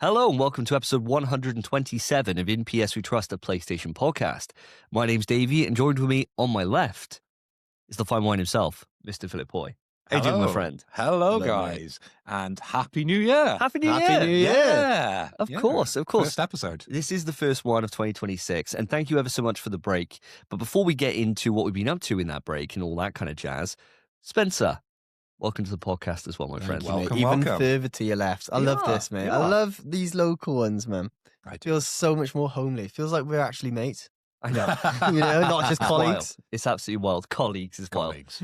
Hello and welcome to episode 127 of In PS We Trust, a PlayStation podcast. My name's Davey, and joined with me on my left is the fine wine himself, Mr. Philip Hoy. How you doing, my friend? Hello, Hello, guys. And Happy New Year. Happy New Happy Year! New Year. Yeah. Of course. First episode. This is the first one of 2026, and thank you ever so much for the break. But before we get into what we've been up to in that break and all that kind of jazz, Spencer, welcome to the podcast as well, my friend. Welcome, Even welcome. further to your left. I You love are, this, mate. you I are. love these local ones, man. I do. Feels so much more homely. Feels like we're actually mates. I know. You know, not just It's colleagues. wild. It's absolutely wild. Colleagues as well. Colleagues.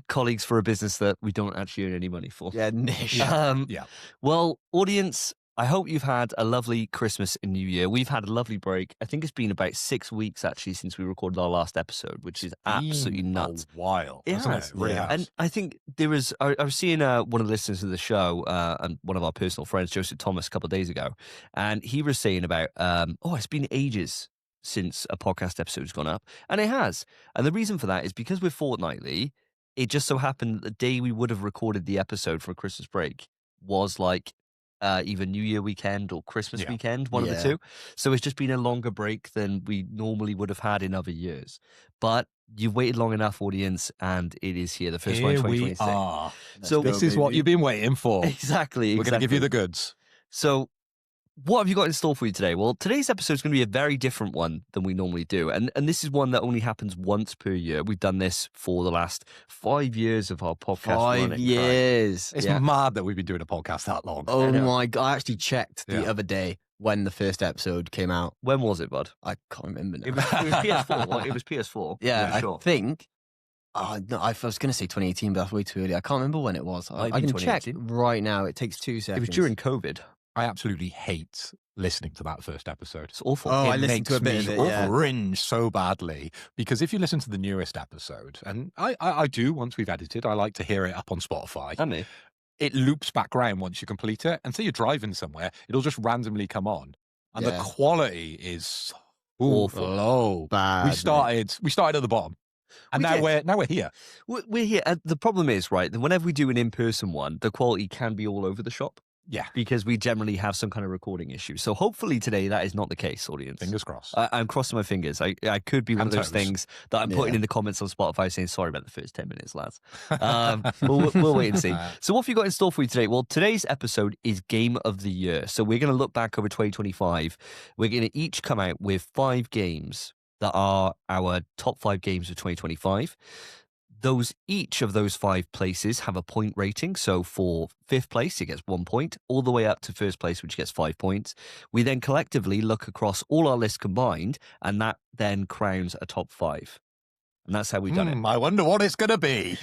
Colleagues for a business that we don't actually earn any money for. Yeah, niche. Yeah. Well, audience, I hope you've had a lovely Christmas and New Year. We've had a lovely break. I think it's been about 6 weeks actually since we recorded our last episode, which is absolutely nuts. A while. It hasn't has. It really Yeah. has. And I think I was seeing one of the listeners of the show, and one of our personal friends, Joseph Thomas, a couple of days ago, and he was saying about, it's been ages since a podcast episode has gone up, and it has. And the reason for that is because we're fortnightly. It just so happened that the day we would have recorded the episode for a Christmas break was like either New Year weekend or Christmas Yeah. weekend, one of the Yeah. two. So it's just been a longer break than we normally would have had in other years. But you've waited long enough, audience, and it is here, the first one, Here we 2026. are. So This is what you've been waiting for. Exactly. We're going to give you the goods. So, what have you got in store for you today? Well, today's episode is going to be a very different one than we normally do. And this is one that only happens once per year. We've done this for the last 5 years of our podcast 5 running. years. It's Yeah. mad that we've been doing a podcast that long. Oh know. my God. I actually checked the Yeah. other day when the first episode came out. When was it, bud? I can't remember now. It was PS4. Well, it was PS4. yeah, I sure. think. No, I was going to say 2018, but that's way too early. I can't remember when it was. Might I be can check 2018. right now. It takes 2 It seconds. was during COVID. I absolutely hate listening to that first episode. It's awful. Oh, It I listened makes to a bit me of it, yeah. cringe so badly because if you listen to the newest episode, and I do once we've edited, I like to hear it up on Spotify. And me. It loops back round once you complete it, and say you're driving somewhere, it'll just randomly come on, and the Yeah. quality is Awful. low. Bad. We mate. started at the bottom, and We now did. we're here. We're here. The problem is, right, that whenever we do an in-person one, the quality can be all over the shop Yeah, because we generally have some kind of recording issue. So hopefully today that is not the case, audience. fingers crossed. I'm crossing my fingers. I could be one And of those toes. things that I'm putting Yeah. in the comments on Spotify saying, sorry about the first 10 minutes, lads. We'll wait and see. So what have you got in store for you today? Well, today's episode is Game of the Year. So we're going to look back over 2025. We're going to each come out with 5 games that are our top 5 games of 2025. Each of those 5 places have a point rating. So for 5th place, it gets 1 point, all the way up to 1st place, which gets 5 points. We then collectively look across all our lists combined, and that then crowns a top 5. And that's how we've done it. I wonder what it's going to be.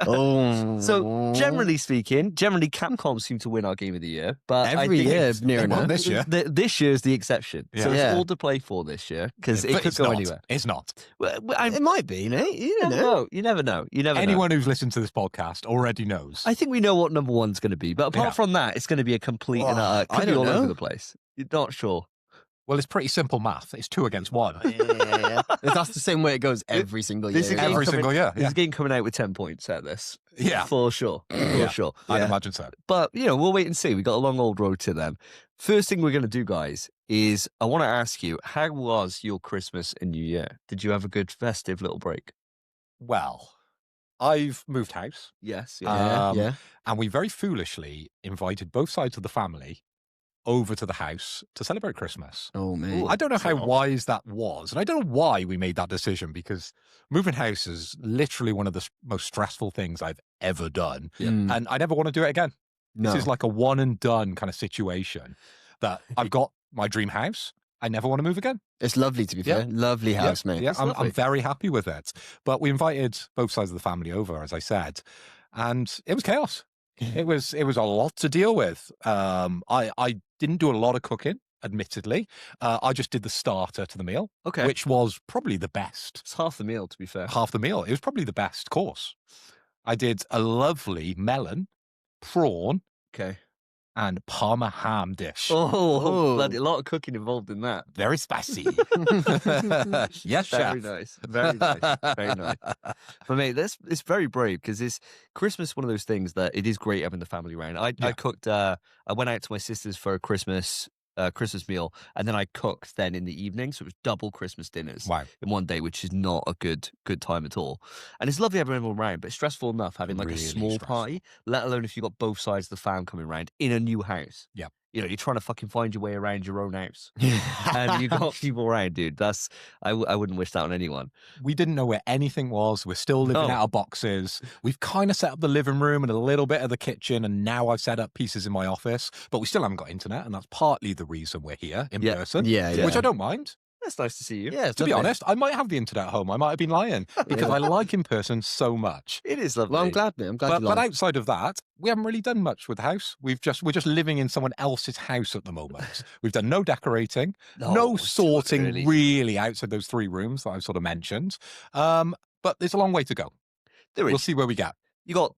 Oh. So generally speaking, Capcom seem to win our Game of the Year, but I every think year, it's- near They won enough. this year. This year's the exception. So Yeah. it's Yeah. all to play for this year because it But could it's go not. anywhere. It's not. Well, It might be, mate. You don't know. You never know. You never know. Anyone who's listened to this podcast already knows. I think we know what number 1's going to be, but apart Yeah. from that, it's going to be a complete and Oh, utter. Could I be all don't over know. the place. You're not sure. Well, it's pretty simple math. It's 2 against 1. Yeah. That's the same way it goes every single year. This is isn't it? Every coming- single year. There's Yeah, a game coming out with 10 points out of this. yeah. For sure. Yeah. For sure. I'd Yeah. imagine so. But, we'll wait and see. We've got a long old road to them. First thing we're going to do, guys, is I want to ask you, how was your Christmas and New Year? Did you have a good festive little break? Well, I've moved house. Yes. Yeah, Um, yeah. And we very foolishly invited both sides of the family over to the house to celebrate Christmas. Oh, man. Ooh, I don't know how so- wise that was. And I don't know why we made that decision because moving house is literally one of the most stressful things I've ever done. Mm, And I never want to do it again. no. This is like a one and done kind of situation that I've got my dream house. I never want to move again. It's lovely, to be Yeah. fair. Lovely house, mate. Yeah, It's I'm lovely. very happy with it. But we invited both sides of the family over, as I said, and it was chaos. It was a lot to deal with. I didn't do a lot of cooking, admittedly. I just did the starter to the meal, Okay. which was probably the best. It's half the meal, to be fair. Half the meal. It was probably the best course. I did a lovely melon, prawn, Okay. and Parma ham dish. Oh, bloody, a lot of cooking involved in that. Very spicy. Yes, Very chef. nice. Very nice. Very nice. But mate, it's very brave because it's Christmas, one of those things that it is great having the family around. I cooked. I went out to my sister's for a Christmas meal, and then I cooked then in the evening, so it was double Christmas dinners Wow. in one day, which is not a good time at all. And it's lovely having everyone around, but it's stressful enough having like Really a small stressful. party, let alone if you've got both sides of the fam coming around in a new house. Yeah. You know, you're trying to fucking find your way around your own house. And you got people around, dude. I wouldn't wish that on anyone. We didn't know where anything was. We're still living No. out of boxes. We've kind of set up the living room and a little bit of the kitchen, and now I've set up pieces in my office, but we still haven't got internet, and that's partly the reason we're here in person, Yeah. which I don't mind. That's nice to see you. Yeah, it's To be lovely. honest, I might have the internet at home. I might have been lying because I like in person so much. It is lovely. Well, I'm glad, mate. I'm glad you But like. outside of that, we haven't really done much with the house. We're just living in someone else's house at the moment. We've done no decorating, no it's too sorting early. really outside those 3 rooms that I've sort of mentioned. But there's a long way to go. There We'll is. see where we get. You got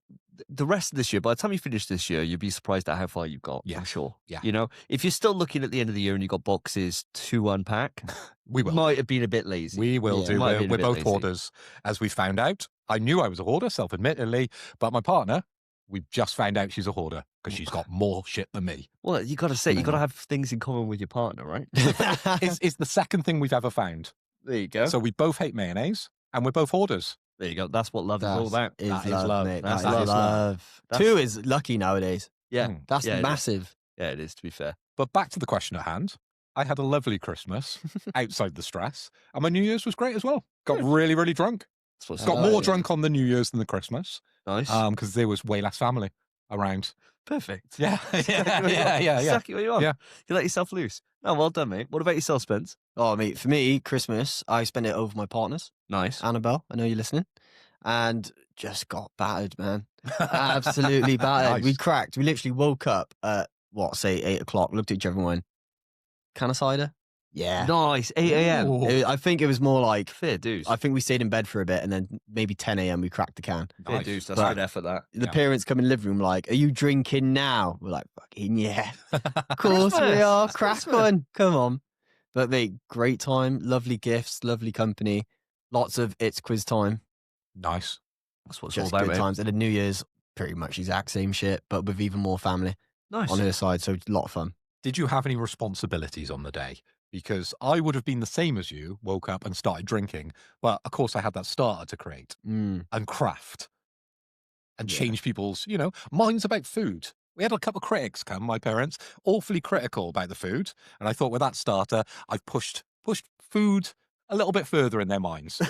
the rest of this year. By the time you finish this year, you'll be surprised at how far you've got. Yeah. I'm sure. Yeah. You know, if you're still looking at the end of the year and you've got boxes to unpack, We will. might have been a bit lazy. We will Yeah. do. Might have We're been a bit both lazy. hoarders, as we found out. I knew I was a hoarder, self-admittedly, but my partner, we've just found out she's a hoarder because she's got more shit than me. Well, you got to say, you got to have things in common with your partner, right? It's the second thing we've ever found. There you go. So we both hate mayonnaise, and we're both hoarders. There you go. That's what love is all about. Is That is love, love. mate. That's That is love. love. That's- 2 is lucky nowadays. Yeah. Mm. That's Yeah, it is. massive. Yeah, it is, to be fair. But back to the question at hand. I had a lovely Christmas outside the stress, and my New Year's was great as well. Got really, really drunk. That's what's Got Oh, more yeah. drunk on the New Year's than the Christmas, nice. because there was way less family around. Perfect. Yeah, yeah. Exactly what you want. Yeah. You let yourself loose. Oh, well done, mate. What about yourself, Spence? Oh, mate, for me, Christmas, I spent it over my partners. Nice. Annabelle, I know you're listening. And just got battered, man. Absolutely battered. We Nice. cracked. We literally woke up at, say 8 o'clock, looked at each other and went, can of cider? Yeah. Nice. 8 a.m. Ooh. I think it was more like, Fair dues. I think we stayed in bed for a bit and then maybe 10 a.m. we cracked the can. Fair Nice. dues. That's But- good effort, that. The Yeah. parents come in the living room like, are you drinking now? We're like, fucking yeah. Of course we Christmas. are. It's Crack Christmas. one. Come on. But mate, great time, lovely gifts, lovely company, lots of it's quiz time, Nice. That's what it's just all about, good mate. times. And the New Year's, pretty much exact same shit, but with even more family Nice. on her side. So a lot of fun. Did you have any responsibilities on the day? Because I would have been the same as you, woke up and started drinking. But of course, I had that starter to create Mm. and craft and Yeah. change people's, mine's about food. We had a couple of critics come, my parents, awfully critical about the food. And I thought with that starter, I've pushed food a little bit further in their minds.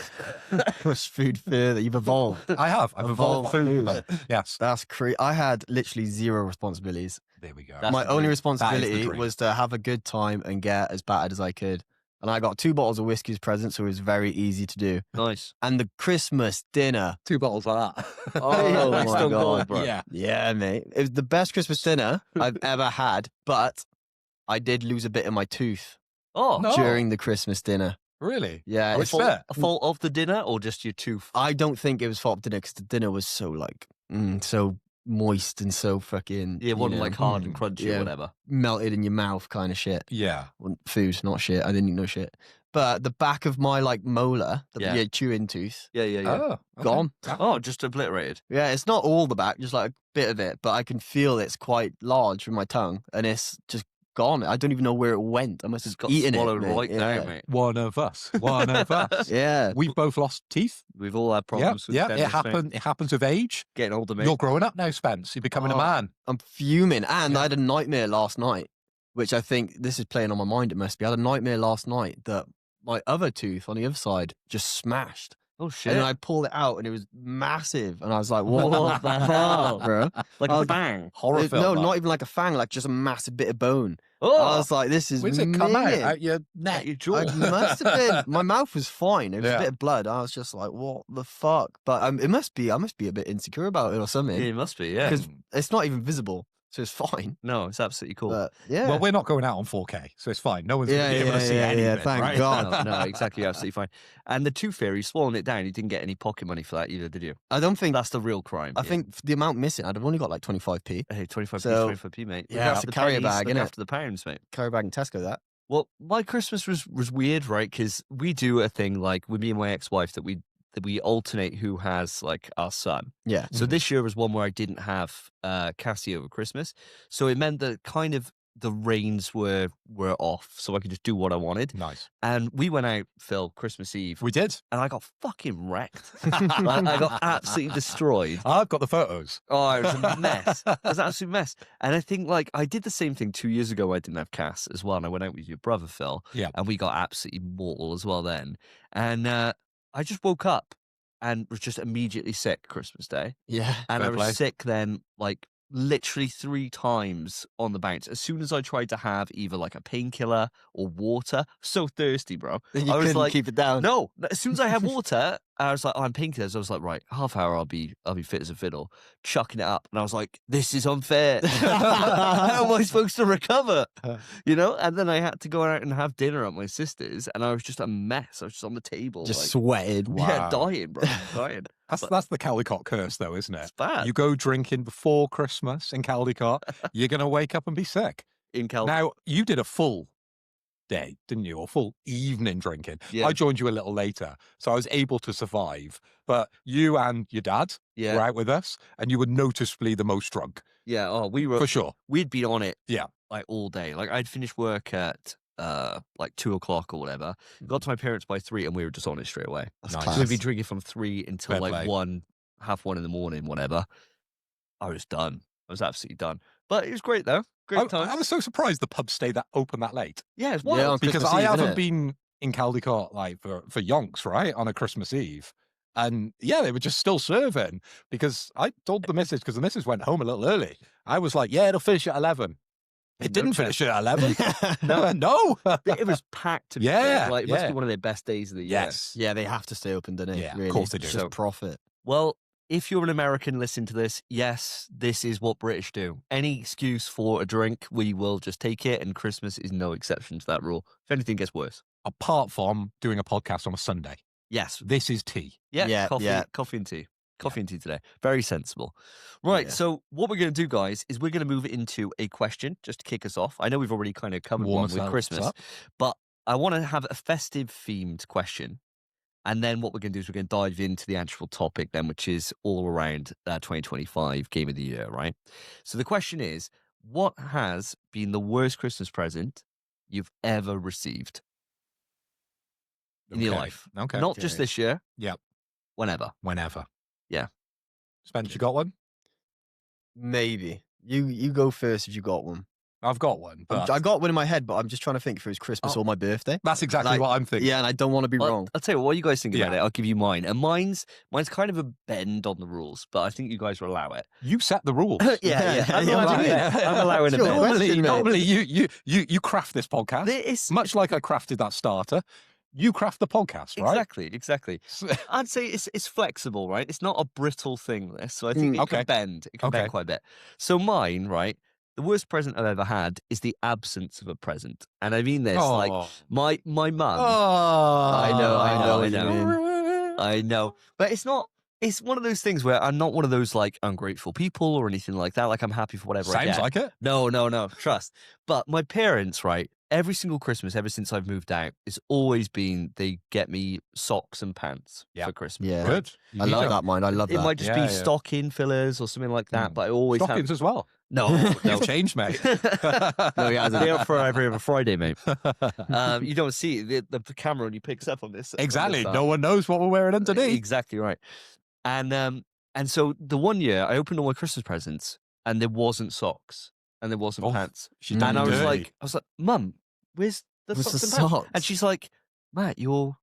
Push food further. You've evolved. I have. I've evolved Evolved. food. Yes. That's crazy. I had literally 0 responsibilities. There we go. That's My the only dream. responsibility dream. was to have a good time and get as battered as I could. And I got 2 bottles of whiskey as presents, so it was very easy to do. Nice. And the Christmas dinner. 2 bottles of that. Oh my Stone God. Cold, bro. Yeah. Yeah, mate. It was the best Christmas dinner I've ever had, but I did lose a bit of my tooth Oh, No. during the Christmas dinner. Really? Yeah, I it's respect. a fault of the dinner or just your tooth? I don't think it was fault of dinner because the dinner was so so moist and so fucking Yeah, it wasn't you know, like hard and crunchy yeah. or whatever. melted in your mouth kind of shit. Yeah. Well, food, not shit. I didn't eat no shit. But the back of my molar, the Yeah. chewing tooth, Yeah, yeah, yeah. Oh, okay. gone. Oh, just obliterated. Yeah, it's not all the back, just like a bit of it, but I can feel it's quite large with my tongue, and it's just gone. I don't even know where it went. I must It's have got eaten swallowed it. mate. right yeah. down, mate. One of us. One of us. Yeah. We've both lost teeth. We've all had problems with Yeah, dentists, mate. It happens with age. Getting older, mate. You're growing up now, Spence. You're becoming a Oh. man. I'm fuming. And Yeah. I had a nightmare last night, which I think this is playing on my mind. It must be. I had a nightmare last night that my other tooth on the other side just smashed. Oh, shit. And then I pulled it out and it was massive. And I was like, what the hell, bro? like I a was- bang. Horror film. No, that. not even like a fang, like just a massive bit of bone. I Oh, was like, this is Where's it come minging. out your at neck? your jaw. I must have been. My mouth was fine. It was Yeah. a bit of blood. I was just like, what the fuck? But it must be. I must be a bit insecure about it or something. Yeah, it must be, yeah. Because it's not even visible. so it's fine. No, it's absolutely cool. But yeah. Well, we're not going out on 4K, so it's fine. No one's going to be able to see anything. Thank right? God. No, exactly, absolutely fine. And the Tooth Fairy, swallowing it down, you didn't get any pocket money for that either, did you? I don't think That's the real crime. I think the amount missing, I'd have only got like 25p. Hey, 25p, So, 25p, mate. yeah, Look after to the carry a pennies, bag, look innit? after the pounds, mate. Carry bag in Tesco, that. Well, my Christmas was weird, right? Because we do a thing like with me and my ex-wife that we alternate who has like our son. Yeah. So this year was one where I didn't have Cassie over Christmas, so it meant that kind of the reins were off, so I could just do what I wanted. Nice. And we went out, Phil, Christmas Eve, We did. and I got fucking wrecked. Like, I got absolutely destroyed. I've got the photos. Oh, it was a mess. It was an absolute mess. And I think like I did the same thing 2 years ago. I didn't have Cass as well, and I went out with your brother Phil. Yeah. And we got absolutely mortal as well then. And I just woke up and was just immediately sick Christmas Day. Yeah. And I Fair was play. sick then, like literally 3 times on the bounce. As soon as I tried to have either like a painkiller or water, so thirsty, bro. You I was couldn't like, keep it down. no. As soon as I had water, I was like, oh, I'm painkillers. I was like, right, half hour, I'll be fit as a fiddle, chucking it up, and I was like, this is unfair. How am I supposed to recover? You know. And then I had to go out and have dinner at my sister's, and I was just a mess. I was just on the table, Just like, sweated. yeah, Wow. dying, bro, dying. That's the Caldecott curse, though, isn't it? It's bad. You go drinking before Christmas in Caldecott, you're going to wake up and be sick. in Cal. Now, you did a full day, didn't you? Or full evening drinking. Yeah. I joined you a little later, so I was able to survive. But you and your dad yeah, were out with us, and you were noticeably the most drunk, yeah. Oh, we were. for sure. We'd been on it. Yeah. Like all day. Like I'd finished work at like 2:00 or whatever. Got to my parents by 3, and we were just on it straight away. That's Nice. So class. we'd been drinking from 3 until Fair like play. 1, half 1 in the morning, whatever. I was done. I was absolutely done. But it was great though. Great time. I was so surprised the pub stayed that open that late, Yeah, it's Yeah, wild. on because Christmas I Eve, haven't innit? been in Caldecott like for yonks, right, on a Christmas Eve. And yeah, they were just still serving, because I told the missus, because the missus went home a little early. I was like, yeah, it'll finish at 11. It No didn't chance. finish at 11. No. No. It was packed. To be Yeah, fair. Like it must yeah. be one of their best days of the year. Yes. Yeah, they have to stay open, don't they? Yeah, of really. course they do. Just So- profit. Well, if you're an American listening to this, yes, this is what British do. Any excuse for a drink, we will just take it, and Christmas is no exception to that rule. If anything gets worse. Apart from doing a podcast on a Sunday, Yes. this is tea. Yeah, Yeah, coffee, yeah. coffee and tea. Coffee and tea today. Very sensible. Right, Yeah. so what we're going to do, guys, is we're going to move into a question just to kick us off. I know we've already kind of covered Warm one us with up, Christmas, up. but I want to have a festive themed question. And then what we're going to do is we're going to dive into the actual topic then, which is all around 2025 Game of the Year, right? So the question is, what has been the worst Christmas present you've ever received in your Okay. life? Okay. Not just Okay. this year. Yep. Whenever. Whenever. Yeah. Spence, you got one? Maybe. You go first if you got one. I've got one, but I got one in my head, but I'm just trying to think if it was Christmas Oh. or my birthday. that's exactly Like, what I'm thinking. Yeah, and I don't want to be Well, wrong. I'll tell you what you guys think about Yeah. it. I'll give you mine. And mine's kind of a bend on the rules, but I think you guys will allow it. You set the rules. Yeah, I'm, yeah, allowing, yeah. I'm allowing a Sure. bend. Question, mate. Normally you craft this podcast. It's Much like I crafted that starter, you craft the podcast, right? exactly. So- I'd say it's flexible, right? It's not a brittle thing, this. So I think it Okay. can bend. It can Okay. bend quite a bit. So mine, right? The worst present I've ever had is the absence of a present. And I mean this, like Oh. my mum. I know I what you know. mean. I know. But it's not. It's one of those things where I'm not one of those like ungrateful people or anything like that. Like I'm happy for whatever I Sounds get. like it. No. Trust. But my parents, right? Every single Christmas, ever since I've moved out, it's always been they get me socks and pants Yeah. for Christmas. Yeah. right? Good. You I need love them. that, mine. I love It that. might just Yeah, be yeah. stocking fillers or something like that. Mm. But I always Stockings as well. no. You've changed, mate. No, yeah, they're for every other Friday, mate. You don't see the camera only picks up on this. on Exactly. this No one knows what we're wearing underneath. Exactly right. And so the one year I opened all my Christmas presents and there wasn't socks and there wasn't Oh, pants. She's Mm. done And I was dirty. like, Mum, where's the Where's socks the and pants? socks? And she's like, Matt,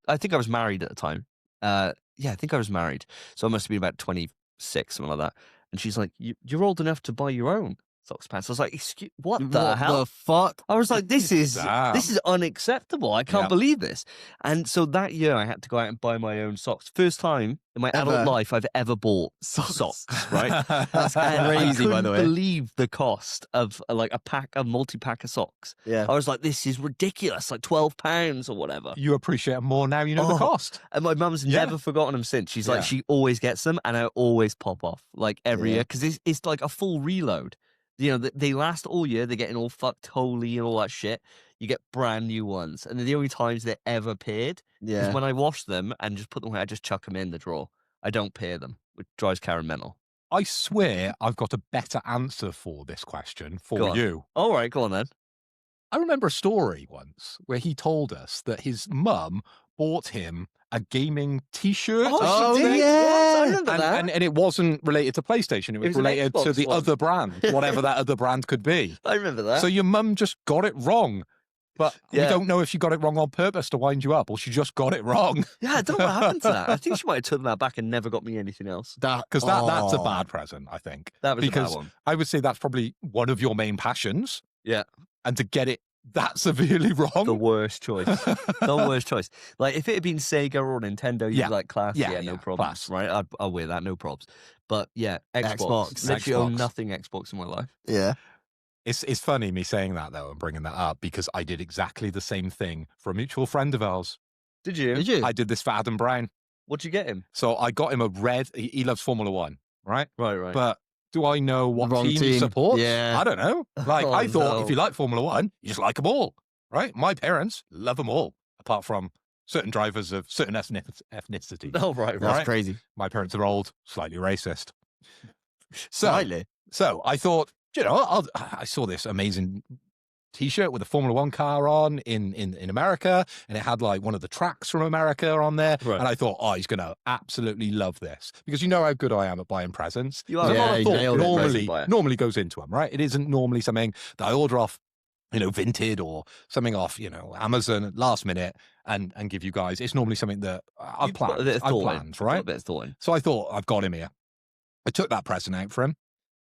I think I was married at the time. Yeah, I think I was married. So I must have been about 26, something like that. And she's like, you're old enough to buy your own. socks, pants. I was like, excuse, what the hell? The fuck? I was like, this is Damn. unacceptable. I can't believe this. And so that year I had to go out and buy my own socks. First time in my adult life I've ever bought socks, right? That's And crazy, by the way. I couldn't believe the cost of like a multi-pack of socks. Yeah. I was like, this is ridiculous, like £12 or whatever. You appreciate them more now you know the cost. And my mum's never forgotten them since. She's like, she always gets them and I always pop off like every year because it's like a full reload. You know, they last all year. They're getting all fucked holy and all that shit. You get brand new ones. And the only times they're ever paired is when I wash them and just put them away. I just chuck them in the drawer. I don't pair them, which drives Karen mental. I swear I've got a better answer for this question for you. All right, go on then. I remember a story once where he told us that his mum bought him a gaming T-shirt. Oh, she did? Yeah. I remember that. And it wasn't related to PlayStation. It was an related to Xbox the one. other brand, whatever that other brand could be. I remember that. So your mum just got it wrong. But we don't know if she got it wrong on purpose to wind you up or she just got it wrong. Yeah, I don't know what happened to that. I think she might have taken that back and never got me anything else. Because that's a bad present, I think. That was because a bad one. I would say that's probably one of your main passions. Yeah. And to get it that severely wrong. The worst choice. The worst choice. Like, if it had been Sega or Nintendo, you'd be like, class, no problems, right? I'll wear that, no probs. But yeah, Xbox. Literally own nothing Xbox in my life. Yeah. It's funny me saying that, though, and bringing that up, because I did exactly the same thing for a mutual friend of ours. Did you? Did you? I did this for Adam Brown. What'd you get him? So I got him a red, he loves Formula One, right? Right. But do I know what Wrong team he team. supports? Yeah. I don't know. Like, I thought no. if you like Formula One, you just like them all, right? My parents love them all, apart from certain drivers of certain ethnicity. Oh, right. That's crazy. My parents are old, slightly racist. Slightly. So I thought, I saw this amazing T-shirt with a Formula One car on in America, and it had like one of the tracks from America on there. Right. And I thought, he's going to absolutely love this, because you know how good I am at buying presents. You are. There's a lot of you thought nailed it. normally goes into them, right? It isn't normally something that I order off, Vinted or something off, Amazon at last minute and give you guys. It's normally something that I've planned, right? A bit of thought in. So I thought, I've got him here. I took that present out for him,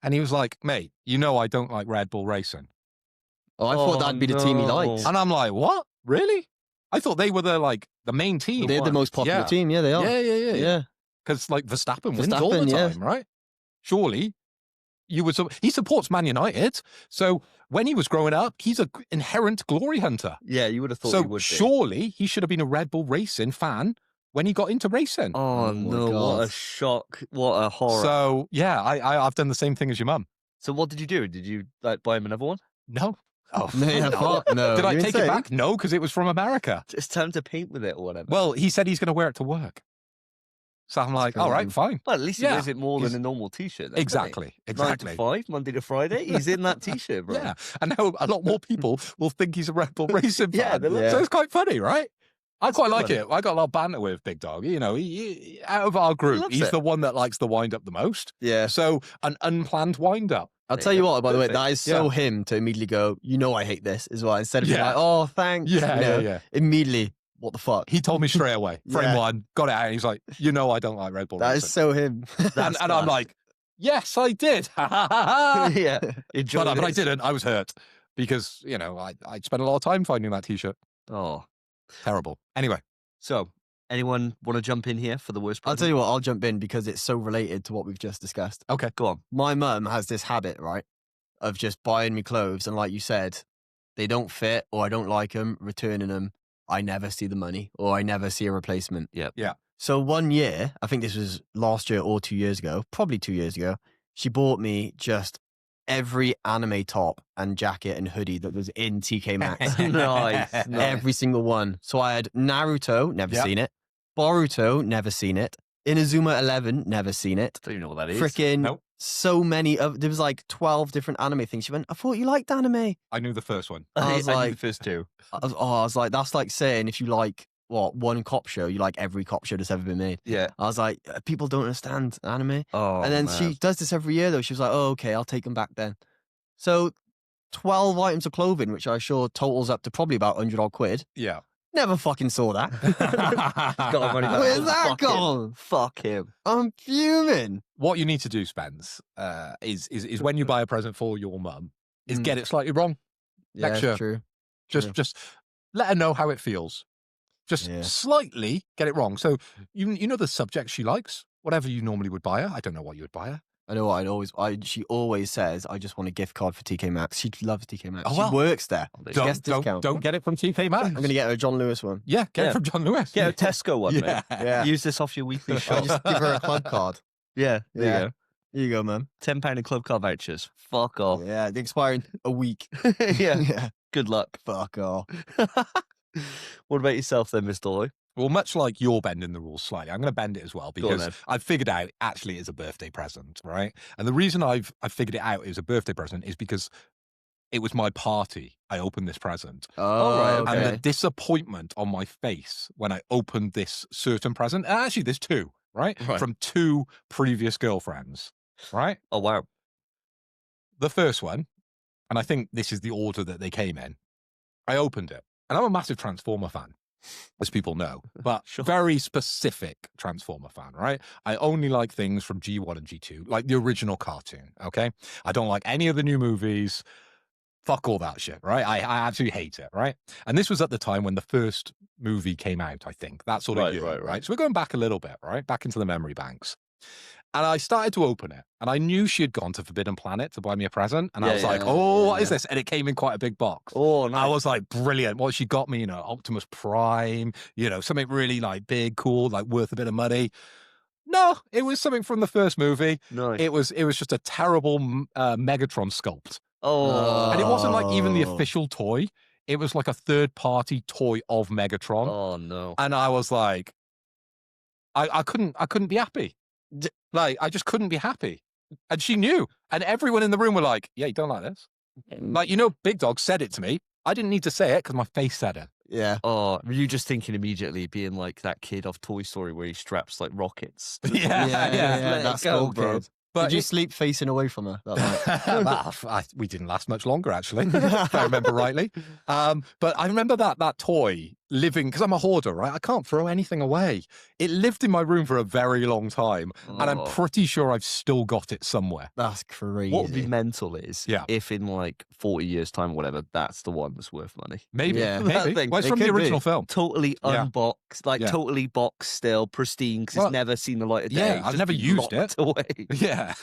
and he was like, mate, I don't like Red Bull Racing. Oh, I thought that'd be the team he likes. And I'm like, what? Really? I thought they were the main team. They're the most popular team. Yeah, they are. Yeah. Because Verstappen wins all the time, right? Surely you would. He supports Man United, so when he was growing up, he's an inherent glory hunter. Yeah, you would have thought So he would be. surely he should have been a Red Bull Racing fan when he got into racing. Oh, no, God. what a shock. What a horror. So yeah, I've done the same thing as your mum. So what did you do? Did you buy him another one? No. Oh, No. Did I You're take insane. it back? No, because it was from America. Just time to paint with it or whatever. Well, he said he's going to wear it to work. So I'm like, all right, fine. Well, at least he Yeah. wears it more than a normal T-shirt. Then, Exactly. 9 to 5, Monday to Friday. He's in that T-shirt, bro. Yeah. And now a lot more people will think he's a Red Bull Racing fan. Yeah, they look- So it's quite funny, right? I quite like funny. it. I got a lot of banter with Big Dog. He out of our group, loves he's it. the one that likes the wind up the most. Yeah. So an unplanned wind up. I'll tell you what, by the way, Perfect. that is so him to immediately go, I hate this as well. Instead of being Yeah. like, oh, thanks. Yeah. Immediately, what the fuck? He told me straight away. Frame Yeah. one, got it out. And he's like, I don't like Red Bull That Racing. is so him. and I'm like, yes, I did. but yeah. Enjoy I this. didn't. I was hurt because, I spent a lot of time finding that T-shirt. Oh. Terrible. Anyway. So, anyone want to jump in here for the worst I'll present? tell you what, I'll jump in because it's so related to what we've just discussed. Okay. Go on. My mum has this habit, right, of just buying me clothes. And like you said, they don't fit or I don't like them, returning them. I never see the money or I never see a replacement. Yep. Yeah. So one year, I think this was last year or 2 years ago, probably 2 years ago, she bought me just every anime top and jacket and hoodie that was in TK Maxx. Nice. Every single one. So I had Naruto, never Yep. seen it. Boruto, never seen it. Inazuma 11, never seen it. Don't even know what that is. Freaking Nope. so many there was like 12 different anime things. She went, I thought you liked anime. I knew the first one. I was knew like- the first two. I was like, that's like saying if you like one cop show, you like every cop show that's ever been made. Yeah. I was like, people don't understand anime. Oh, And then man. she does this every year though. She was like, oh, okay, I'll take them back then. So 12 items of clothing, which I sure totals up to probably about 100 odd quid. Yeah. Never fucking saw that. God, running back. Where's that Fuck him. gone? Fuck him. I'm fuming. What you need to do, Spence, is when you buy a present for your mum, is Mm. get it slightly wrong. Yeah, Next year. true. Just let her know how it feels. Just Yeah. slightly get it wrong. So you know the subject she likes, whatever you normally would buy her. I don't know what you would buy her. I know what she always says, I just want a gift card for TK Maxx. She loves TK Maxx. Oh, well. She works there. She gets discount. Don't get it from TK Maxx. I'm going to get her a John Lewis one. Yeah, get Yeah. it from John Lewis. Get a Tesco one, Yeah. mate. Yeah. Use this off your weekly I shop. just give her a club card. Yeah, there Yeah. you go. Here you go, man. £10 in club card vouchers. Fuck off. Yeah, they expire in a week. Yeah. Yeah. Good luck. Fuck off. What about yourself then, Mr. Hoy? Well, much like you're bending the rules slightly, I'm going to bend it as well Go on, because then. I've figured out actually it's a birthday present, right? And the reason I've figured it out as a birthday present is because it was my party. I opened this present. Oh, right, okay. And the disappointment on my face when I opened this certain present, and actually there's two, right? Right. From two previous girlfriends, right? Oh, wow. The first one, and I think this is the order that they came in, I opened it. And I'm a massive Transformer fan, as people know, but Sure. very specific Transformer fan, right? I only like things from G1 and G2, like the original cartoon, okay? I don't like any of the new movies. Fuck all that shit, right? I absolutely hate it, right? And this was at the time when the first movie came out, I think. That sort of Right, year, right, right. So we're going back a little bit, right? Back into the memory banks. And I started to open it, and I knew she had gone to Forbidden Planet to buy me a present. And I Yeah, was yeah, like, yeah, oh, what yeah. is this? And it came in quite a big box. Oh, I nice. was like, brilliant. What she got me, Optimus Prime, something really like big, cool, like worth a bit of money. No, it was something from the first movie. Nice. It was just a terrible Megatron sculpt. Oh. And it wasn't like even the Oh. official toy. It was like a third-party toy of Megatron. Oh, no. And I was like, I couldn't be happy. Like, I just couldn't be happy. And she knew. And everyone in the room were like, yeah, you don't like this? Like, Big Dog said it to me. I didn't need to say it because my face said it. Yeah. Oh, were you just thinking immediately being like that kid off Toy Story where he straps like rockets? Yeah, Let That's it go, cool, bro. kid. But Did you it- sleep facing away from her that night? Well, we didn't last much longer, actually, if I remember rightly. But I remember that toy living, because I'm a hoarder, right? I can't throw anything away. It lived in my room for a very long time, and I'm Oh. pretty sure I've still got it somewhere. That's crazy. What would be mental is Yeah. if in like 40 years' time or whatever, that's the one that's worth money. Maybe, Yeah. That maybe. thing, Well, it's it from the could be. original film. Totally Yeah. unboxed, like Yeah. totally boxed still, pristine, because Well, it's never seen the light of day. yeah, It's I've just never been used locked it. away. Yeah.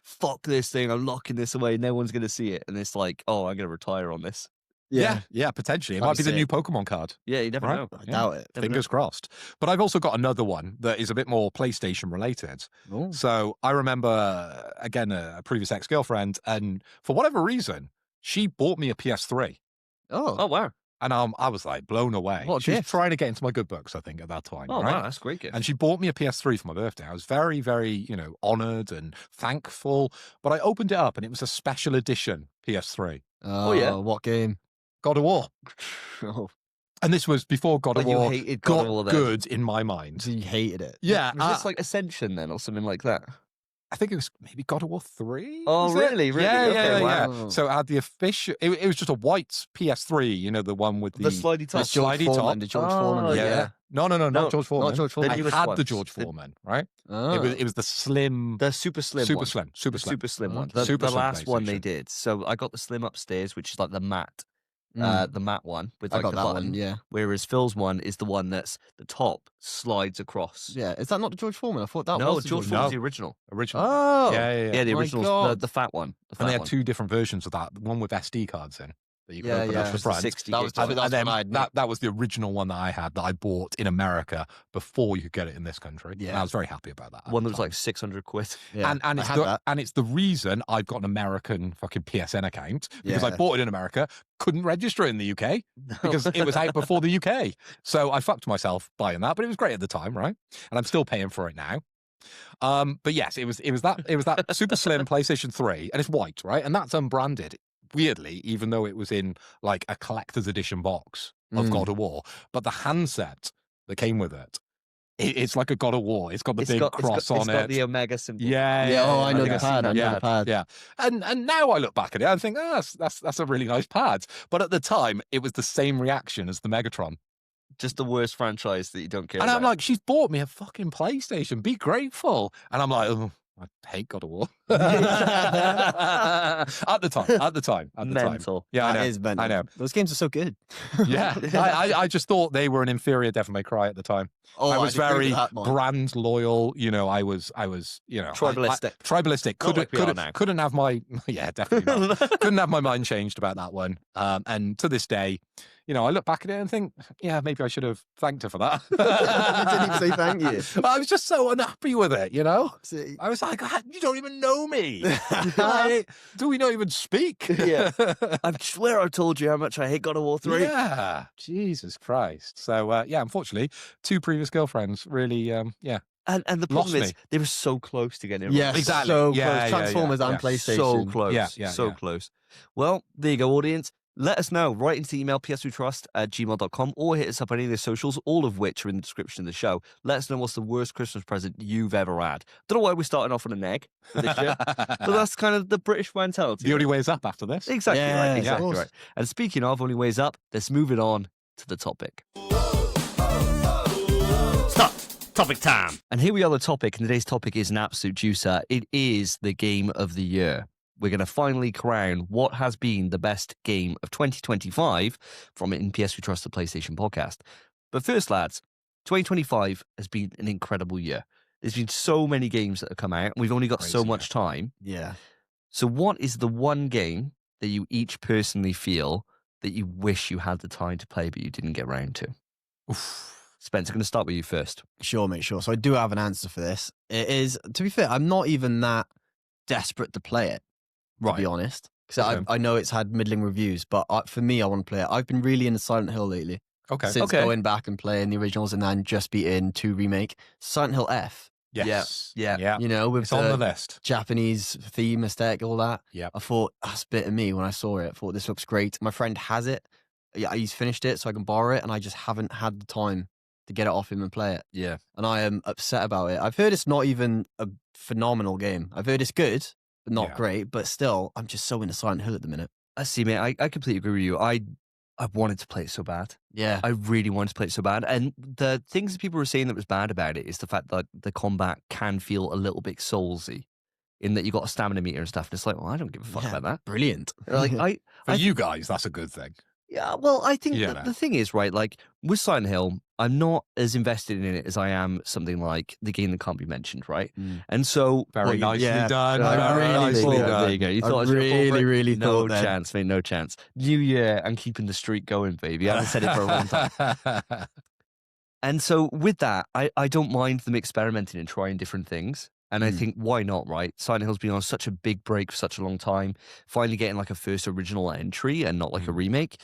Fuck this thing, I'm locking this away, no one's going to see it. And it's like, oh, I'm going to retire on this. Yeah, potentially. It That'd might be be the new sick. Pokemon card. Yeah, you never Right. know. I doubt it. Never Fingers crossed. But I've also got another one that is a bit more PlayStation related. Oh. So I remember, again, a previous ex-girlfriend, and for whatever reason, she bought me a PS3. Oh. Oh, wow. And I was like blown away. What a She was gift. trying to get into my good books, I think, at that time. Oh, right? wow, that's a great gift. And she bought me a PS3 for my birthday. I was very, very, honored and thankful. But I opened it up and it was a special edition PS3. Oh, yeah? What game? God of War. Oh, And this was before God of But you War hated God of got War then. good in my mind. so you hated it. Yeah. Was this like Ascension then or something like that? I think it was maybe God of War 3. Oh, was it? really? Really? Yeah, Okay, yeah, yeah. wow. So I had the official, it was just a white PS3, the one with The slidey top. That's George slidey Foreman. top. The George Oh, Foreman. Yeah. yeah. No, No, not George Foreman. Not George The Foreman. I newest had ones. the George The- Foreman, right? Oh. It was the slim, The super slim super one. slim, The super slim. super slim one. Okay. The, Super the slim last one they PlayStation. did. So I got the slim upstairs, which is like the matte, Mm. the matte one with I like got the that button. one. Yeah. Whereas Phil's one is the one that's the top slides across. Yeah. Is that not the George Foreman? I thought that no, was the George Foreman. Foreman's No. the original. Original. Oh. Yeah. Yeah, the My original, God. the fat one. The And fat they had one. two different versions of that. One with SD cards in that you could Yeah, open yeah. up Which the was the front. 60 That gig was one. the- that's and then when I'd that was the original one that I had that I bought in America before you could get it in this country. Yeah. And I was very happy about that. at One the that was time. like 600 quid. Yeah. And I it's had that. and it's the reason I've got an American fucking PSN account because I Yeah. bought it in America, couldn't register it in the UK because it was out before the UK. So I fucked myself buying that, but it was great at the time, right? And I'm still paying for it now. But yes, it was that super slim PlayStation 3, and it's white, right? And that's unbranded. Weirdly, even though it was in like a collector's edition box of Mm. God of War, but the handset that came with it It's like a God of War. It's got the big cross on it. It's got the Omega symbol. Yeah. Oh, I know think the I've seen pad. that. I know the pad. Yeah. And now I look back at it and think, that's a really nice pad. But at the time, it was the same reaction as the Megatron. Just the worst franchise that you don't care And about. I'm like, she's bought me a fucking PlayStation. Be grateful. And I'm like, oh, I hate God of War. At the time. Mental. Yeah, I know. That is mental. I know. Those games are so good. Yeah, I just thought they were an inferior Devil May Cry at the time. Oh, I was I'd agree very with that, Mike. brand loyal. You know, I was, Tribalistic. Tribalistic. Not like we are now. Couldn't have my, yeah, definitely not. Couldn't have my mind changed about that one. And to this day, you know, I look back at it and think, yeah, maybe I should have thanked her for that. You didn't even say thank you. I was just so unhappy with it, you know? See? I was like, you don't even know me. Do we not even speak? Yeah. I swear I told you how much I hate God of War 3. Yeah. Jesus Christ. So, yeah, unfortunately, 2 previous girlfriends really, yeah. And the Lost problem is, me. they were so close to getting it Yes, right. Exactly. so Yeah, close. yeah, Transformers yeah, and yeah. PlayStation. So close. Yeah, so yeah. close. Well, there you go, audience. Let us know. Write into email ps2trust@gmail.com or hit us up on any of the socials, all of which are in the description of the show. Let us know what's the worst Christmas present you've ever had. Don't know why we're starting off on an egg this year, but that's kind of the British mentality. The only way is up after this. Exactly Yeah, right. of Exactly course. right. And speaking of only ways up, let's move it on to the topic. Stop. Topic time. And here we are, the topic. And today's topic is an absolute juicer. It is the game of the year. We're going to finally crown what has been the best game of 2025 from In PS We Trust, the PlayStation podcast. But first, lads, 2025 has been an incredible year. There's been so many games that have come out, and we've only got so Crazy, much time. Yeah. So what is the one game that you each personally feel that you wish you had the time to play but you didn't get round to? Spence, I'm going to start with you first. Sure, mate, sure. So I do have an answer for this. It is, to be fair, I'm not even that desperate to play it, to be honest. Because Okay. I know it's had middling reviews, but for me, I want to play it. I've been really into Silent Hill lately. Okay. Since going back and playing the originals and then just beating 2 remake. Silent Hill F, Yes. Yeah. you know, with It's on the list. Japanese theme, aesthetic, all that. Yep. I thought, that's a bit of me when I saw it. I thought, this looks great. My friend has it. Yeah, he's finished it, so I can borrow it, and I just haven't had the time to get it off him and play it. Yeah. And I am upset about it. I've heard it's not even a phenomenal game. I've heard it's good, but not great. But still, I'm just so into Silent Hill at the minute. I see, mate. I completely agree with you. I wanted to play it so bad. Yeah. I really wanted to play it so bad. And the things that people were saying that was bad about it is the fact that the combat can feel a little bit soulsy in that you got a stamina meter and stuff. And it's like, well, I don't give a fuck about that. Brilliant. Like, For you guys, that's a good thing. yeah, well, I think Yeah, the thing is, right, like with Silent Hill, I'm not as invested in it as I am something like the game that can't be mentioned, right? And so Very nicely yeah, done. I Very really nicely thought- done. there you go. You thought I I was gonna fall for it? really no thought that. chance, mate, no chance. New year, I'm keeping the streak going, baby. I haven't said it for a long time. And so with that, I don't mind them experimenting and trying different things. And I think, why not, right? Silent Hill's been on such a big break for such a long time. Finally getting like a first original entry and not like a remake.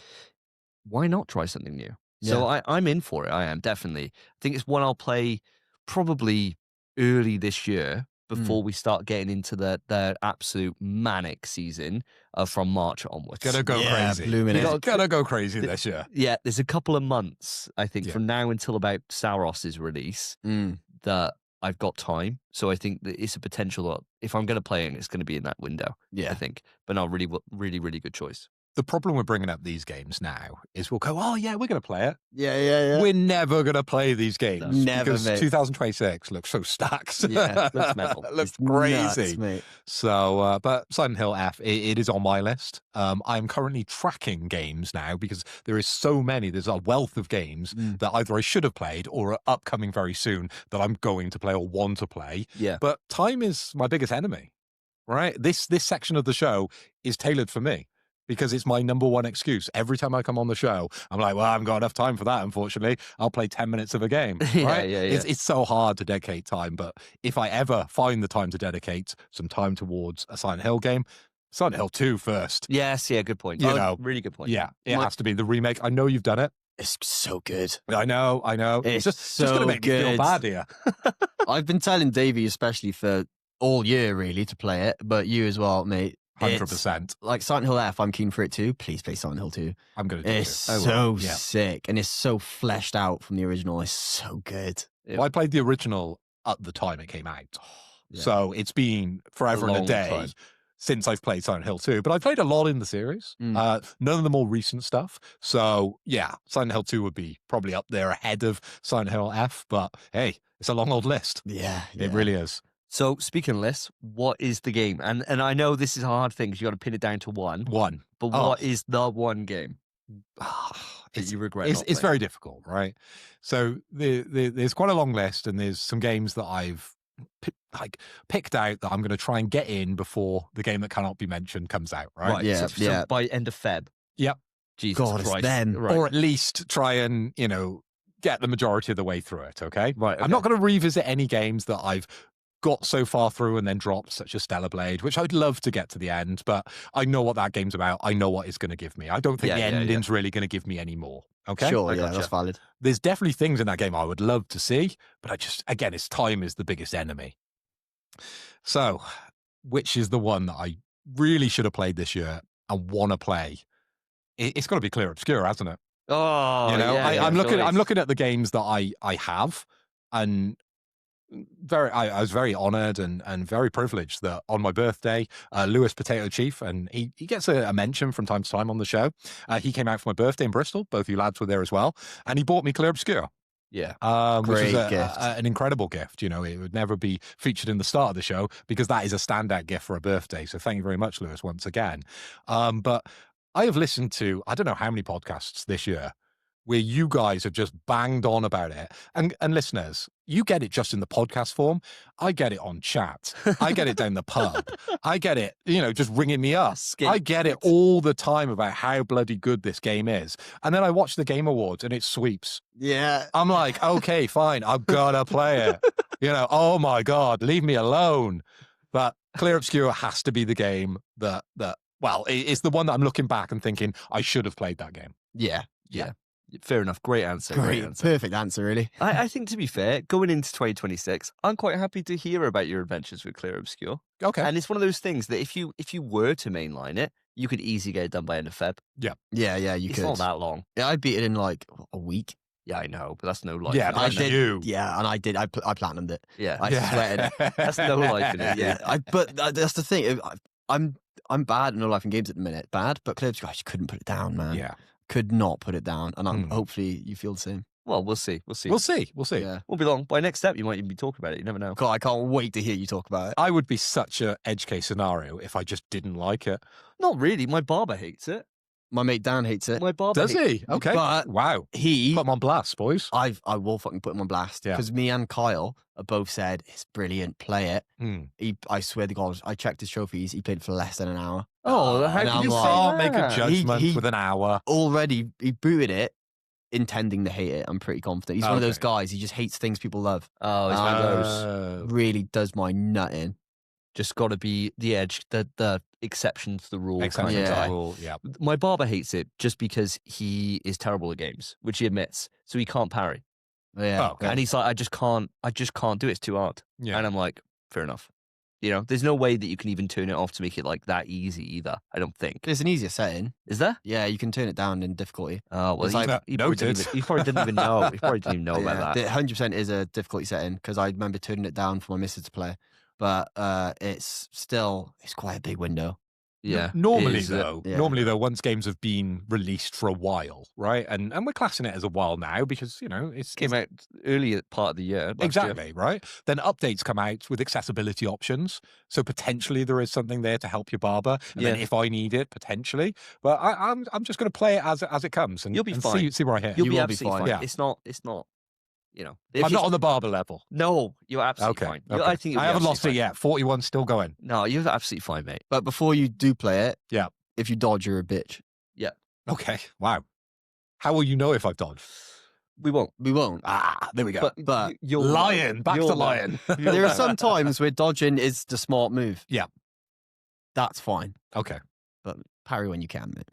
Why not try something new? So I'm in for it. I am, definitely. I think it's one I'll play probably early this year before we start getting into the absolute manic season from March onwards. Gonna go crazy. blooming it. Gonna go crazy this year. Yeah, there's a couple of months, I think, from now until about Sauros's release that I've got time. So I think that it's a potential that if I'm going to play it, it's going to be in that window, I think. But no, really, really good choice. The problem with bringing up these games now is we'll go, oh, yeah, we're going to play it. Yeah. We're never going to play these games. Never, because mate. 2026 looks so stacked. Yeah, looks mental. Looks It's crazy. nuts, mate. So, but Silent Hill F, it is on my list. I'm currently tracking games now because there is so many. There's a wealth of games that either I should have played or are upcoming very soon that I'm going to play or want to play. Yeah. But time is my biggest enemy, right? This section of the show is tailored for me. Because it's my number one excuse. Every time I come on the show, I'm like, well, I haven't got enough time for that, unfortunately. I'll play 10 minutes of a game, right? Yeah. It's so hard to dedicate time. But if I ever find the time to dedicate some time towards a Silent Hill game, Silent Hill 2 first. Yes, yeah, good point. You know, really good point. Yeah, it has to be the remake. I know you've done it. It's so good. I know. It's just going to so make me feel good. bad here. I've been telling Davey, especially for all year, really, to play it, but you as well, mate. 100%. Like Silent Hill F, I'm keen for it too. Please play Silent Hill 2. I'm going to do It's it. so sick and it's so fleshed out from the original. It's so good. Well, I played the original at the time it came out. Yeah. So it's been forever and a long day time. since I've played Silent Hill 2. But I played a lot in the series. None of the more recent stuff. So yeah, Silent Hill 2 would be probably up there ahead of Silent Hill F. But hey, it's a long old list. Yeah. It really is. So speaking of lists, what is the game? And I know this is a hard thing because you got to pin it down to one. But what is the one game that you regret? It's very difficult, right? So there's quite a long list, and there's some games that I've picked out that I'm going to try and get in before the game that cannot be mentioned comes out, right? Yeah, So by end of Feb. Yep. Jesus God, it's Christ. then. Right. Or at least try and, get the majority of the way through it, okay? Right. I'm not going to revisit any games that I've got so far through and then dropped, such as Stellar Blade, which I'd love to get to the end, but I know what that game's about. I know what it's going to give me. I don't think the ending's really going to give me any more. Okay? Sure, I yeah, gotcha. that's valid. There's definitely things in that game I would love to see, but its time is the biggest enemy. So, which is the one that I really should have played this year and want to play? It's got to be Clear Obscure, hasn't it? Oh, I'm looking at the games that I have, and I was very honored and very privileged that on my birthday, Lewis Potato Chief, and he gets a mention from time to time on the show. He came out for my birthday in Bristol. Both you lads were there as well, and he bought me Clear Obscure. Yeah. Which was gift. an incredible gift. It would never be featured in the start of the show because that is a standout gift for a birthday. So thank you very much, Lewis, once again. But I have listened to, I don't know how many podcasts this year where you guys have just banged on about it. And listeners, you get it just in the podcast form. I get it on chat. I get it down the pub. I get it, just ringing me up. I get it all the time about how bloody good this game is. And then I watch the Game Awards and it sweeps. Yeah. I'm like, okay, fine. I've got to play it. Oh my God, leave me alone. But Clear Obscure has to be the game that it's the one that I'm looking back and thinking I should have played that game. Yeah. Fair enough. Great answer. Great answer. Perfect answer, really. I think, to be fair, going into 2026, I'm quite happy to hear about your adventures with Clear Obscure. Okay. And it's one of those things that if you were to mainline it, you could easily get it done by end of Feb. Yeah. Yeah, you It's could. not that long. Yeah, I beat it in like a week. Yeah, I know, but that's no life. Yeah, in it. I that's did. you. Yeah, and I did. I platinumed it. Yeah. I sweated. That's no life in it. Yeah, but that's the thing. I'm bad at no life in games at the minute. Bad, but Clear Obscure, I just couldn't put it down, man. Yeah. Could not put it down, and hopefully you feel the same. Well, we'll see. We'll see. Yeah. Won't be long. By next step, you might even be talking about it. You never know. God, I can't wait to hear you talk about it. I would be such a edge case scenario if I just didn't like it. Not really. My barber hates it. My mate Dan hates it. My barber Does hates he? Okay. But wow. he, Put him on blast, boys. I will fucking put him on blast Yeah. because me and Kyle have both said it's brilliant. Play it. Mm. I swear to God, I checked his trophies. He played for less than an hour. Oh, how And can I'm you say like- Can't make a that? judgment He- with an hour. Already, he booted it, intending to hate it. I'm pretty confident. He's one of those Okay. guys. He just hates things people love. Oh, it's one of those. Really does my nut in. Just got to be the edge, the exception to the rule. Exception kind of to Yeah. the guy. rule. Yeah. My barber hates it just because he is terrible at games, which he admits. So he can't parry, Yeah. Oh, okay. and he's like, I just can't do it. It's too hard. Yeah. And I'm like, fair enough. There's no way that you can even turn it off to make it like that easy either. I don't think. It's an easier setting. Is there? Yeah, you can turn it down in difficulty. Oh well, It's like- he probably didn't Noted. he probably didn't even know. He probably didn't even know about that. 100% is a difficulty setting because I remember turning it down for my missus to play. But it's quite a big window. Yeah. Normally, It is, though, once games have been released for a while, right? And we're classing it as a while now because, it's came out earlier part of the year. last year. exactly, right? Then updates come out with accessibility options. So potentially there is something there to help your barber. And then Yeah. if I need it, potentially. But I'm just going to play it as it comes and You'll be and fine. see where I hit. You'll You be will be absolutely fine. fine. Yeah. It's not. If I'm you- not on the barber level. No, you're absolutely Okay. fine. okay. I think you'll I be haven't lost it absolutely yet. 41 still going. fine. No, you're absolutely fine, mate. But before you do play it, Yeah. if you dodge, you're a bitch. Okay. Wow. How will you know if I've dodged? We won't. We won't. There we go. But you'll Lion. Back to You'll lion. there are some times where dodging is the smart move. Yeah. That's fine. Okay. But parry when you can, mate.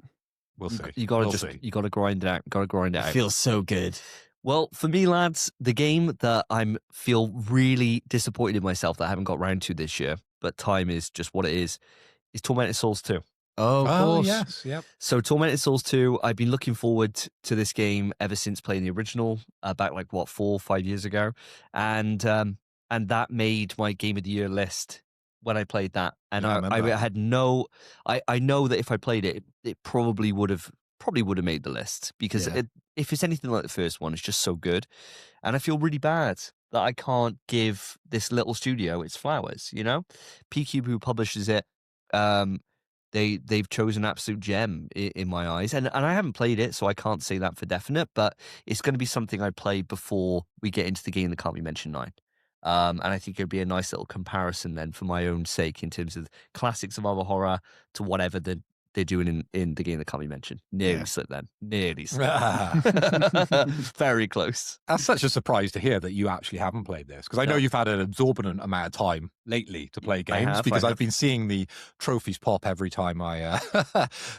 We'll see. You gotta We'll see. you gotta grind it out. Gotta grind it It out. feels so good. Well, for me, lads, the game that I'm feel really disappointed in myself that I haven't got round to this year, but time is just what it is Tormented Souls 2. Oh, of course. yes, yep. So Tormented Souls 2, I've been looking forward to this game ever since playing the original back 4 or 5 years ago, and that made my Game of the Year list when I played that. And Yeah, I I remember that. had no, I know that if I played it, it probably would have made the list because Yeah. if it's anything like the first one, it's just so good, and I feel really bad that I can't give this little studio its flowers. PQ, who publishes it. They've chosen an absolute gem in my eyes, and I haven't played it, so I can't say that for definite. But it's going to be something I play before we get into the game that can't be mentioned 9. And I think it'd be a nice little comparison then for my own sake in terms of classics of other horror to whatever they're doing in the game that can't be mentioned. Nearly slipped then. Nearly slipped. Very close. That's such a surprise to hear that you actually haven't played this, because I know you've had an exorbitant amount of time lately to play games, because I've been seeing the trophies pop every time I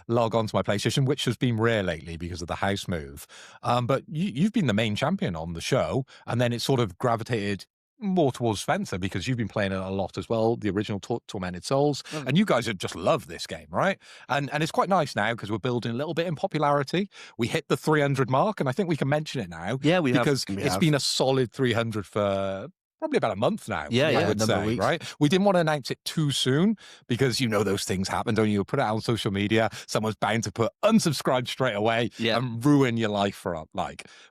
log onto my PlayStation, which has been rare lately because of the house move. But you've been the main champion on the show, and then it sort of gravitated more towards Spencer because you've been playing it a lot as well, the original Tormented Souls, and you guys have just loved this game, right? And it's quite nice now because we're building a little bit in popularity. We hit the 300 mark, and I think we can mention it now. Yeah, because it's been a solid 300 for probably about a month now. Yeah, I would say, weeks. right? We didn't want to announce it too soon because those things happen, don't you? Put it out on social media, someone's bound to put unsubscribe straight away and ruin your life for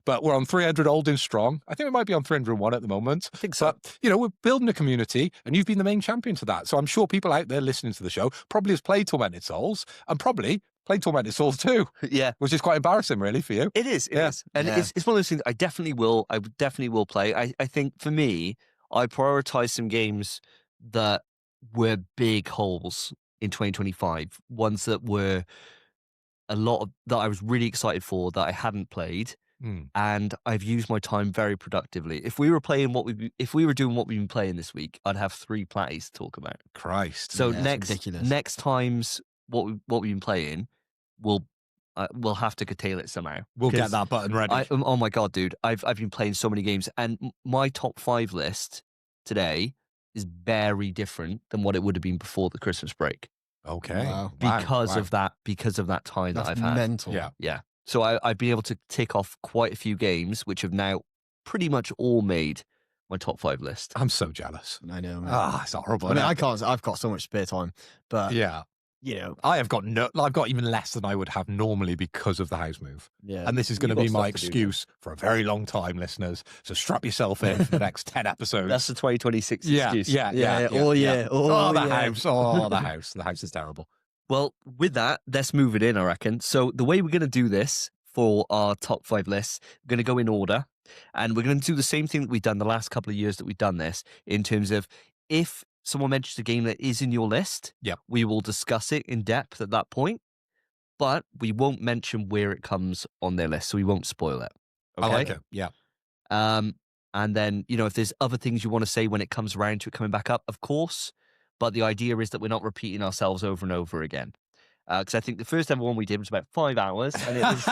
But we're on 300 old and strong. I think we might be on 301 at the moment. I think so. But, we're building a community, and you've been the main champion to that. So I'm sure people out there listening to the show probably has played Tormented Souls and probably played Tormented Souls too. Yeah. Which is quite embarrassing, really, for you. It is. It is. And it's one of those things I definitely will play. I think for me, I prioritize some games that were big holes in 2025, ones that were a lot of that I was really excited for that I hadn't played. And I've used my time very productively. If we were doing what we've been playing this week, I'd have 3 plays to talk about. Christ. So ridiculous. next time's what we've been playing, we'll have to curtail it somehow. We'll get that button ready. Oh my god, dude! I've been playing so many games, and my top 5 list today is very different than what it would have been before the Christmas break. Okay. Wow. Because of that time that I've had. Mental. Yeah. So I've been able to tick off quite a few games, which have now pretty much all made my top 5 list. I'm so jealous. I know, man. It's horrible. I mean, I can't. I've got so much spare time, but Yeah. I've got even less than I would have normally because of the house move. Yeah. And this is going to You've be got my stuff to do, excuse for a very long time, listeners. So strap yourself in for the next 10 episodes. That's the 2026 excuse. Oh yeah. Oh, the house. Oh, the house. The house is terrible. Well, with that, let's move it in, I reckon. So the way we're going to do this for our top 5 lists, we're going to go in order, and we're going to do the same thing that we've done the last couple of years that we've done this, in terms of if someone mentions a game that is in your list, we will discuss it in depth at that point, but we won't mention where it comes on their list, so we won't spoil it. Okay? I like it. Yeah. And then, if there's other things you want to say when it comes around to it coming back up, of course, but the idea is that we're not repeating ourselves over and over again. Because I think the first ever one we did was about 5 hours, and it was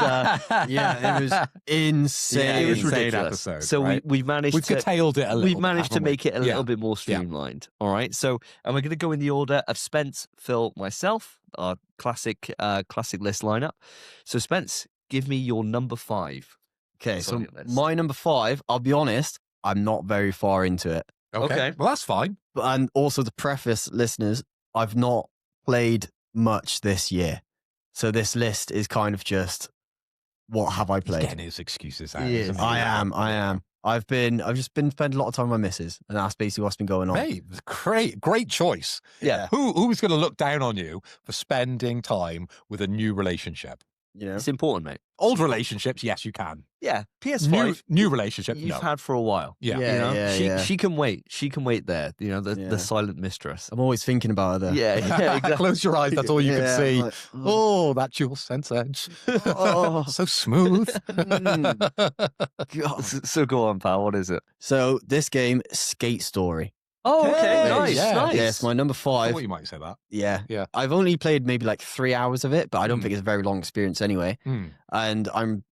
it was insane. it was ridiculous. Episode, so right? we've managed We've curtailed it a little. We've managed to haven't we? make it a little bit more streamlined. All right. So, and we're going to go in the order of Spence, Phil, myself, our classic list lineup. So, Spence, give me your number 5. Okay, What's so on your list? my number 5, I'll be honest, I'm not very far into it. Okay. Well, that's fine. And also to preface, listeners, I've not played much this year. So this list is kind of just, what have I He's played? getting his excuses out. He is. isn't he? I am. I've just been spending a lot of time with my missus, and that's basically what's been going on. Mate, great choice. Yeah. Who's going to look down on you for spending time with a new relationship? It's important, mate. Old relationships, yes, you can. Yeah. PS5. New relationship, You've no. had for a while. Yeah. She can wait. She can wait there. The silent mistress. I'm always thinking about her. Yeah, exactly. Close your eyes, that's all you can see. Like, Oh, that dual sense edge. Oh. So smooth. God. So go on, pal. What is it? So this game, Skate Story. Oh, okay. Hey, Nice. yeah. Nice. Yes, my number I 5. thought you might say that. Yeah. I've only played maybe like 3 hours of it, but I don't think it's a very long experience anyway. And I'm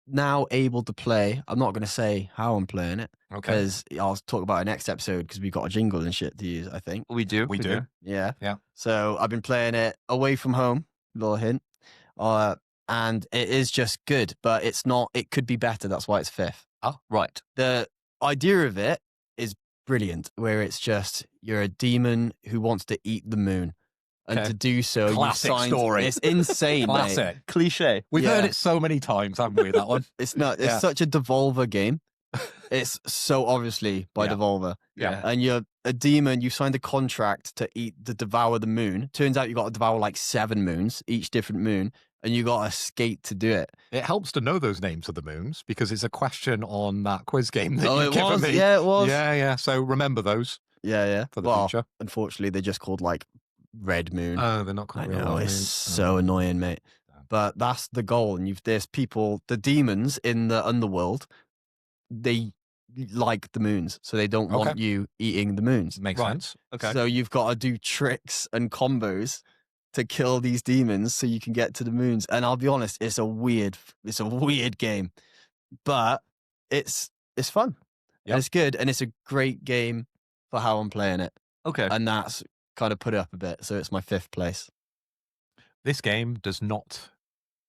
now able to play. I'm not going to say how I'm playing it Okay. because I'll talk about it next episode because we've got a jingle and shit to use, I think. We do. We do. Yeah. Yeah. So I've been playing it away from home, little hint. And it is just good, but it's not, it could be better. That's why it's 5th. Oh, right. The idea of it is brilliant, where it's just you're a demon who wants to eat the moon. And Okay. to do so, Classic you signed, story. It's insane, mate. Classic. Cliche. We've heard Yeah. it so many times, haven't we, that one? It's not. It's Yeah. such a Devolver game. It's so obviously by Yeah. Devolver. Yeah. And you're a demon. You signed a contract to devour the moon. Turns out you got to devour like 7 moons, each different moon, and you got to skate to do it. It helps to know those names of the moons because it's a question on that quiz game that Oh, you've it given was. me. Yeah, it was. Yeah. So remember those Yeah. for the Well, future. unfortunately, they're just called like Red Moon. Oh, they're not I called real know, it's moons. so annoying, mate. But that's the goal. And there's people, the demons in the underworld, they like the moons. So they don't want you eating the moons. Makes sense. Okay. So you've got to do tricks and combos to kill these demons so you can get to the moons. And I'll be honest, it's a weird game. But it's fun. Yep. It's good. And it's a great game for how I'm playing it. Okay. And that's kind of put it up a bit. So it's my 5th place. This game does not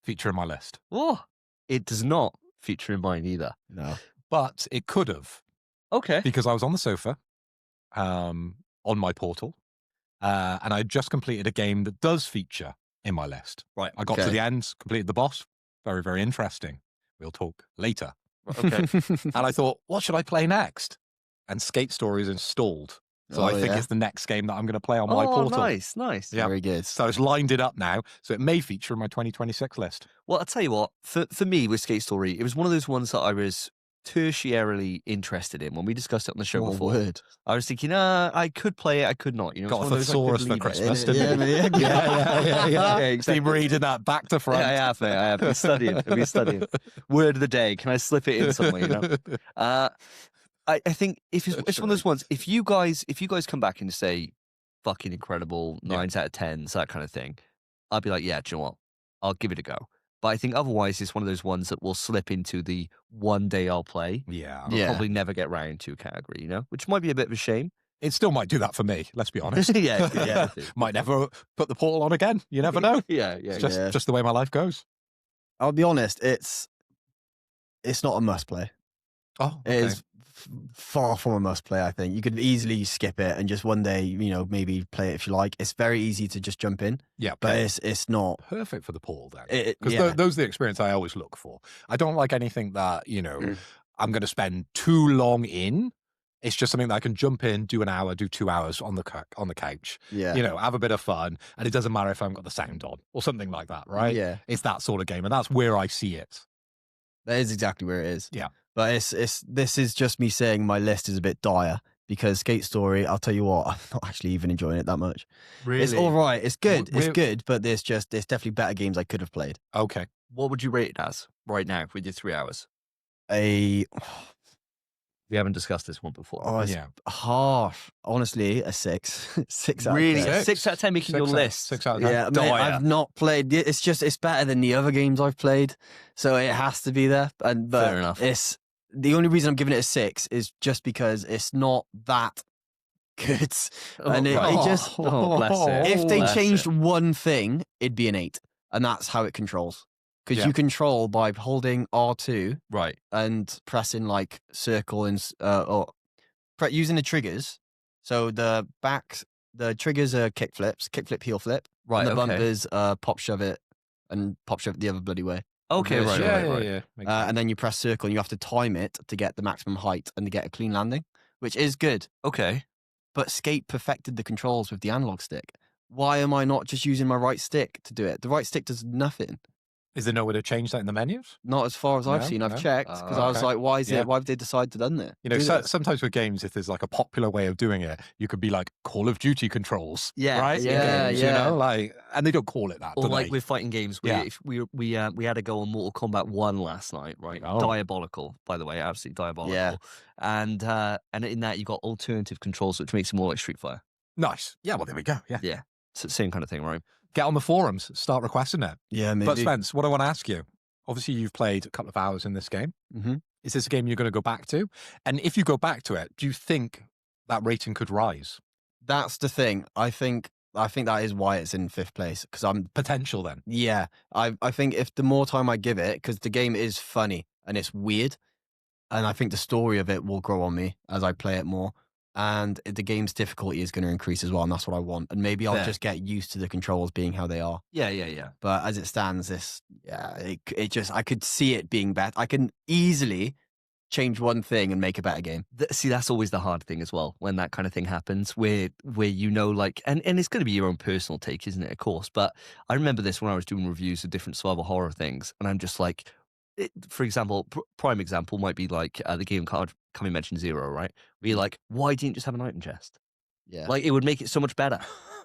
feature in my list, Oh, it does not feature in mine either. No. but it could have Okay. because I was on the sofa on my Portal and I had just completed a game that does feature in my list. Right. I got to Okay. the end, completed the boss. Very, very interesting. We'll talk later. Okay. And I thought, what should I play next? And Skate Story is installed. So Oh, I think yeah. it's the next game that I'm going to play on my Oh, Portal. nice. Yeah. Very good. So it's lined it up now. So it may feature in my 2026 list. Well, I'll tell you what, for me with Skate Story, it was one of those ones that I was tertiarily interested in when we discussed it on the show What a before. word. I was thinking, I could play it, I could not. You know, Got it's a one of those I could thesaurus for leave it. Christmas, Yeah, didn't yeah, you? yeah. Yeah, Been exactly. reading that back to front. Yeah, I have, mate. I have been studying. I've been studying. Word of the day. Can I slip it in somewhere? You know. I think if it's one of those ones. If you guys come back and say, "Fucking incredible, 9s out of 10s," that kind of thing, I'd be like, "Yeah, do you know what? I'll give it a go." But I think otherwise, it's one of those ones that will slip into the one day I'll play. Yeah. Yeah. Probably never get round to category. You know, which might be a bit of a shame. It still might do that for me, let's be honest. yeah. Might never put the Portal on again. You never know. Yeah. It's Yeah. just the way my life goes. I'll be honest, it's not a must play. Oh, It is far from a must play, I think. You could easily skip it and just one day, maybe play it if you like. It's very easy to just jump in, Yeah, but it's not. perfect for the Portal then. Because Because those are the experience I always look for. I don't like anything that, I'm going to spend too long in. It's just something that I can jump in, do an hour, do 2 hours on the couch, yeah. have a bit of fun. And it doesn't matter if I haven't got the sound on or something like that, right? Yeah. It's that sort of game. And that's where I see it. That is exactly where it is. Yeah. But this is just me saying my list is a bit dire because Skate Story, I'll tell you what, I'm not actually even enjoying it that much. Really? It's all right. It's good. We're- It's good, but there's definitely better games I could have played. Okay. What would you rate it as right now with your 3 hours? We We haven't discussed this one before. it's Yeah. harsh. Honestly, a 6. 6 out of Really? 10. 6 out of 10 making your list. 6 out of 10. Yeah, mate, Dire. I've not played. It's better than the other games I've played, so it has to be there. But Fair enough. It's the only reason I'm giving it a 6 is just because it's not that good, and it just Oh, bless it. if they Bless changed it. one thing, it'd be an 8, and that's how it controls. Because Yeah. you control by holding R2 Right. and pressing like circle and using the triggers. So the triggers are kick flips, kick flip, heel flip. Right. And the Okay. bumpers pop shove it and pop shove it the other bloody way. Okay. reverse Right. shove. Right. Right. yeah. Makes And then you press circle and you have to time it to get the maximum height and to get a clean landing, which is good. Okay. But Skate perfected the controls with the analog stick. Why am I not just using my right stick to do it? The right stick does nothing. Is there no way to change that in the menus? Not as far as I've No, seen. I've no. checked because I was Okay. like, why is Yeah. it? Why have they decided to done that? Do this? Sometimes with games, if there's like a popular way of doing it, you could be like Call of Duty controls. Yeah, Right? In yeah, games, yeah. And they don't call it that. Or do like they? with fighting games, Yeah. we had a go on Mortal Kombat 1 last night, right? Oh. Diabolical, by the way, absolutely diabolical. Yeah. And in that you got alternative controls, which makes it more like Street Fighter. Nice. Yeah, well, there we go. Yeah. So same kind of thing, right? Get on the forums, start requesting it. Yeah, maybe. But Spence, what I want to ask you, Obviously, you've played a couple of hours in this game. Mm-hmm. Is this a game you're going to go back to? And if you go back to it, do you think that rating could rise? That's the thing. I think that is why it's in 5th place, because I'm Potential then. yeah. I think if the more time I give it, because the game is funny and it's weird, and I think the story of it will grow on me as I play it more, and the game's difficulty is going to increase as well, and that's what I want. And maybe I'll Fair. just get used to the controls being how they are. Yeah. But as it stands, it just, I could see it being better. I can easily change one thing and make a better game. See, that's always the hard thing as well, when that kind of thing happens, where you know, like, and it's going to be your own personal take, isn't it? Of course. But I remember this when I was doing reviews of different survival horror things, and I'm just like, for example, prime example might be like the game card coming mentioned Zero, right? Where you're like, why didn't you just have an item chest? Yeah. Like, it would make it so much better.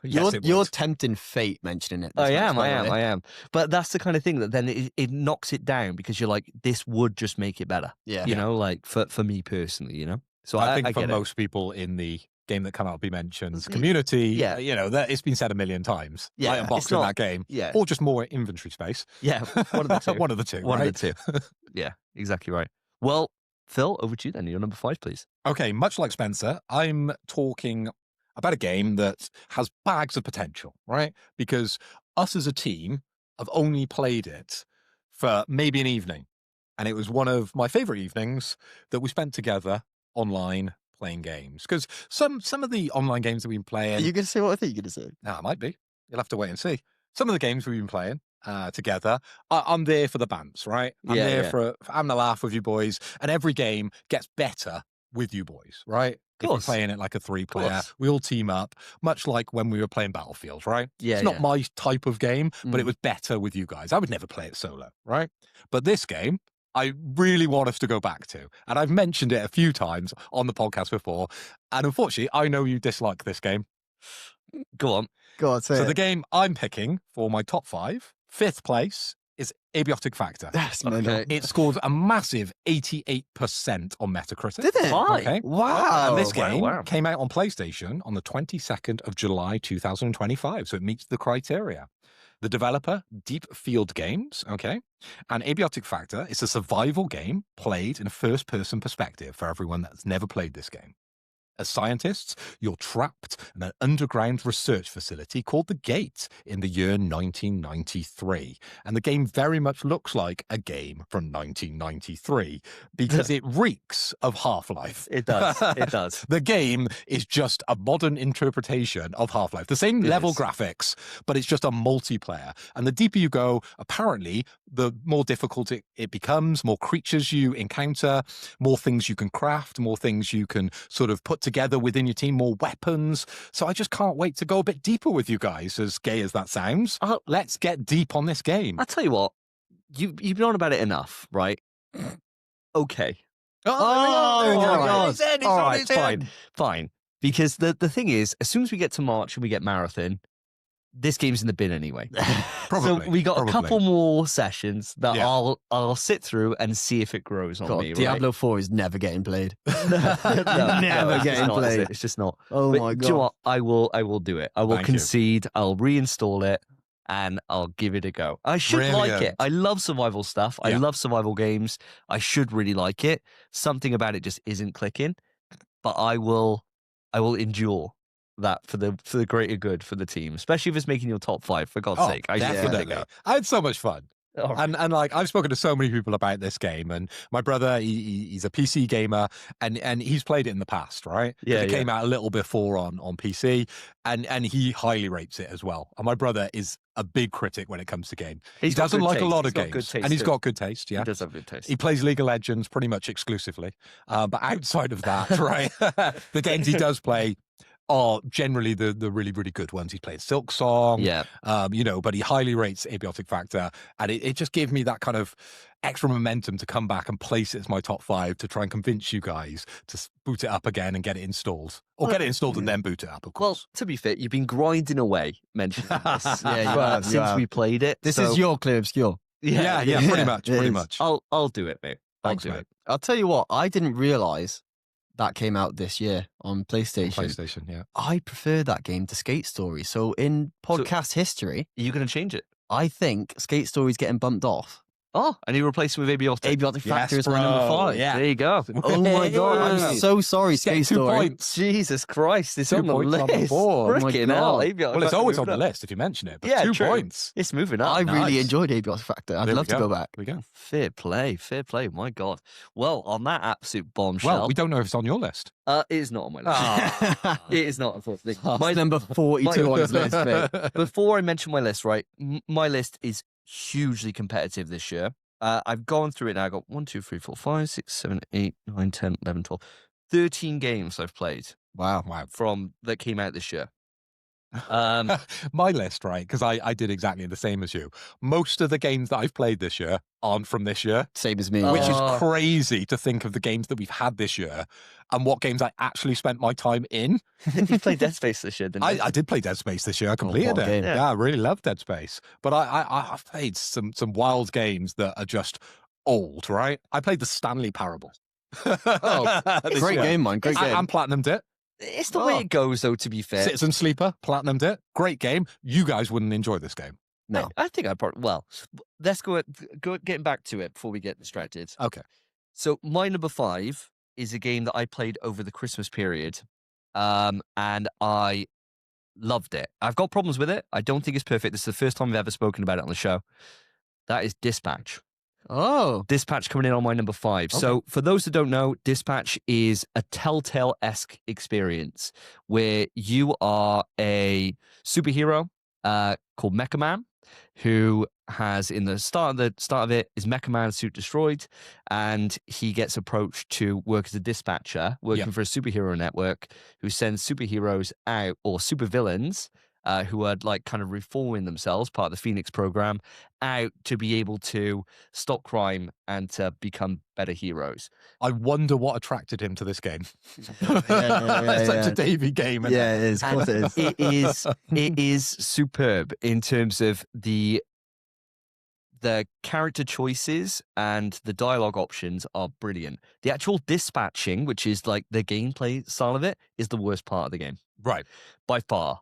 Yes, You're tempting fate mentioning it. I am. But that's the kind of thing that then it knocks it down, because you're like, this would just make it better. Yeah. You know, like for me personally, you know? So I think I for get most people in the game that cannot be mentioned community, Yeah. you know, that it's been said a million times. Yeah, Item box it's in not- that game. Yeah. Or just more inventory space. Yeah. One of the two. One of the two. One right? of the two. Yeah, exactly right. Well, Phil, over to you then. You're number 5, please. Okay, much like Spencer, I'm talking about a game that has bags of potential, right? Because us as a team have only played it for maybe an evening. And it was one of my favorite evenings that we spent together online playing games. Because some of the online games that we've been playing... Are you going to say what I think you're going to say? No, it might be. You'll have to wait and see. Some of the games we've been playing together, I'm there for the bants, right? I'm there for having a laugh with you boys. And every game gets better with you boys, right? If we're course. playing it like a 3-player, course. we all team up, much like when we were playing Battlefield, right? Yeah, It's not yeah. my type of game, but it was better with you guys. I would never play it solo, right? But this game, I really want us to go back to. And I've mentioned it a few times on the podcast before. And unfortunately, I know you dislike this game. Go on. Go on, say So it. the game I'm picking for my top 5, 5th place, is Abiotic Factor. That's Okay. mental. It scored a massive 88% on Metacritic. Did it? Why? Okay. Wow. And this wow, game wow. came out on PlayStation on the 22nd of July 2025, so it meets the criteria. The developer, Deep Field Games, okay? And Abiotic Factor is a survival game played in a first-person perspective for everyone that's never played this game. As scientists, you're trapped in an underground research facility called The Gate in the year 1993. And the game very much looks like a game from 1993 because it reeks of Half-Life. It does. It does. The game is just a modern interpretation of Half-Life. The same It level is. graphics, but it's just a multiplayer. And the deeper you go, apparently, the more difficult it becomes, more creatures you encounter, more things you can craft, more things you can sort of put together within your team, more weapons. So I just can't wait to go a bit deeper with you guys, as gay as that sounds. Let's get deep on this game. I'll tell you what, you've been on about it enough, right? Okay. Oh, my God. All right, fine. Because the thing is, as soon as we get to March and we get Marathon, this game's in the bin anyway. Probably, So we got probably. a couple more sessions that Yeah. I'll sit through and see if it grows on God, me. Diablo 4 is never getting played. Right? Never it's just getting not, is played. it? It's just not. Oh But my do you know God. what? I will do it. I will Thank you. concede. I'll reinstall it. And I'll give it a go. I should like it. Brilliant. I love survival stuff. I Yeah. love survival games. I should really like it. Something about it just isn't clicking. But I will endure that for the greater good for the team, especially if it's making your top 5. For God's sake, I should give it a definitely. go. I had so much fun. All right. And like I've spoken to so many people about this game, and my brother he's a PC gamer and he's played it in the past, right? 'Cause Yeah, it yeah. came out a little before on PC, and he highly rates it as well. And my brother is a big critic when it comes to game. He's He got doesn't good like a taste. lot He's of got games, good taste and he's too. got good taste. Yeah, He does have good taste. he plays League of Legends pretty much exclusively. But outside of that, right, the games he does play are generally the really, really good ones. He's played Silk Song, Yeah. but he highly rates Abiotic Factor. And it just gave me that kind of extra momentum to come back and place it as my top 5 to try and convince you guys to boot it up again and get it installed. Or get it installed and then boot it up, of Well, course. to be fair, you've been grinding away mentioning this. Yeah, you have, you since have. we played it. This so- is your clear obscure. Yeah, yeah, pretty yeah, much, it pretty is. much. I'll do it, mate. Thanks, I'll do mate. I'll tell you what, I didn't realize that came out this year on PlayStation. PlayStation, yeah. I prefer that game to Skate Story. So in podcast history, it. Are you going to change it? I think Skate Story's getting bumped off Oh, and he replaced him with Abiotic. Abiotic Factor Yes, is my number bro. 5. Yeah. There you go. Oh my god, I'm so sorry, He's getting Space 2 Story. points. Jesus Christ, it's 2 on the points list. on the board. Oh my Freaking hell. God. Abiotic Well, it's Factor always on moving the up. list if you mention it, but Yeah, 2 true. points. It's moving up. I really Nice. enjoyed Abiotic Factor. I'd There love we to go back. There we go. Fair play. My God. Well, on that absolute bombshell. Well, we don't know if it's on your list. It is not on my list. It is not, unfortunately. My number 42 on his list, mate. Before I mention my list, right, my list is hugely competitive this year. I've gone through it now. I got 1, 2, 3, 4, 5, 6, 7, 8, 9, 10, 11, 12, 13 games I've played Wow. from that came out this year. My list, right? Because I did exactly the same as you. Most of the games that I've played this year aren't from this year, Same as me. which is Oh. crazy to think of the games that we've had this year and what games I actually spent my time in. You played Dead Space this year, didn't you? I did play Dead Space this year. I completed what a it. game. Yeah, I really loved Dead Space. But I've played some wild games that are just old, right? I played the Stanley Parable. This Great year. game, man. Great game. And platinumed it. It's the way it goes, though, to be fair. Citizen Sleeper, platinumed it. Great game. You guys wouldn't enjoy this game. No. I think I probably. Well, let's go getting back to it before we get distracted. Okay. So my number 5 is a game that I played over the Christmas period, and I loved it. I've got problems with it. I don't think it's perfect. This is the first time I've ever spoken about it on the show. That is Dispatch. Oh. Dispatch coming in on my number 5. Okay. So for those that don't know, Dispatch is a Telltale-esque experience where you are a superhero called Mecha Man, who has in the start of it his Mecha Man suit destroyed, and he gets approached to work as a dispatcher, working for a superhero network who sends superheroes out, or supervillains who are like kind of reforming themselves, part of the Phoenix program, out to be able to stop crime and to become better heroes. I wonder what attracted him to this game. Yeah, It's such a Davey game. Isn't Yeah, it is. Of course it is. It is superb in terms of the character choices and the dialogue options are brilliant. The actual dispatching, which is like the gameplay style of it, is the worst part of the game Right. by far.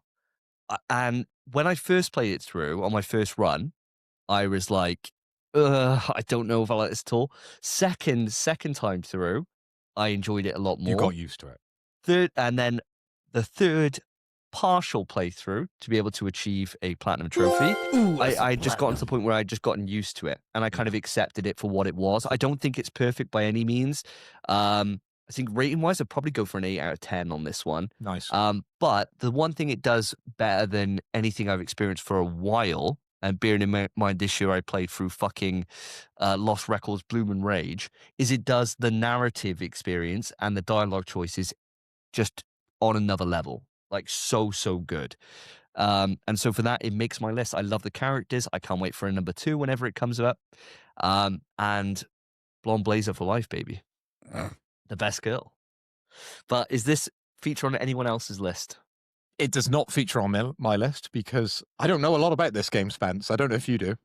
And when I first played it through on my first run, I was like, I don't know if I like this at all. Second time through, I enjoyed it a lot more. You got used to it. And then the third partial playthrough to be able to achieve a platinum trophy, I just got to the point where I'd just gotten used to it and I kind of accepted it for what it was. I don't think it's perfect by any means. I think rating wise, I'd probably go for an 8 out of 10 on this one. Nice. But the one thing it does better than anything I've experienced for a while, and bearing in mind this year I played through fucking Lost Records Bloom and Rage, is it does the narrative experience and the dialogue choices just on another level. Like so good. And so for that, it makes my list. I love the characters. I can't wait for a number 2 whenever it comes up. And Blonde Blazer for life, baby. The best girl. But is this feature on anyone else's list? It does not feature on my list because I don't know a lot about this game, Spence. I don't know if you do.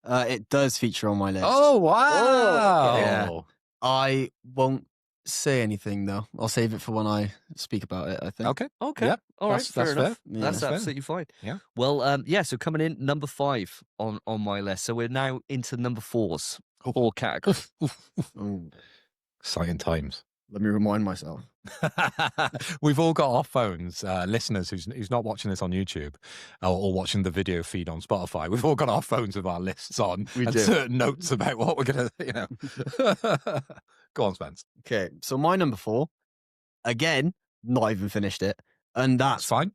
It does feature on my list. Oh, wow. Oh, okay. Yeah. I won't say anything, though. I'll save it for when I speak about it, I think. Okay. Okay. Yep. All right. That's Fair fair. enough. Yeah. That's That's fair. absolutely fine. Yeah. Well, so coming in number 5 on my list. So we're now into number 4s. 4 categories. Ooh, Exciting times. let me remind myself. We've all got our phones, listeners who's not watching this on YouTube or watching the video feed on Spotify. We've all got our phones with our lists on We and do. certain notes about what we're going to, Go on, Spence. Okay, so my number 4, again, not even finished it. And That's that's, fine.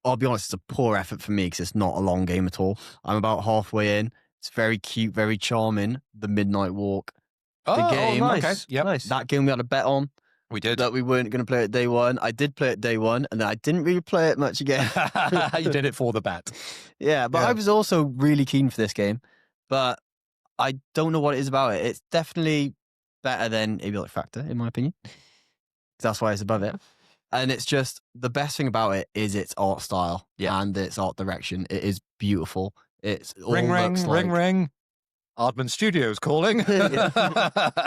I'll be honest, it's a poor effort for me because it's not a long game at all. I'm about halfway in. It's very cute, very charming. The Midnight Walk. game. nice. Okay. Yep. Nice. That game we had a bet on We did. that we weren't going to play it day one. I did play it day one, and then I didn't really play it much again. You did it for the bet. Yeah, but Yeah. I was also really keen for this game, but I don't know what it is about it. It's definitely better than Abiotic Factor, in my opinion. That's why it's above it. And it's just, the best thing about it is its art style and its art direction. It is beautiful. It's all Ring, looks like, ring. Aardman Studios calling.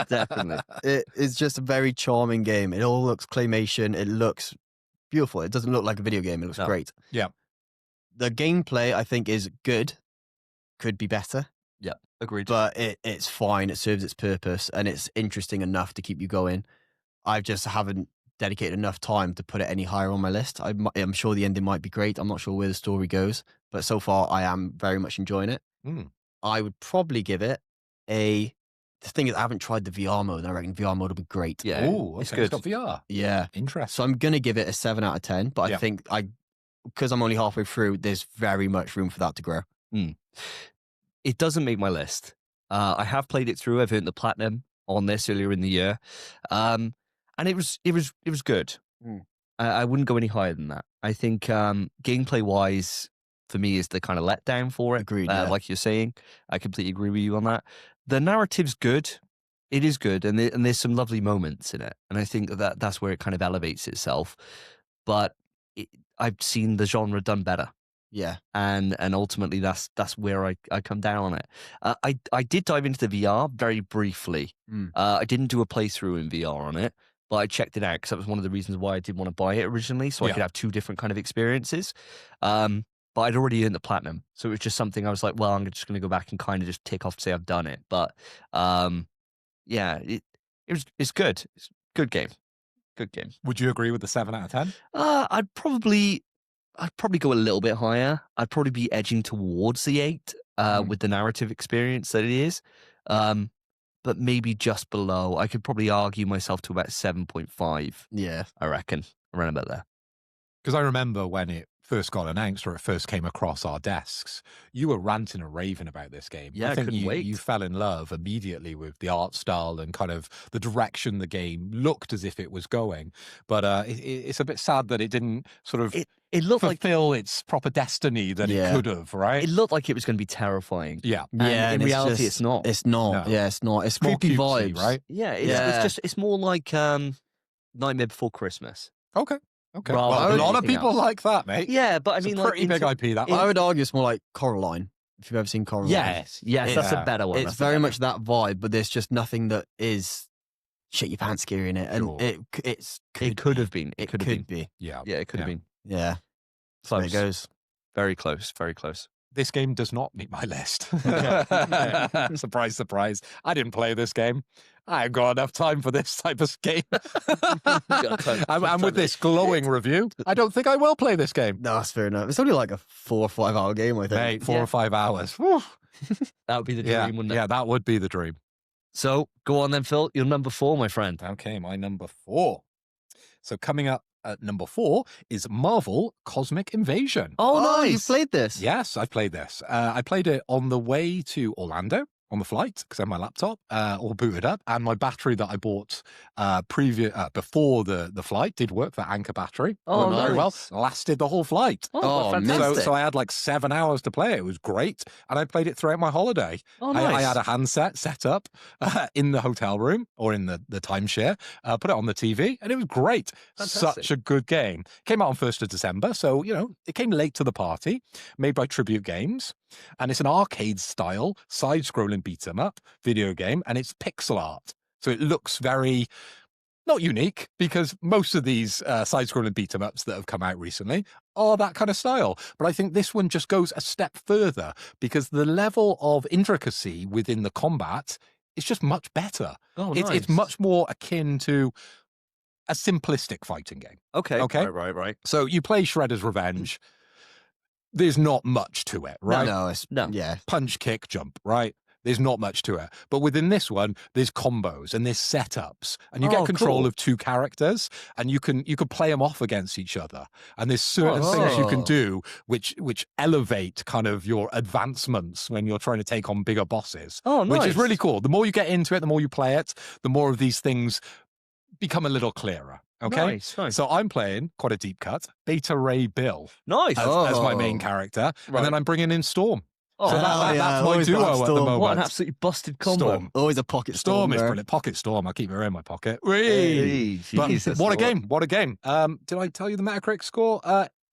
Definitely. It is just a very charming game. It all looks claymation. It looks beautiful. It doesn't look like a video game. It looks No. great. Yeah. The gameplay, I think, is good. Could be better. Yeah. Agreed. but it's fine. It serves its purpose, and it's interesting enough to keep you going. I just haven't dedicated enough time to put it any higher on my list. I'm sure the ending might be great. I'm not sure where the story goes, but so far I am very much enjoying it. I would probably give it the thing is, I haven't tried the VR mode, and I reckon VR mode will be great. Yeah, Ooh, okay. it's good. It's got VR. Yeah. Interesting. So I'm going to give it a 7 out of 10, but I think because I'm only halfway through, there's very much room for that to grow. It doesn't make my list. I have played it through. I've earned the platinum on this earlier in the year. And it was good. I wouldn't go any higher than that. I think gameplay wise, for me, is the kind of letdown for it. Agreed. Like you're saying, I completely agree with you on that. The narrative's good. It is good, and there's some lovely moments in it, and I think that's where it kind of elevates itself. But I've seen the genre done better. Yeah. And ultimately that's where I come down on it. I did dive into the VR very briefly. I didn't do a playthrough in VR on it, but I checked it out because that was one of the reasons why I did want to buy it originally, so I could have two different kind of experiences. But I'd already earned the platinum, so it was just something I was like, well, I'm just going to go back and kind of just tick off to say I've done it. But yeah, it's good. It's a good game. Good game. Would you agree with the 7 out of 10? I'd probably go a little bit higher. I'd probably be edging towards the 8 with the narrative experience that it is. But maybe just below. I could probably argue myself to about 7.5. Yeah. I reckon. Around about there. Because I remember when it first got announced or it first came across our desks, you were ranting and raving about this game. Yeah, I think couldn't wait. You fell in love immediately with the art style and kind of the direction the game looked as if it was going. But it's a bit sad that it didn't sort of it looked fulfill its proper destiny that it could have, right? It looked like it was going to be terrifying. Yeah. And in reality, it's not. It's not. No. Yeah, it's not. It's spooky vibes. Right? Yeah, it's more like Nightmare Before Christmas. Okay. Okay. Well, a lot of people like that, mate. Yeah, but I mean, it's a pretty big IP, that one. I would argue it's more like Coraline, if you've ever seen Coraline. Yes, that's a better one. It's very much that vibe, but there's just nothing that is shit your pants scary in it. And it could have been. It could be. Yeah. Yeah, it could have been. Yeah. Close. There it goes. Very close. Very close. This game does not meet my list. Surprise, surprise. I didn't play this game. I haven't got enough time for this type of game. And with this glowing review, I don't think I will play this game. No, that's fair enough. It's only like a 4 or 5 hour game, I think. Mate, 4 or 5 hours. Whew. That would be the dream, wouldn't it? Yeah, that would be the dream. So go on then, Phil. You're number 4, my friend. Okay, my number 4. So coming up at number 4 is Marvel Cosmic Invasion. Oh, nice. You played this? Yes, I've played this. I played it on the way to Orlando on the flight because I had my laptop all booted up, and my battery that I bought before the flight did work, the Anchor battery. Oh, worked very well. Lasted the whole flight. Oh, fantastic. So I had like 7 hours to play it. It was great, and I played it throughout my holiday. Oh, nice. I had a handset set up in the hotel room or in the timeshare, put it on the TV, and it was great. Fantastic. Such a good game. Came out on 1st of December, so, it came late to the party, made by Tribute Games, and it's an arcade-style, side-scrolling beat-em-up video game, and it's pixel art. So it looks very, not unique, because most of these side-scrolling beat-em-ups that have come out recently are that kind of style. But I think this one just goes a step further, because the level of intricacy within the combat is just much better. Oh, nice. It's much more akin to a simplistic fighting game. Okay. Right. So you play Shredder's Revenge. There's not much to it, right? No. Yeah. Punch, kick, jump, right? There's not much to it. But within this one, there's combos and there's setups, and you get control of 2 characters, and you can play them off against each other. And there's certain things you can do which elevate kind of your advancements when you're trying to take on bigger bosses. Oh, nice. Which is really cool. The more you get into it, the more you play it, the more of these things become a little clearer. Okay, nice. So I'm playing quite a deep cut, Beta Ray Bill, Nice. as my main character, and then I'm bringing in Storm. Oh, so that's my duo at the moment. What an absolutely busted combo. Storm. Always a pocket Storm is there. brilliant. Pocket Storm. I'll keep her in my pocket. Hey, But Jesus, what a game. What a game. Did I tell you the Metacritic score?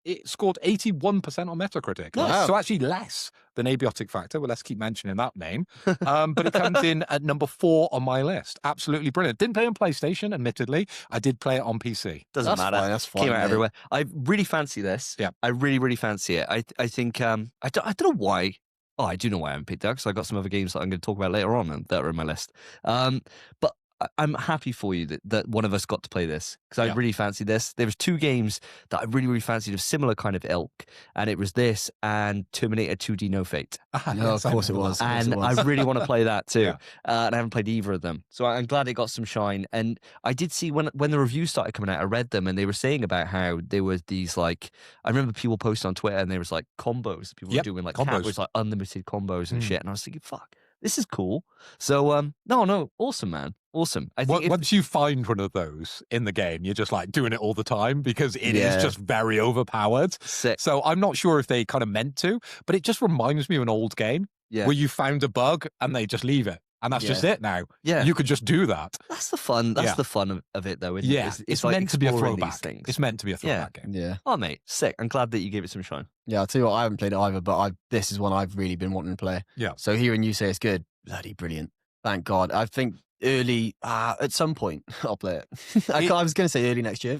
It scored 81% on Metacritic. Wow. So actually less than Abiotic Factor. Well, let's keep mentioning that name. But it comes in at number 4 on my list. Absolutely brilliant. Didn't play on PlayStation, admittedly. I did play it on PC. Doesn't matter. That's fine. Came out mate. everywhere. I really fancy this. Yeah. I really, really fancy it. I think, I don't know why. Oh, I do know why I haven't picked that because I got some other games that I'm going to talk about later on and that are in my list. But I'm happy for you that one of us got to play this because I really fancied this. There was 2 games that I really, really fancied of similar kind of ilk, and it was this and Terminator 2D No Fate. No, of course it was. And I really want to play that too. Yeah. And I haven't played either of them. So I'm glad it got some shine. And I did see when the reviews started coming out, I read them and they were saying about how there was these like, I remember people posting on Twitter and there was like combos that people were doing, like combos. was like unlimited combos and shit. And I was thinking, fuck, this is cool. So no, awesome, man. Awesome. I think Once you find one of those in the game, you're just like doing it all the time because it is just very overpowered. Sick. So I'm not sure if they kind of meant to, but it just reminds me of an old game where you found a bug and they just leave it. And that's just it now. Yeah. You could just do that. That's the fun. That's the fun of it, though, isn't it? Yeah. It's like meant to be a exploring throwback. these things. It's meant to be a throwback game. Yeah. Oh, mate, sick. I'm glad that you gave it some shine. Yeah, I'll tell you what, I haven't played it either, but this is one I've really been wanting to play. Yeah. So hearing you say it's good, bloody brilliant. Thank God. I think early, at some point, I'll play it. I was going to say early next year.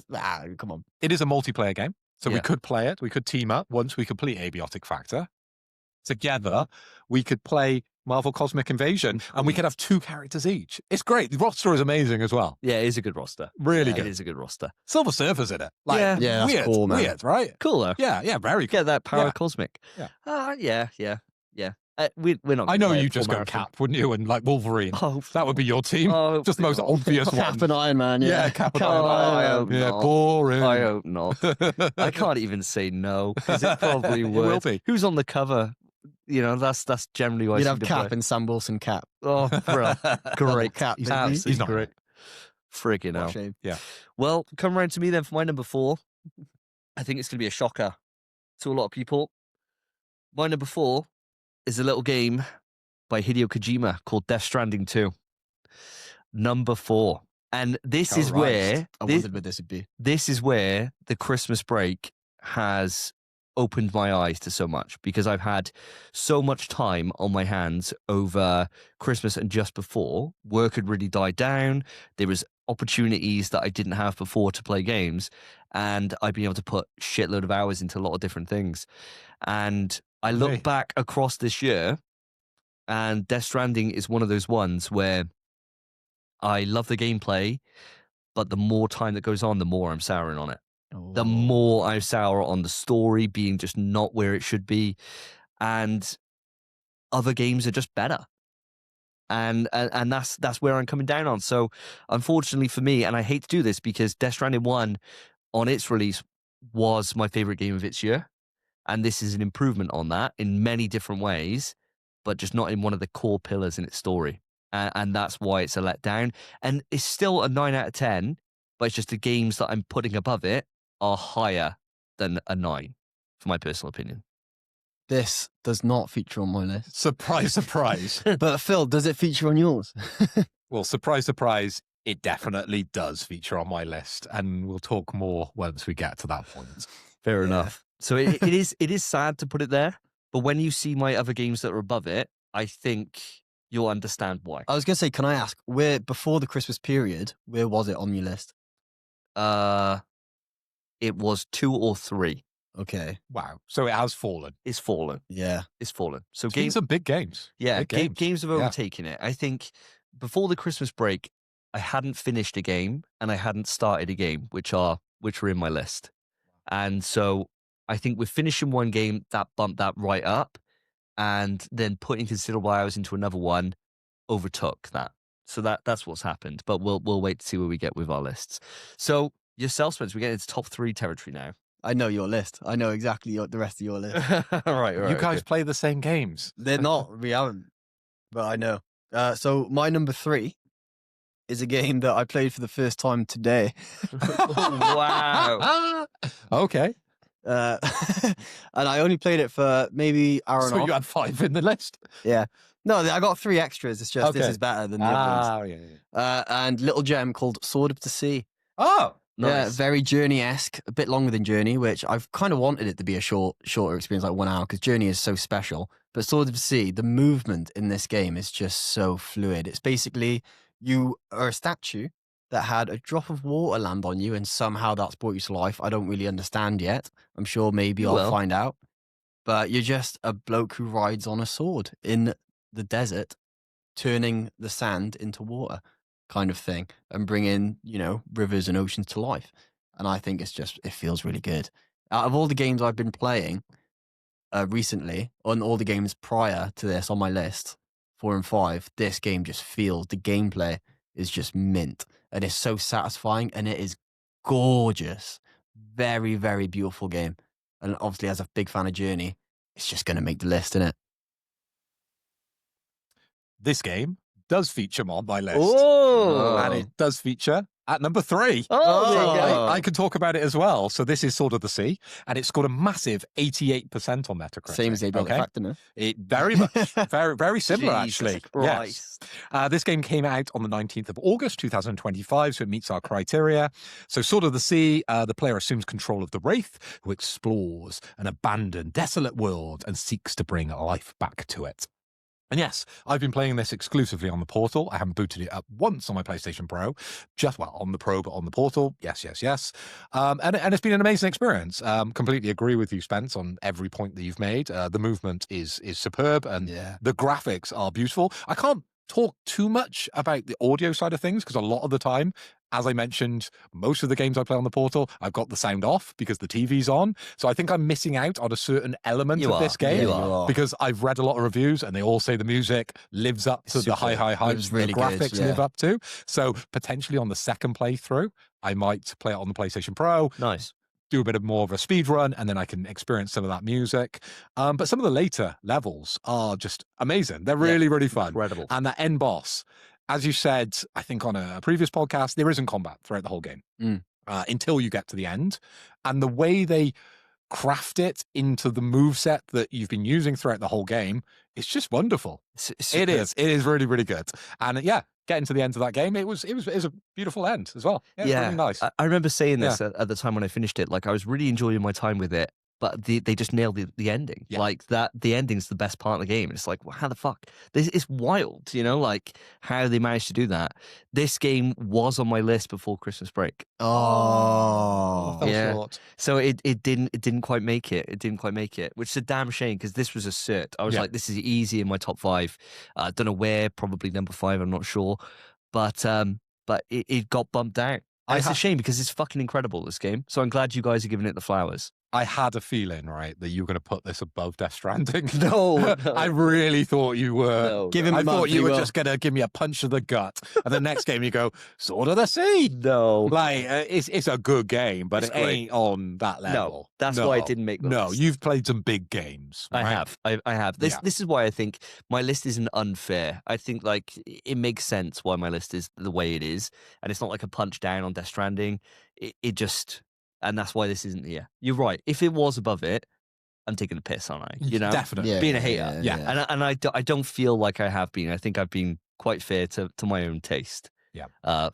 Come on. It is a multiplayer game. So we Yeah. could play it. We could team up once we complete Abiotic Factor. Together, we could play Marvel Cosmic Invasion and we could have 2 characters each. It's great. The roster is amazing as well. Yeah, it is a good roster. Really It good. is a good roster. Silver Surfer's in it. Like, Yeah. Yeah, that's weird, cool, man. weird, right? Cool, though. Yeah, very cool. Get that power Yeah. cosmic. Yeah. Yeah. We're not. I gonna know play you it just full go marathon. Cap, wouldn't you? And like Wolverine. Oh, That would be your team. oh, Just the most obvious one. Cap and Iron Man, Yeah, yeah. Cap and Oh, I Iron hope Man. Yeah, not. boring. I hope not. I can't even say no because it probably It would. will be. Who's on the cover? You know, that's generally why You'd I have seem to Cap play. and Sam Wilson Cap. Oh, bro, great Cap. He's, baby. he's not great. Friggin' What a hell. shame. Well, come around to me then for my number 4. I think it's going to be a shocker to a lot of people. My number 4 is a little game by Hideo Kojima called Death Stranding 2. Number 4. And this is where I wondered where this would be. this is where the Christmas break has opened my eyes to so much because I've had so much time on my hands over Christmas and just before. Work had really died down. There was opportunities that I didn't have before to play games, and I've been able to put shitload of hours into a lot of different things. And I look Hey. back across this year, and Death Stranding is one of those ones where I love the gameplay, but the more time that goes on, the more I'm souring on it. The more I sour on the story being just not where it should be, and other games are just better. And that's where I'm coming down on. So unfortunately for me, and I hate to do this because Death Stranding 1 on its release was my favorite game of its year. And this is an improvement on that in many different ways, but just not in one of the core pillars in its story. And that's why it's a letdown. And it's still a 9 out of 10, but it's just the games that I'm putting above it are higher than a 9, for my personal opinion. This does not feature on my list. Surprise, surprise. But Phil, does it feature on yours? Well, surprise, surprise. It definitely does feature on my list. And we'll talk more once we get to that point. Fair Yeah. enough. So it is sad to put it there, but when you see my other games that are above it, I think you'll understand why. I was going to say, can I ask, where before the Christmas period, where was it on your list? It was 2 or 3. Okay. Wow. So it has fallen. It's fallen. Yeah. It's fallen. So These are big games. yeah, big games have Yeah. overtaken it. I think before the Christmas break, I hadn't finished a game and I hadn't started a game, which were in my list. And so I think with finishing one game, that bumped that right up, and then putting considerable hours into another one overtook that. So that's what's happened. But we'll wait to see where we get with our lists. So yourself, Spence, we get into top 3 territory now. I know your list. I know exactly the rest of your list. all right. You guys play the same games. They're not. We haven't. But I know. So my number 3 is a game that I played for the first time today. Wow. Okay. And I only played it for maybe hour and a So half. you had 5 in the list. No, I got 3 extras. It's just this Okay. is better than the other ones. Yeah. And little gem called Sword of the Sea. Oh, Yeah, Nice. very Journey-esque, a bit longer than Journey, which I've kind of wanted it to be a shorter experience, like 1 hour, because Journey is so special. But Sword of the Sea, the movement in this game is just so fluid. It's basically you are a statue that had a drop of water land on you, and somehow that's brought you to life. I don't really understand yet. I'm sure maybe You I'll will. find out. but you're just a bloke who rides on a sword in the desert, turning the sand into water, kind of thing, and bringing rivers and oceans to life. And I think it feels really good. Out of all the games I've been playing recently, on all the games prior to this on my list, 4 and 5, this game just feels, the gameplay is just mint, and it's so satisfying, and it is gorgeous. Very, very beautiful game. And obviously, as a big fan of Journey, it's just going to make the list, isn't it? This game does feature on my list. Oh, And it does feature at number 3. Oh, there you go. I can talk about it as well. So this is Sword of the Sea, and it scored a massive 88% on Metacritic. Same as David Factor, It very much, very similar, Jesus actually. Christ. Yes. This game came out on the 19th of August, 2025, so it meets our criteria. So Sword of the Sea, the player assumes control of the Wraith, who explores an abandoned, desolate world and seeks to bring life back to it. And yes, I've been playing this exclusively on the Portal. I haven't booted it up once on my PlayStation Pro. On the Pro, but on the Portal. Yes. And it's been an amazing experience. Completely agree with you, Spence, on every point that you've made. The movement is superb, and the graphics are beautiful. I can't talk too much about the audio side of things, because a lot of the time, as I mentioned, most of the games I play on the Portal, I've got the sound off because the TV's on. So I think I'm missing out on a certain element of this game, because I've read a lot of reviews and they all say the music lives up to the high heights really the graphics good, live up to. So potentially on the second playthrough, I might play it on the PlayStation Pro. Nice. Do a bit of more of a speed run, and then I can experience some of that music. But some of the later levels are just amazing. They're really, really fun. Incredible. And the end boss, as you said, I think on a previous podcast, there isn't combat throughout the whole game until you get to the end. And the way they craft it into the moveset that you've been using throughout the whole game, it's just wonderful. It is really, really good. And getting to the end of that game, it was a beautiful end as well. Yeah, really nice. I remember saying this at the time when I finished it. Like, I was really enjoying my time with it, but they just nailed the ending. Yeah. Like that, the ending's the best part of the game. And it's like, well, how the fuck? This is wild, like how they managed to do that. This game was on my list before Christmas break. Oh, yeah. Short. So it didn't quite make it. It didn't quite make it, which is a damn shame, because this was a cert. I was like, this is easy in my top 5. I don't know where, probably number 5. I'm not sure, but it got bumped out. It's a shame, because it's fucking incredible, this game. So I'm glad you guys are giving it the flowers. I had a feeling, right, that you were going to put this above Death Stranding. No. I really thought you were. No. Give him a I month, thought you he were will. just going to give me a punch to the gut. And the next game you go, Sword of the Sea. No. Like, it's a good game, but it ain't on that level. No, that's why it didn't make the list. You've played some big games. I right? have. I have. This is why I think my list isn't unfair. I think, like, it makes sense why my list is the way it is, and it's not like a punch down on Death Stranding. It just, and that's why this isn't here. You're right. If it was above it, I'm taking a piss, aren't I? Definitely. Being a hater. Yeah. And I don't feel like I have been. I think I've been quite fair to my own taste. Yeah.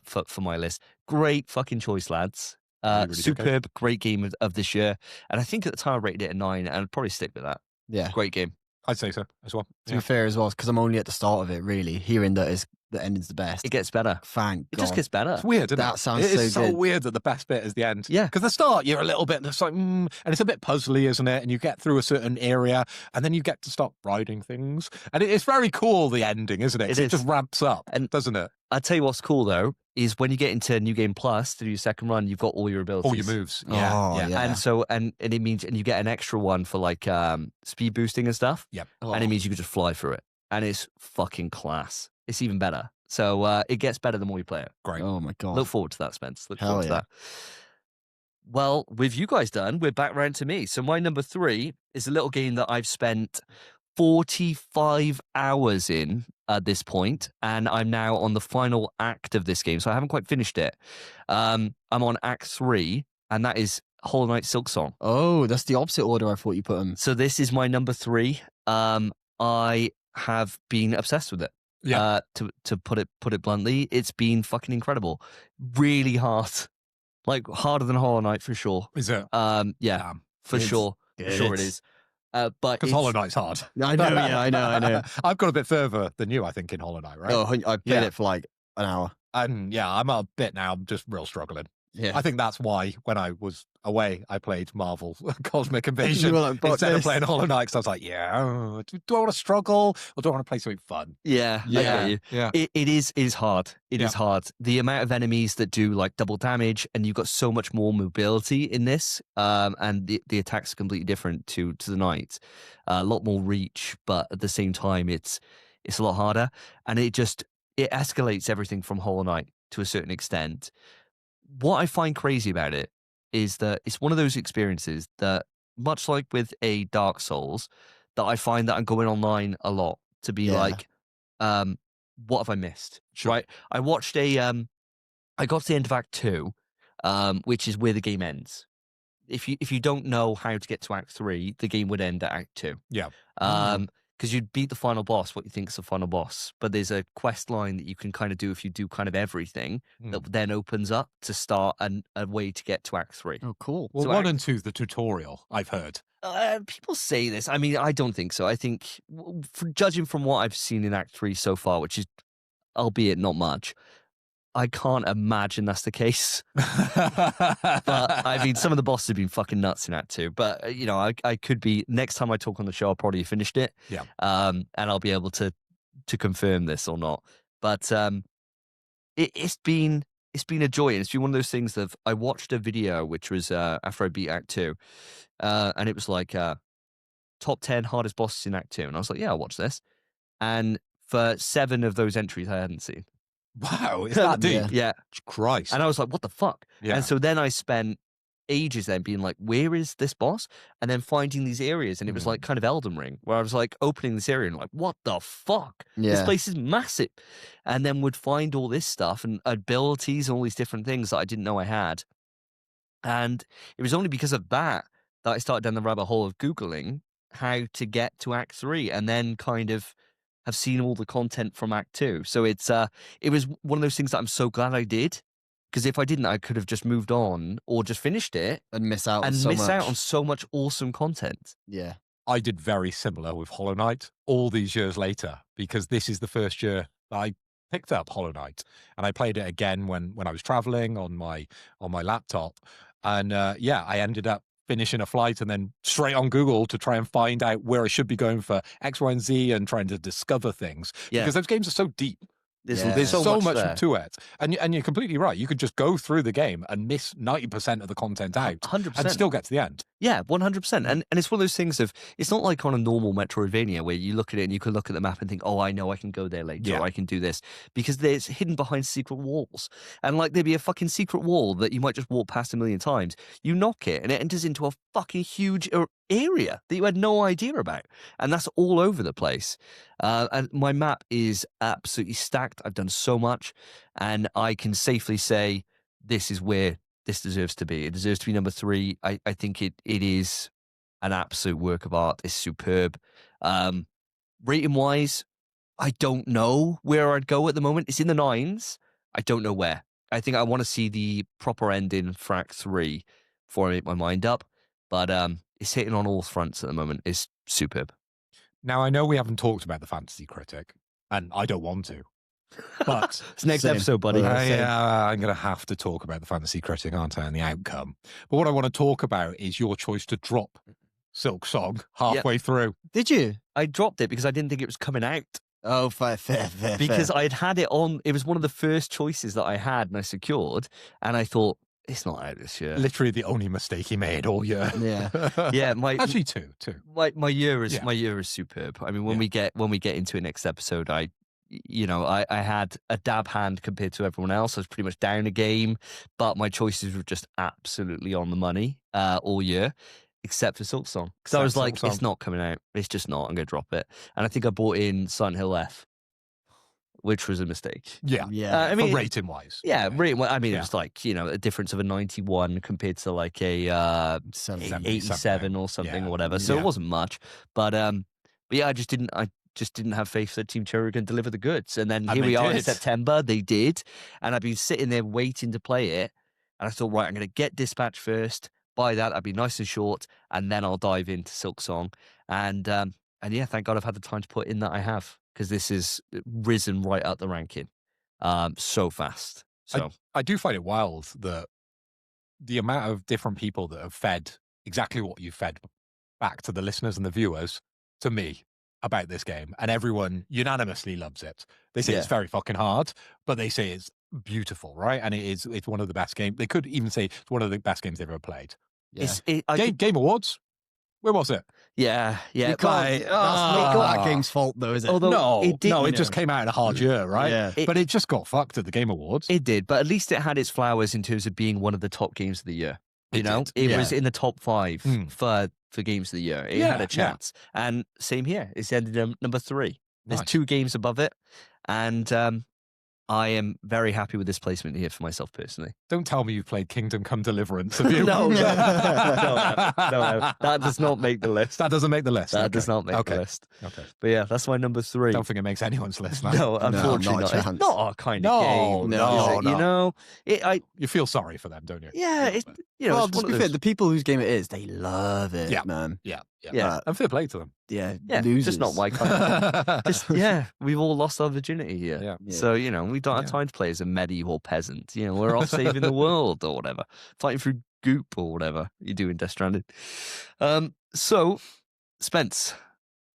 For my list. Great fucking choice, lads. Really Superb, great game of this year. And I think at the time I rated it a 9, and I'd probably stick with that. Yeah. Great game. I'd say so as well. To be fair as well, because I'm only at the start of it, really, hearing that the ending's the best. It gets better. Thank It God. just gets better. It's weird, isn't it? That sounds It is so so good. weird that the best bit is the end. Yeah. Because the start, you're a little bit, it's like, and it's a bit puzzly, isn't it? And you get through a certain area, and then you get to stop riding things. And it's very cool, the ending, isn't it? 'Cause It it is. just ramps up, doesn't it? I'll tell you what's cool, though, is when you get into New Game Plus to do your second run, you've got all your abilities. All your moves. Oh, Yeah. yeah. And so, and it means, and you get an extra one for like speed boosting and stuff. Yep. And it means you can just fly through it. And it's fucking class. It's even better. So it gets better the more you play it. Great. Oh my God. Look forward to that, Spence. Look Hell forward to yeah. that. Well, with you guys done, we're back round to me. So my number 3 is a little game that I've spent 45 hours in at this point, and I'm now on the final act of this game. So I haven't quite finished it. I'm on Act 3, and that is Hollow Knight Silksong. Oh, that's the opposite order I thought you put them. So this is my number 3. I have been obsessed with it. Yeah. To put it bluntly, it's been fucking incredible. Really hard, like harder than Hollow Knight for sure. Is it? Yeah, for It's sure. For sure it is. But Because it's- Hollow Knight's hard. I know, yeah, I know. I've got a bit further than you, I think, in Hollow Knight, right? Oh, I played it for like an hour. And yeah, I'm a bit now. I'm just real struggling. Yeah. I think that's why when I was away, I played Marvel Cosmic Invasion You were like, "But instead of this." playing Hollow Knight. 'Cause I was like, yeah, do I want to struggle or do I want to play something fun? Yeah, I Yeah, get you. yeah. It is hard. It is Yeah. hard. The amount of enemies that do like double damage, and you've got so much more mobility in this, and the attacks are completely different to the knight. A lot more reach, but at the same time, it's a lot harder, and it escalates everything from Hollow Knight to a certain extent. What I find crazy about it is that it's one of those experiences that, much like with a Dark Souls, that I find that I'm going online a lot to be Yeah. like, what have I missed? Sure. Right? I watched I got to the end of Act 2, which is where the game ends. If you don't know how to get to Act 3, the game would end at Act 2. Yeah. Because you'd beat the final boss, what you think is the final boss, but there's a quest line that you can kind of do if you do kind of everything that then opens up to start a way to get to Act 3. Oh, cool. Well, So 1 and 2 is the tutorial, I've heard. People say this. I mean, I don't think so. I think, judging from what I've seen in Act 3 so far, which is, albeit not much, I can't imagine that's the case. But I mean, some of the bosses have been fucking nuts in Act 2. But I could be, next time I talk on the show, I'll probably have finished it. Yeah. And I'll be able to confirm this or not. But it's been a joy. And it's been one of those things that I watched a video which was after I beat Act 2, and it was like top 10 hardest bosses in Act 2, and I was like, yeah, I'll watch this. And for 7 of those entries, I hadn't seen. Wow, is that deep? Yeah. Christ. And I was like, what the fuck? Yeah. And so then I spent ages then being like, where is this boss? And then finding these areas. And it was like kind of Elden Ring, where I was like opening this area and like, what the fuck? This Yeah. place is massive. And then would find all this stuff and abilities and all these different things that I didn't know I had. And it was only because of that I started down the rabbit hole of Googling how to get to Act 3, and then kind of have seen all the content from Act 2. So it was one of those things that I'm so glad I did, because if I didn't, I could have just moved on or just finished it And miss out on and so miss much. out on so much awesome content. Yeah. I did very similar with Hollow Knight all these years later, because this is the first year that I picked up Hollow Knight, and I played it again when I was traveling on my laptop. And I ended up finishing a flight and then straight on Google to try and find out where I should be going for X, Y, and Z, and trying to discover things. Yeah. Because those games are so deep. There's so much there. to it. And you're completely right. You could just go through the game and miss 90% of the content out 100%. and still get to the end. Yeah, 100%. And it's one of those things of, it's not like on a normal Metroidvania where you look at it and you can look at the map and think, oh, I know I can go there later, Yeah. or I can do this, because there's hidden behind secret walls. And like there'd be a fucking secret wall that you might just walk past a million times. You knock it and it enters into a fucking huge area that you had no idea about. And that's all over the place. And my map is absolutely stacked. I've done so much, and I can safely say this is where this deserves to be. It deserves to be number 3. I think it is an absolute work of art. It's superb. Rating wise, I don't know where I'd go at the moment. It's in the 9s. I don't know where. I think I want to see the proper ending for Act 3 before I make my mind up. But it's hitting on all fronts at the moment. It's superb. Now, I know we haven't talked about the Fantasy Critic, and I don't want to. But It's next Same. episode, buddy. I'm going to have to talk about the Fantasy Critic, aren't I, and the outcome. But what I want to talk about is your choice to drop Silk Song halfway through. Did you? I dropped it because I didn't think it was coming out. Oh, fair. Because I'd had it on. It was one of the first choices that I had and I secured, and I thought, it's not out this year. Literally the only mistake he made all year. Yeah. Yeah, Actually two. my year is Yeah. my year is superb. I mean, when we get into it next episode, I had a dab hand compared to everyone else. I was pretty much down a game, but my choices were just absolutely on the money all year, except for Silk Song. Because I was Except like, Silk it's Song. not coming out. It's just not. I'm going to drop it. And I think I bought in Silent Hill F, which was a mistake. Yeah. Yeah. I mean, rating wise. yeah, rating. I mean, Yeah. it was like, a difference of a 91 compared to like a 87 or something Yeah. or whatever. So Yeah. it wasn't much. But yeah, I just didn't have faith that Team Cherry were going to deliver the goods. And then And here they we are in did. September. They did. And I've been sitting there waiting to play it. And I thought, right, I'm going to get Dispatch first, buy that. I'd be nice and short. And then I'll dive into Silk Song. And yeah, thank God I've had the time to put in that I have, because this is risen right up the ranking so fast. So I do find it wild that the amount of different people that have fed exactly what you fed back to the listeners and the viewers to me about this game, and everyone unanimously loves it. They say it's very fucking hard, but they say it's beautiful, right? And it's one of the best games. They could even say it's one of the best games they've ever played. Yeah. Game Awards. Where was it? Yeah. You can't, that's not that game's fault, though, is it? Although it just came out in a hard year, right? Yeah. But it just got fucked at the Game Awards. It did, but at least it had its flowers in terms of being one of the top games of the year. You know, it was in the top 5 for games of the year. It had a chance. And same here. It's ended number 3. There's 2 games above it. And I am very happy with this placement here for myself personally. Don't tell me you've played Kingdom Come Deliverance, have you? No. That does not make the list. That doesn't make the list. That does not make the list. Okay. But yeah, that's my number 3. Don't think it makes anyone's list, man. No, unfortunately not. It's not our kind of game. No. You know, you feel sorry for them, don't you? Yeah, well, it's to be fair, the people whose game it is, they love it, man. Yeah. And fair play to them. Yeah, it's just not my kind of game. We've all lost our virginity here. Yeah. So, we don't have time to play as a medieval peasant. We're off saving the world or whatever, fighting through goop or whatever you do in Death Stranding. So, Spence,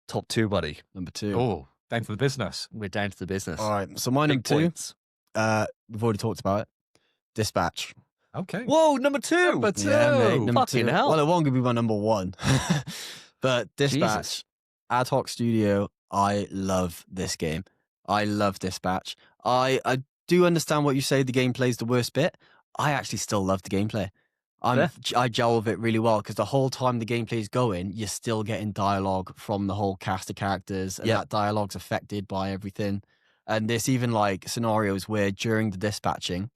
top 2, buddy. Number 2. Oh, down to the business. We're down to the business. All right, so my number 2, we've already talked about it, Dispatch. Okay. Whoa, number 2. Number 2. Yeah, mate, number Fucking 2. hell. Well, it won't be my number 1. But Dispatch, Jesus. Ad Hoc Studio, I love this game. I love Dispatch. I do understand what you say, the gameplay is the worst bit. I actually still love the gameplay. I gel with it really well because the whole time the gameplay is going, you're still getting dialogue from the whole cast of characters, and that dialogue's affected by everything. And there's even like scenarios where during the dispatching,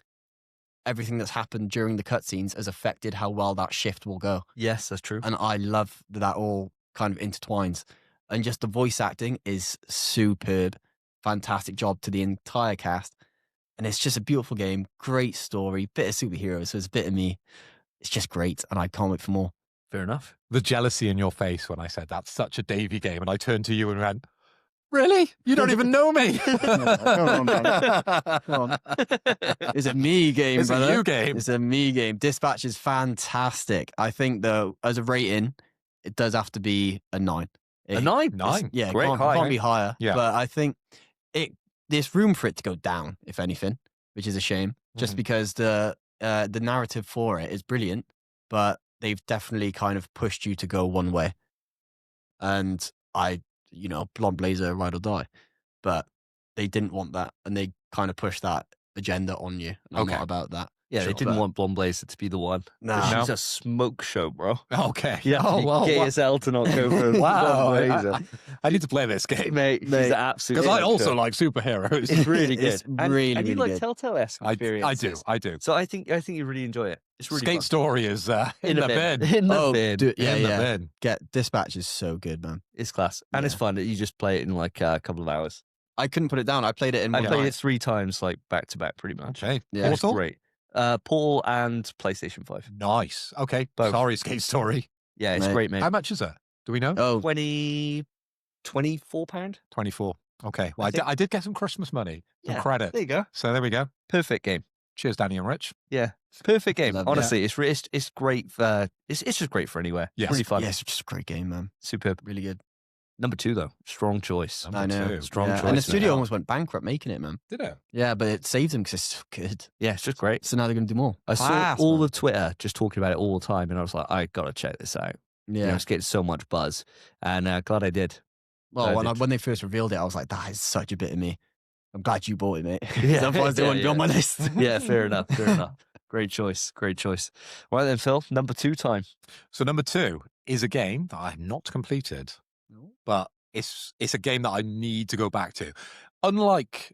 everything that's happened during the cutscenes has affected how well that shift will go. Yes, that's true. And I love that all kind of intertwines. And just the voice acting is superb. Fantastic job to the entire cast. And it's just a beautiful game. Great story. Bit of superheroes. So it's a bit of me. It's just great. And I can't wait for more. Fair enough. The jealousy in your face when I said that's such a Davey game. And I turned to you and went, really? You don't even know me. Come on. It's a me game, It's brother. a you game. It's a me game. Dispatch is fantastic. I think, though, as a rating, it does have to be a 9. A 9? 9. Yeah, Great it high. can't be higher. Yeah. But I think there's room for it to go down, if anything, which is a shame. Just because the narrative for it is brilliant, but they've definitely kind of pushed you to go one way. And Blonde Blazer, ride or die. But they didn't want that, and they kind of pushed that agenda on you. And I'm not about that. Yeah, they didn't want Blonde Blazer to be the one. No. She's a smoke show, bro. Okay. Yeah, gay as hell to not go for Wow. Blonde Blazer. I need to play this game. Mate, she's absolutely. Because I also like superheroes. It's really good. It's really, and you really like good. Telltale-esque experiences. I do. So I think you really enjoy it. It's really Skate fun. Story is in the bin. In the bin. In the the bin. Get Dispatch is so good, man. It's class. And it's fun. You just play it in like a couple of hours. I couldn't put it down. I played it in I one played night. it 3 times, like back to back, pretty much. Okay. Yeah. It's Portal? great. Portal and PlayStation 5. Nice. Okay. Both. Sorry, Skate Story. Yeah, it's Mate. great, mate. How much is it? Do we know? Oh, £24. 24. Okay. Well, I did get some Christmas money. Some Yeah. credit. There you go. So there we go. Perfect game. Cheers, Danny and Rich. Yeah, perfect game. Love it. Honestly, it's great. It's just great for anywhere. Yes. Really fun. yeah, it's just a great game, man. Superb. Really good. Number 2 though, strong choice. Number I know. 2. Strong choice. And the mate. studio almost went bankrupt making it, man. Did it? Yeah, but it saved them because it's so good. Yeah, it's just great. So now they're going to do more. I saw Class, all man. of Twitter just talking about it all the time, and I was like, I gotta check this out. Yeah. It's getting so much buzz, and glad I did. Well, I did. when they first revealed it, I was like, that is such a bit of me. I'm glad you bought it, mate. Yeah, Otherwise, they wouldn't be on my list. Yeah, fair enough. Fair enough. Great choice. Great choice. Right then, Phil. Number 2 time. So number 2 is a game that I have not completed, but it's a game that I need to go back to. Unlike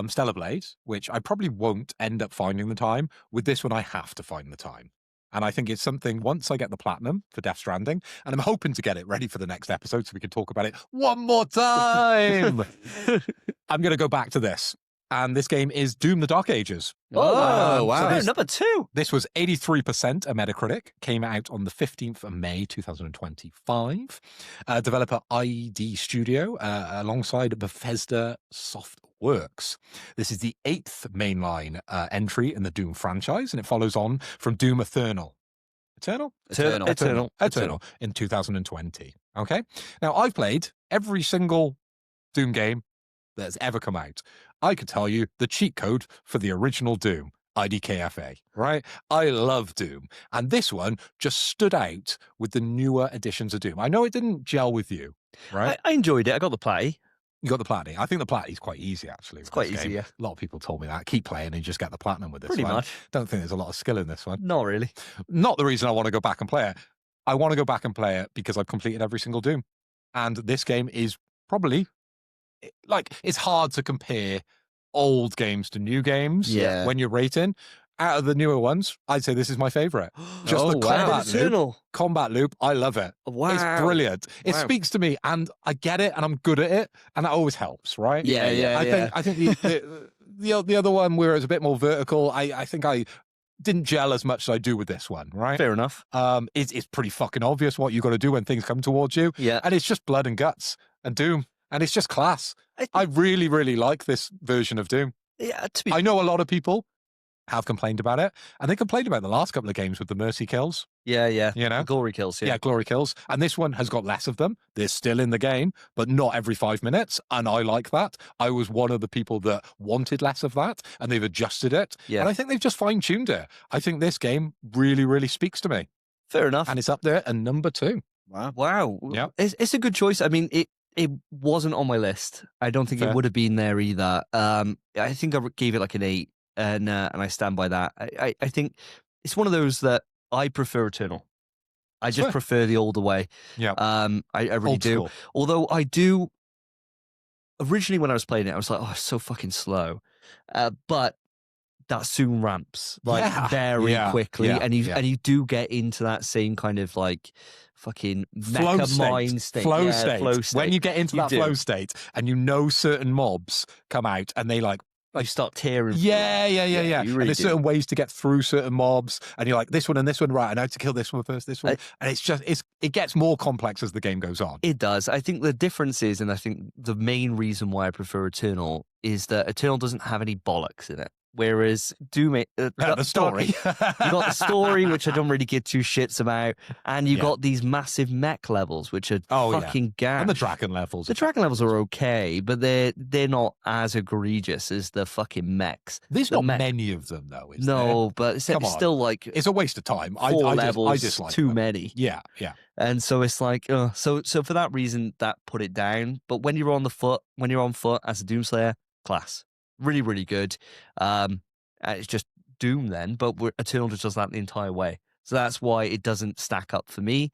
Stellar Blade, which I probably won't end up finding the time, with this one I have to find the time. And I think it's something, once I get the platinum for Death Stranding, and I'm hoping to get it ready for the next episode so we can talk about it one more time. I'm going to go back to this. And this game is Doom the Dark Ages. Oh, wow. So number 2. This was 83% a Metacritic, came out on the 15th of May 2025. Developer ID Studio, alongside Bethesda Softworks. works. This is the 8th mainline entry in the Doom franchise, and it follows on from Doom Eternal. Eternal in 2020. Okay. Now, I've played every single Doom game that's ever come out. I could tell you the cheat code for the original Doom, IDKFA, right? I love Doom. And this one just stood out with the newer editions of Doom. I know it didn't gel with you, right? I enjoyed it. I got the play. You got the platinum. I think the platinum is quite easy, actually. It's quite easy, yeah. A lot of people told me that. Keep playing and you just get the platinum with this one. Pretty much. Don't think there's a lot of skill in this one. Not really. Not the reason I want to go back and play it. I want to go back and play it because I've completed every single Doom. And this game is probably, like, it's hard to compare old games to new games when you're rating. Out of the newer ones, I'd say this is my favorite. Just the combat loop. I love it. Wow. It's brilliant. It speaks to me and I get it and I'm good at it. And that always helps, right? I think the other one where it's a bit more vertical, I think I didn't gel as much as I do with this one, right? Fair enough. It's pretty fucking obvious what you got to do when things come towards you. Yeah. And it's just blood and guts and Doom. And it's just class. I really, really like this version of Doom. Yeah, I know a lot of people have complained about it, and they complained about the last couple of games with the mercy kills. Yeah. You know? The glory kills, Yeah, glory kills. And this one has got less of them. They're still in the game, but not every 5 minutes. And I like that. I was one of the people that wanted less of that, and they've adjusted it. Yeah. And I think they've just fine-tuned it. I think this game really, really speaks to me. Fair enough. And it's up there at number 2. Wow. Yeah. It's a good choice. I mean, it wasn't on my list. I don't think it would have been there either. I think I gave it like an 8. And I stand by that. I think it's one of those that I prefer Eternal. I just prefer the older way. Yeah. I really do. Although I do. Originally, when I was playing it, I was like, "Oh, it's so fucking slow," but that soon ramps very quickly, and you do get into that same kind of like fucking mecha mind state. Flow state. When you get into that flow state, and you know certain mobs come out, and they like. You start tearing. Yeah. Really and there's certain ways to get through certain mobs, and you're like, this one and this one, right? I know to kill this one first, this one, and it gets more complex as the game goes on. It does. I think the difference is, and I think the main reason why I prefer Eternal is that Eternal doesn't have any bollocks in it. Whereas Doom, the story, you got the story, which I don't really give two shits about, and you got these massive mech levels, which are fucking gas. And the dragon levels. The dragon levels are okay, but they're not as egregious as the fucking mechs. There's not many of them, though. Is no, there? But it's still like it's a waste of time. Four levels, I dislike too them. many. Yeah. And so it's like, so for that reason, that put it down. But when you're on foot as a Doomslayer, class, really, really good. It's just Doom then, but Eternal just does that the entire way. So that's why it doesn't stack up for me.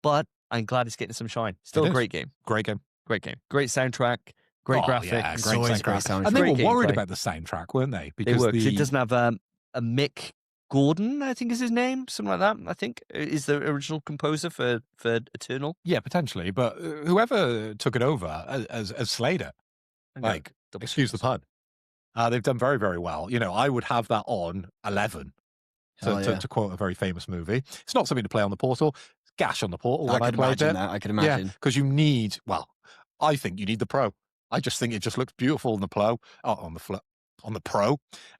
But I'm glad it's getting some shine. Still a great game. Great game. Great game. Great soundtrack. Great graphics. Yeah, great soundtrack. And they were worried about the soundtrack, weren't they? Because it doesn't have a Mick Gordon, I think is his name, something like that. I think is the original composer for Eternal. Yeah, potentially. But whoever took it over as slayed it. Like, excuse the pun. They've done very, very well. You know, I would have that on 11, to quote a very famous movie. It's not something to play on the Portal. It's gash on the Portal. I can imagine. Yeah, because you need, I think you need the Pro. I just think it just looks beautiful on the Pro,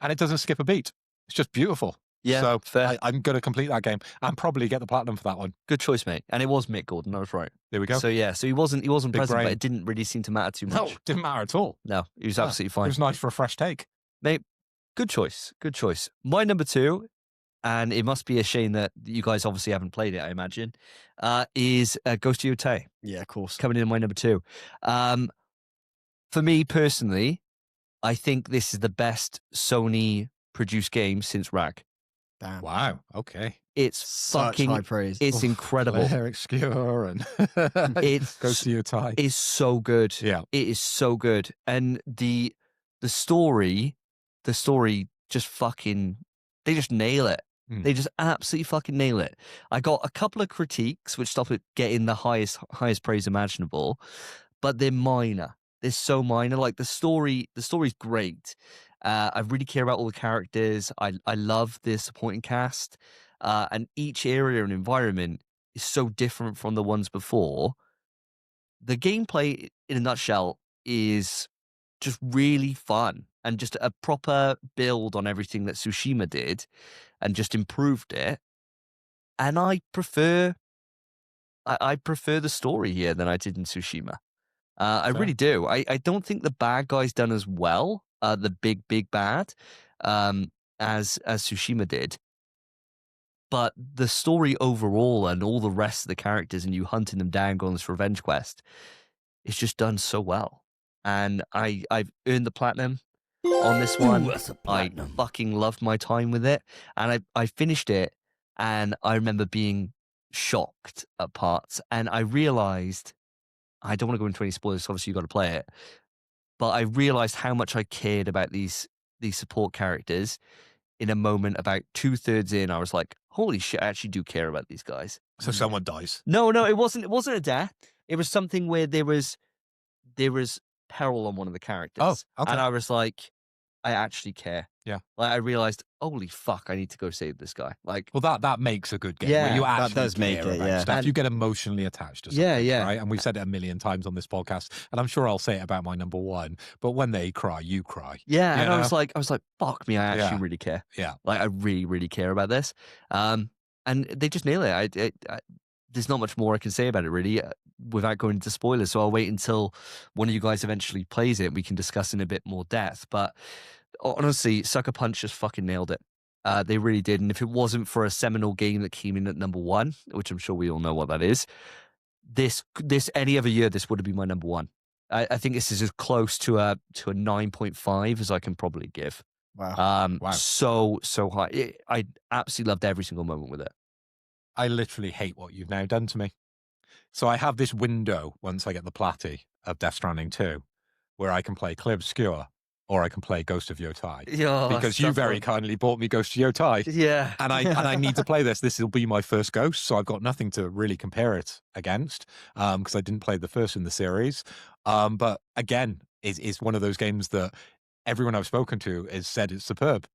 and it doesn't skip a beat. It's just beautiful. Yeah, so fair. I'm going to complete that game and probably get the platinum for that one. Good choice, mate. And it was Mick Gordon. I was right. There we go. So yeah, so he wasn't present, but it didn't really seem to matter too much. No, didn't matter at all. No, he was absolutely fine. It was nice for a fresh take. Mate, good choice. Good choice. My number 2, and it must be a shame that you guys obviously haven't played it, I imagine, is Ghost of Yotei. Yeah, of course. Coming in at my number 2. For me personally, I think this is the best Sony produced game since Rag. Damn. Wow. Okay. It's such fucking high praise. It's incredible. Claire Obscure and it's Ghost of Yotei. It's so good. Yeah. It is so good. And the story just fucking, they just nail it. They just absolutely fucking nail it. I got a couple of critiques which stop it getting the highest praise imaginable, but they're minor. They're so minor. Like the story's great. I really care about all the characters. I love the supporting cast. And each area and environment is so different from the ones before. The gameplay, in a nutshell, is just really fun and just a proper build on everything that Tsushima did and just improved it. And I prefer the story here than I did in Tsushima. I Fair. really do. I don't think the bad guy's done as well, the big bad, as Tsushima did. But the story overall and all the rest of the characters and you hunting them down, going on this revenge quest, it's just done so well. And I've earned the platinum on this one. That's a I platinum. fucking loved my time with it. And I finished it and I remember being shocked at parts. And I realized, I don't want to go into any spoilers, so obviously you've got to play it. But I realized how much I cared about these support characters in a moment about 2/3 in. I was like, holy shit, I actually do care about these guys. So someone dies. No, it wasn't a death. It was something where there was peril on one of the characters. Oh, okay. And I was like, I actually care. Yeah. Like I realized, holy fuck, I need to go save this guy. Like, Well, that makes a good game. Yeah, where you that actually does make care it, about yeah. stuff. And- You get emotionally attached to something, Yeah. right? And we've said it a million times on this podcast, and I'm sure I'll say it about my number one. But when they cry, you cry. yeah. And You I was like, fuck me, I actually Yeah. really care. Yeah. Like I really, really care about this. And they just nail it. There's not much more I can say about it really without going into spoilers. So I'll wait until one of you guys eventually plays it. We can discuss in a bit more depth. But honestly, Sucker Punch just fucking nailed it. They really did. And if it wasn't for a seminal game that came in at number one, which I'm sure we all know what that is, this any other year, this would have been my number one. I think this is as close to a 9.5 as I can probably give. Wow. Wow. So high. I absolutely loved every single moment with it. I literally hate what you've now done to me. So I have this window once I get the Platy of Death Stranding 2 where I can play Clear Obscure or I can play Ghost of Yotai. Yeah, Because you very kindly bought me Ghost of Yotai. Yeah. And I need to play this. This will be my first Ghost, so I've got nothing to really compare it against because I didn't play the first in the series. But again, it's one of those games that everyone I've spoken to has said it's superb.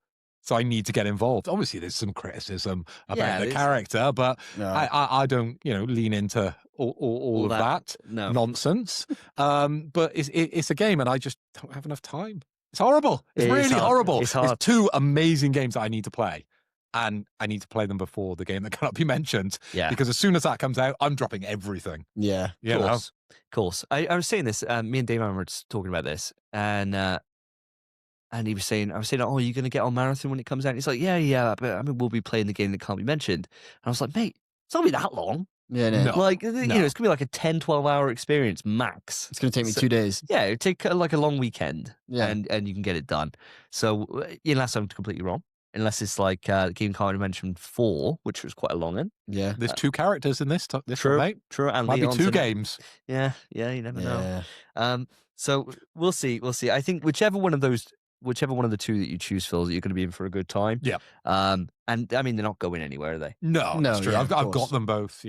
So I need to get involved. Obviously, there's some criticism about the character, but No. I don't lean into all of that No. nonsense. But it's a game, and I just don't have enough time. It's horrible. It's It is really hard. horrible. It's hard. two amazing games that I need to play. And I need to play them before the game that cannot be mentioned. Yeah. Because as soon as that comes out, I'm dropping everything. Yeah. You know? Of course. I was saying this, me and Dave were just talking about this, and he was saying, I was saying, oh, are you going to get on Marathon when it comes out? And he's like, yeah, but I mean, we'll be playing the game that can't be mentioned. And I was like, mate, it's not going to be that long. Yeah. No. No. Like, you know, it's going to be like a 10, 12-hour experience max. It's going to take me So- 2 days. Yeah, it would take like a long weekend, Yeah. and you can get it done. So, unless I'm completely wrong, unless it's like the game can't be mentioned 4, which was quite a long one. Yeah. There's 2 characters in this True. one, mate. True, and Might be Leon's 2 in it. games. Yeah, you never know. Yeah. So we'll see. I think whichever one of the 2 that you choose, Phil, you're going to be in for a good time. Yeah. And I mean, they're not going anywhere, are they? No, No, that's true. yeah, I've of course. got them both.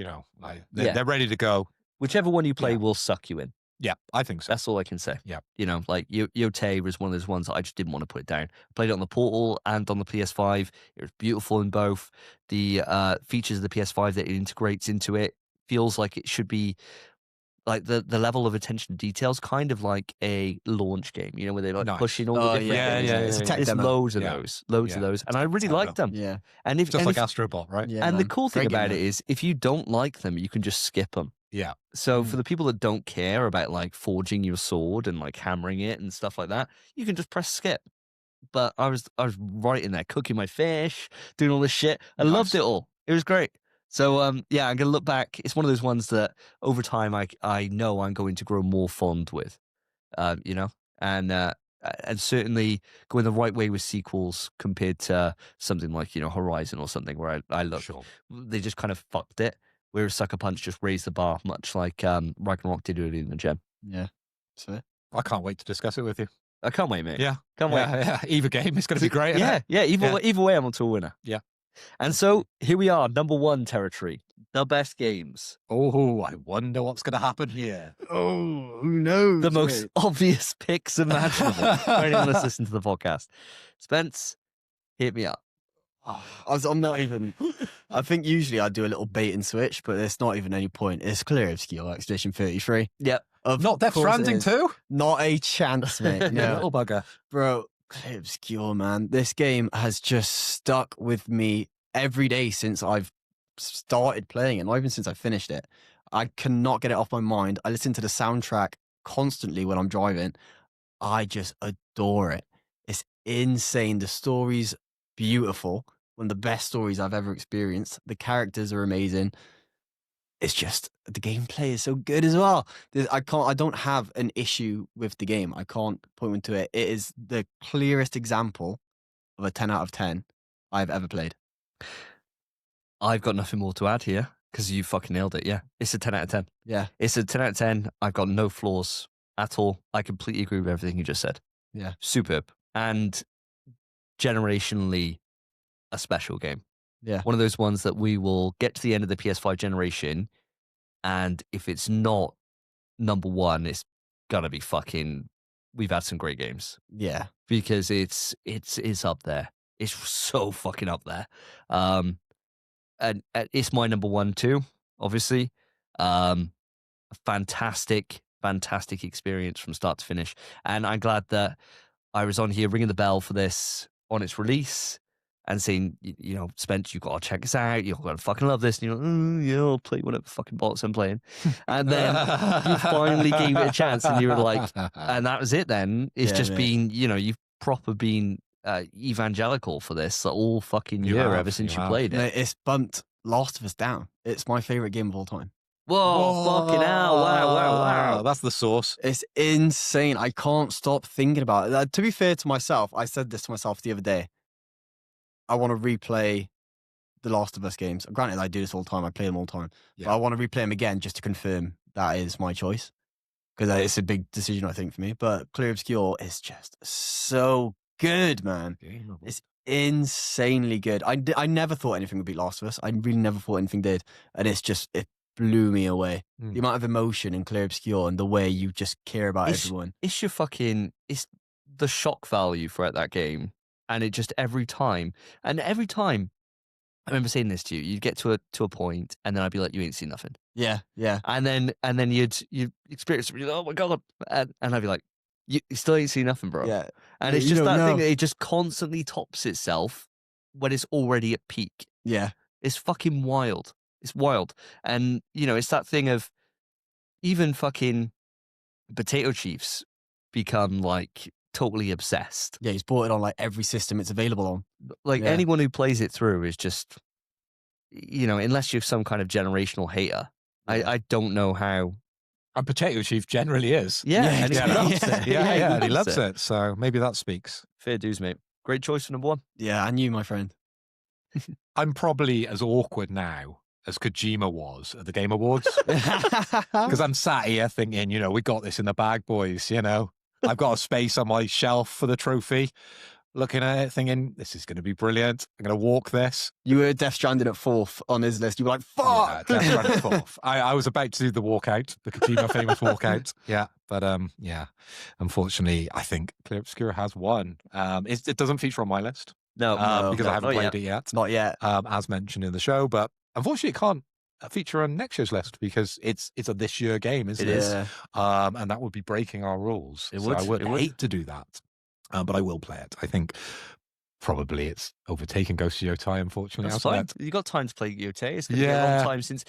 They're ready to go. Whichever one you play Yeah. will suck you in. Yeah, I think so. That's all I can say. Yeah. You know, like Yote was one of those ones that I just didn't want to put it down. Played it on the Portal and on the PS5. It was beautiful in both. The features of the PS5 that it integrates into it feels like it should be like the level of attention to details, kind of like a launch game, you know, where they're like Nice. pushing all the Oh, different yeah, things. yeah, It's a tech There's demo. loads of Yeah. those, Yeah. and I really Demo. like them. Yeah. And if Just and like if- Astrobot, right? Yeah. and the man. cool thing Great game, about man. it is, if you don't like them, you can just skip them. Yeah. So for the people that don't care about like forging your sword and like hammering it and stuff like that, you can just press skip. But I was right in there cooking my fish, doing all this shit. I loved Nice. it all. It was great. So yeah, I'm gonna look back. It's one of those ones that over time I know I'm going to grow more fond with. You know, and certainly going the right way with sequels compared to something like Horizon or something where I look Sure. they just kind of fucked it. Whereas Sucker Punch just raised the bar, much like Ragnarok did earlier in the gem. Yeah. So I can't wait to discuss it with you. I can't wait, mate. Yeah. Can't wait. Yeah. Either game is going to be great. isn't it? Yeah. Either way, I'm on to a winner. Yeah. And so here we are, number 1 territory, the best games, Oh, I wonder what's going to happen here. Oh, who knows? the most obvious picks imaginable for anyone that's listened to the podcast. Spence, hit me up. I'm not even. I think usually I do a little bait and switch, but there's not even any point. It's clear obscure Expedition 33. Yep. Not Death course it Stranding is. too? Not a chance, mate. You No. little bugger. Bro, clear obscure, man. This game has just stuck with me every day since I've started playing it, not even since I finished it. I cannot get it off my mind. I listen to the soundtrack constantly when I'm driving. I just adore it. It's insane. The story's beautiful. One of the best stories I've ever experienced. The characters are amazing. It's just the gameplay is so good as well. I don't have an issue with the game. I can't point to it. It is the clearest example of a 10 out of 10 I've ever played. I've got nothing more to add here because you fucking nailed it. Yeah, it's a 10 out of 10. Yeah. It's a 10 out of 10. I've got no flaws at all. I completely agree with everything you just said. Yeah. Superb. And generationally a special game. Yeah. One of those ones that we will get to the end of the PS5 generation, and if it's not number one, it's gotta be fucking. We've had some great games Yeah. because it's up there. It's so fucking up there. And it's my number one too, obviously. A fantastic experience from start to finish. And I'm glad that I was on here ringing the bell for this on its release and saying, you know, Spence, you've got to check this out. You've got to fucking love this. And you're like, yeah, I'll play whatever fucking bollocks I'm playing. And then you finally gave it a chance and you were like, and that was it then. It's just been, you know, you've proper been evangelical for this all fucking year ever since you played it. No, it's bumped Last of Us down. It's my favorite game of all time. Whoa, fucking hell. Wow. That's the source. It's insane. I can't stop thinking about it. To be fair to myself, I said this to myself the other day. I want to replay the Last of Us games. Granted, I do this all the time. I play them all the time. Yeah. But I want to replay them again just to confirm that is my choice. Because it's a big decision, I think, for me. But Clear Obscure is just so good, man. It's insanely good. I never thought anything would beat Last of Us. I really never thought anything did. And it blew me away. The amount of emotion in Clear Obscure and the way you just care about everyone. It's the shock value throughout that game. And it just every time, I remember saying this to you, you'd get to a point and then I'd be like, you ain't seen nothing. Yeah. And then you'd experience it, oh my God. And I'd be like, you still ain't seen nothing, bro. Yeah. And it's just that thing that it just constantly tops itself when it's already at peak. Yeah. It's fucking wild. It's wild. And, you know, it's that thing of even fucking Potato Chiefs become like totally obsessed. Yeah, he's bought it on like every system it's available on. Like anyone who plays it through is just, you know, unless you're some kind of generational hater, I don't know how. And Potato Chief generally is. Yeah, and he loves it. Yeah, and he loves it. it. So maybe that speaks. Fair dues, mate. Great choice for number one. Yeah, and you, my friend. I'm probably as awkward now as Kojima was at the Game Awards. Because I'm sat here thinking, you know, we got this in the bag, boys, you know. I've got a space on my shelf for the trophy. Looking at it, thinking, this is going to be brilliant. I'm going to walk this. You were Death Stranding at 4th on his list. You were like, fuck! Yeah, Death Stranding 4th. I was about to do the walkout, the Kojima famous walkout. Yeah, but unfortunately, I think Clear Obscure has won. It doesn't feature on my list. No, because I haven't played it yet. Not yet. As mentioned in the show, but unfortunately, it can't feature on next year's list because it's a this year game, isn't it? Yeah. And that would be breaking our rules. It So would. I would It would. hate to do that, but I will play it. I think probably it's overtaken Ghost of Yotei, unfortunately. That's out of fine. that. You got time to play Yotei. It's going to be a long time since.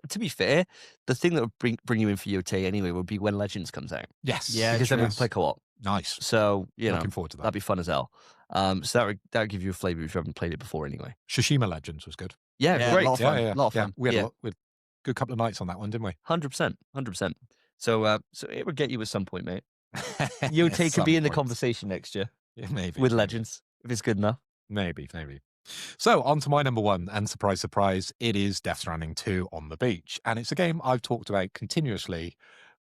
To be fair, the thing that would bring you in for Yotei anyway would be when Legends comes out. Yes. Yeah, because then we true. can play co-op. Nice. So you know, Looking forward to that. that'd be fun as hell. So that would give you a flavour if you haven't played it before anyway. Tsushima Legends was good. Yeah, Yeah, great. lot of fun. Yeah. Lot of fun. We had Yeah. a good couple of nights on that one, didn't we? 100%. So it would get you at some point, mate. Yotei Yotei could be in the conversation next year maybe with Legends if it's good enough. Maybe. So on to my number one, and surprise, surprise, it is Death Stranding 2 on the beach. And it's a game I've talked about continuously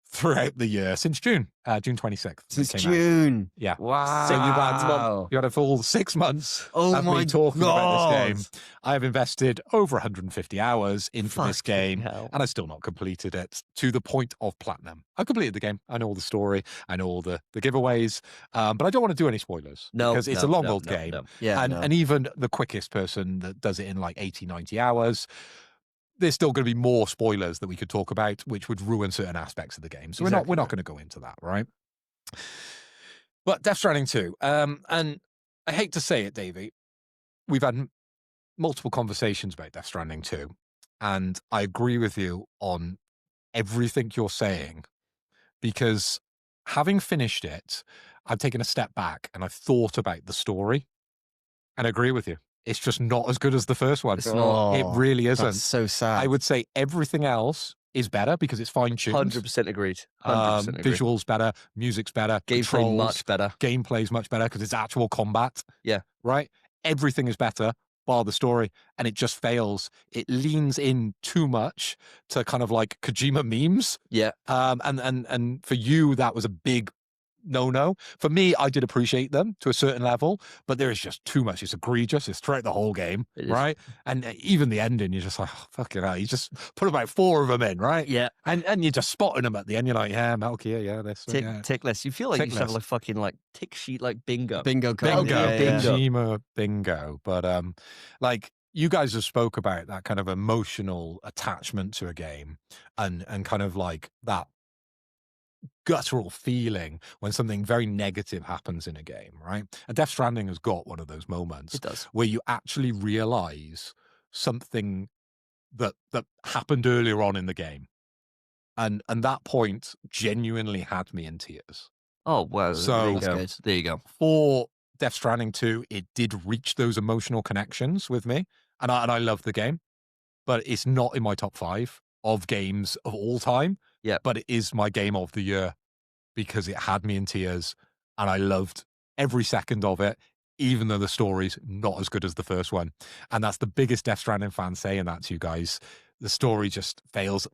throughout the year since June, June 26th. Since it came out. June. Yeah. Wow. So you had a full 6 months Oh of my me talking about this game. God. I have invested over 150 hours into this Fucking game, hell. and I've still not completed it to the point of platinum. I completed the game. I know all the story. I know all the giveaways, but I don't want to do any spoilers because it's a long old game. No. Yeah. And even the quickest person that does it in like 80, 90 hours, there's still going to be more spoilers that we could talk about, which would ruin certain aspects of the game. So Exactly. we're not going to go into that, right? But Death Stranding 2, and I hate to say it, Davey, we've had multiple conversations about Death Stranding 2, and I agree with you on everything you're saying, because having finished it, I've taken a step back and I've thought about the story, and I agree with you. It's just not as good as the first one. It's not. It really isn't. That's so sad. I would say everything else is better because it's fine-tuned. 100% agreed. 100% agreed. Visuals better, music's better, Gameplay controls, much better. Gameplay's much better because it's actual combat. Yeah. Right? Everything is better, bar the story, and it just fails. It leans in too much to kind of like Kojima memes. Yeah. And for you, that was a big no. For me, I did appreciate them to a certain level, but there is just too much. It's egregious. It's throughout the whole game, right? And even the ending, you're just like, oh, fucking hell. You just put about 4 of them in, right? Yeah. And you're just spotting them at the end. You're like, yeah, Metal Gear, yeah, this. Tick list. You feel like Tick you should have list. like fucking like tick sheet like bingo. Bingo card. Bingo, Yeah, yeah. Kojima bingo. But like you guys have spoke about that kind of emotional attachment to a game and kind of like that guttural feeling when something very negative happens in a game, right? And Death Stranding has got one of those moments It does. where you actually realize something that happened earlier on in the game. And that point genuinely had me in tears. Oh, well, So- there you go. For Death Stranding 2, it did reach those emotional connections with me. And I love the game, but it's not in my top 5 of games of all time. Yeah. But it is my game of the year because it had me in tears and I loved every second of it, even though the story's not as good as the first one. And that's the biggest Death Stranding fan saying that to you guys. The story just fails.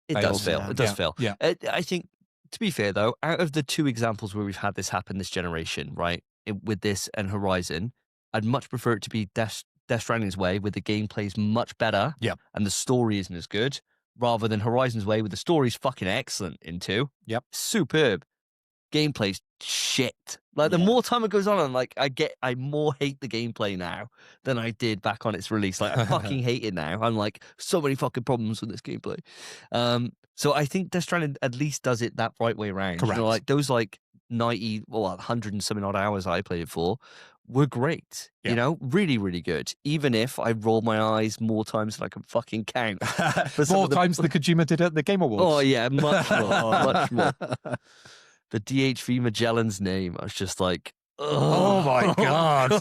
It Fails, does fail. yeah. It does Yeah, fail. yeah. I think, to be fair though, out of the 2 examples where we've had this happen this generation, right, with this and Horizon, I'd much prefer it to be Death Stranding's way, where the gameplay's much better, Yep. and the story isn't as good, rather than Horizon's way, where the story's fucking excellent in 2. Yep. Superb. Gameplay's shit. Like the more time it goes on, I'm like, I more hate the gameplay now than I did back on its release. Like I fucking hate it now. I'm like, so many fucking problems with this gameplay. So I think Death Stranding at least does it that right way around. Correct. You know, like those like 90, well, 100 and something odd hours I played it for were great. Yeah. You know, really, really good. Even if I rolled my eyes more times than I can fucking count. For some More of the- times than Kojima did at the Game Awards. Oh yeah, much more, much more. The DHV Magellan's name, I was just like, Oh my God.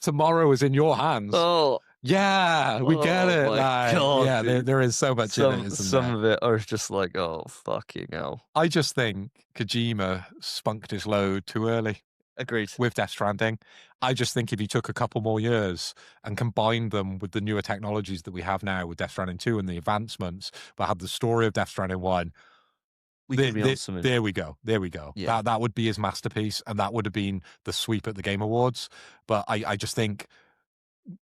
Tomorrow is in your hands. Oh, Yeah, we get Oh it. my like, God, yeah, dude. there is so much in it, isn't some there? of it, I was just like, oh fucking hell. I just think Kojima spunked his load too early Agreed. with Death Stranding. I just think if he took a couple more years and combined them with the newer technologies that we have now with Death Stranding 2 and the advancements, but had the story of Death Stranding 1, We could be on something. there we go. There we go. Yeah. That would be his masterpiece, and that would have been the sweep at the Game Awards. But I just think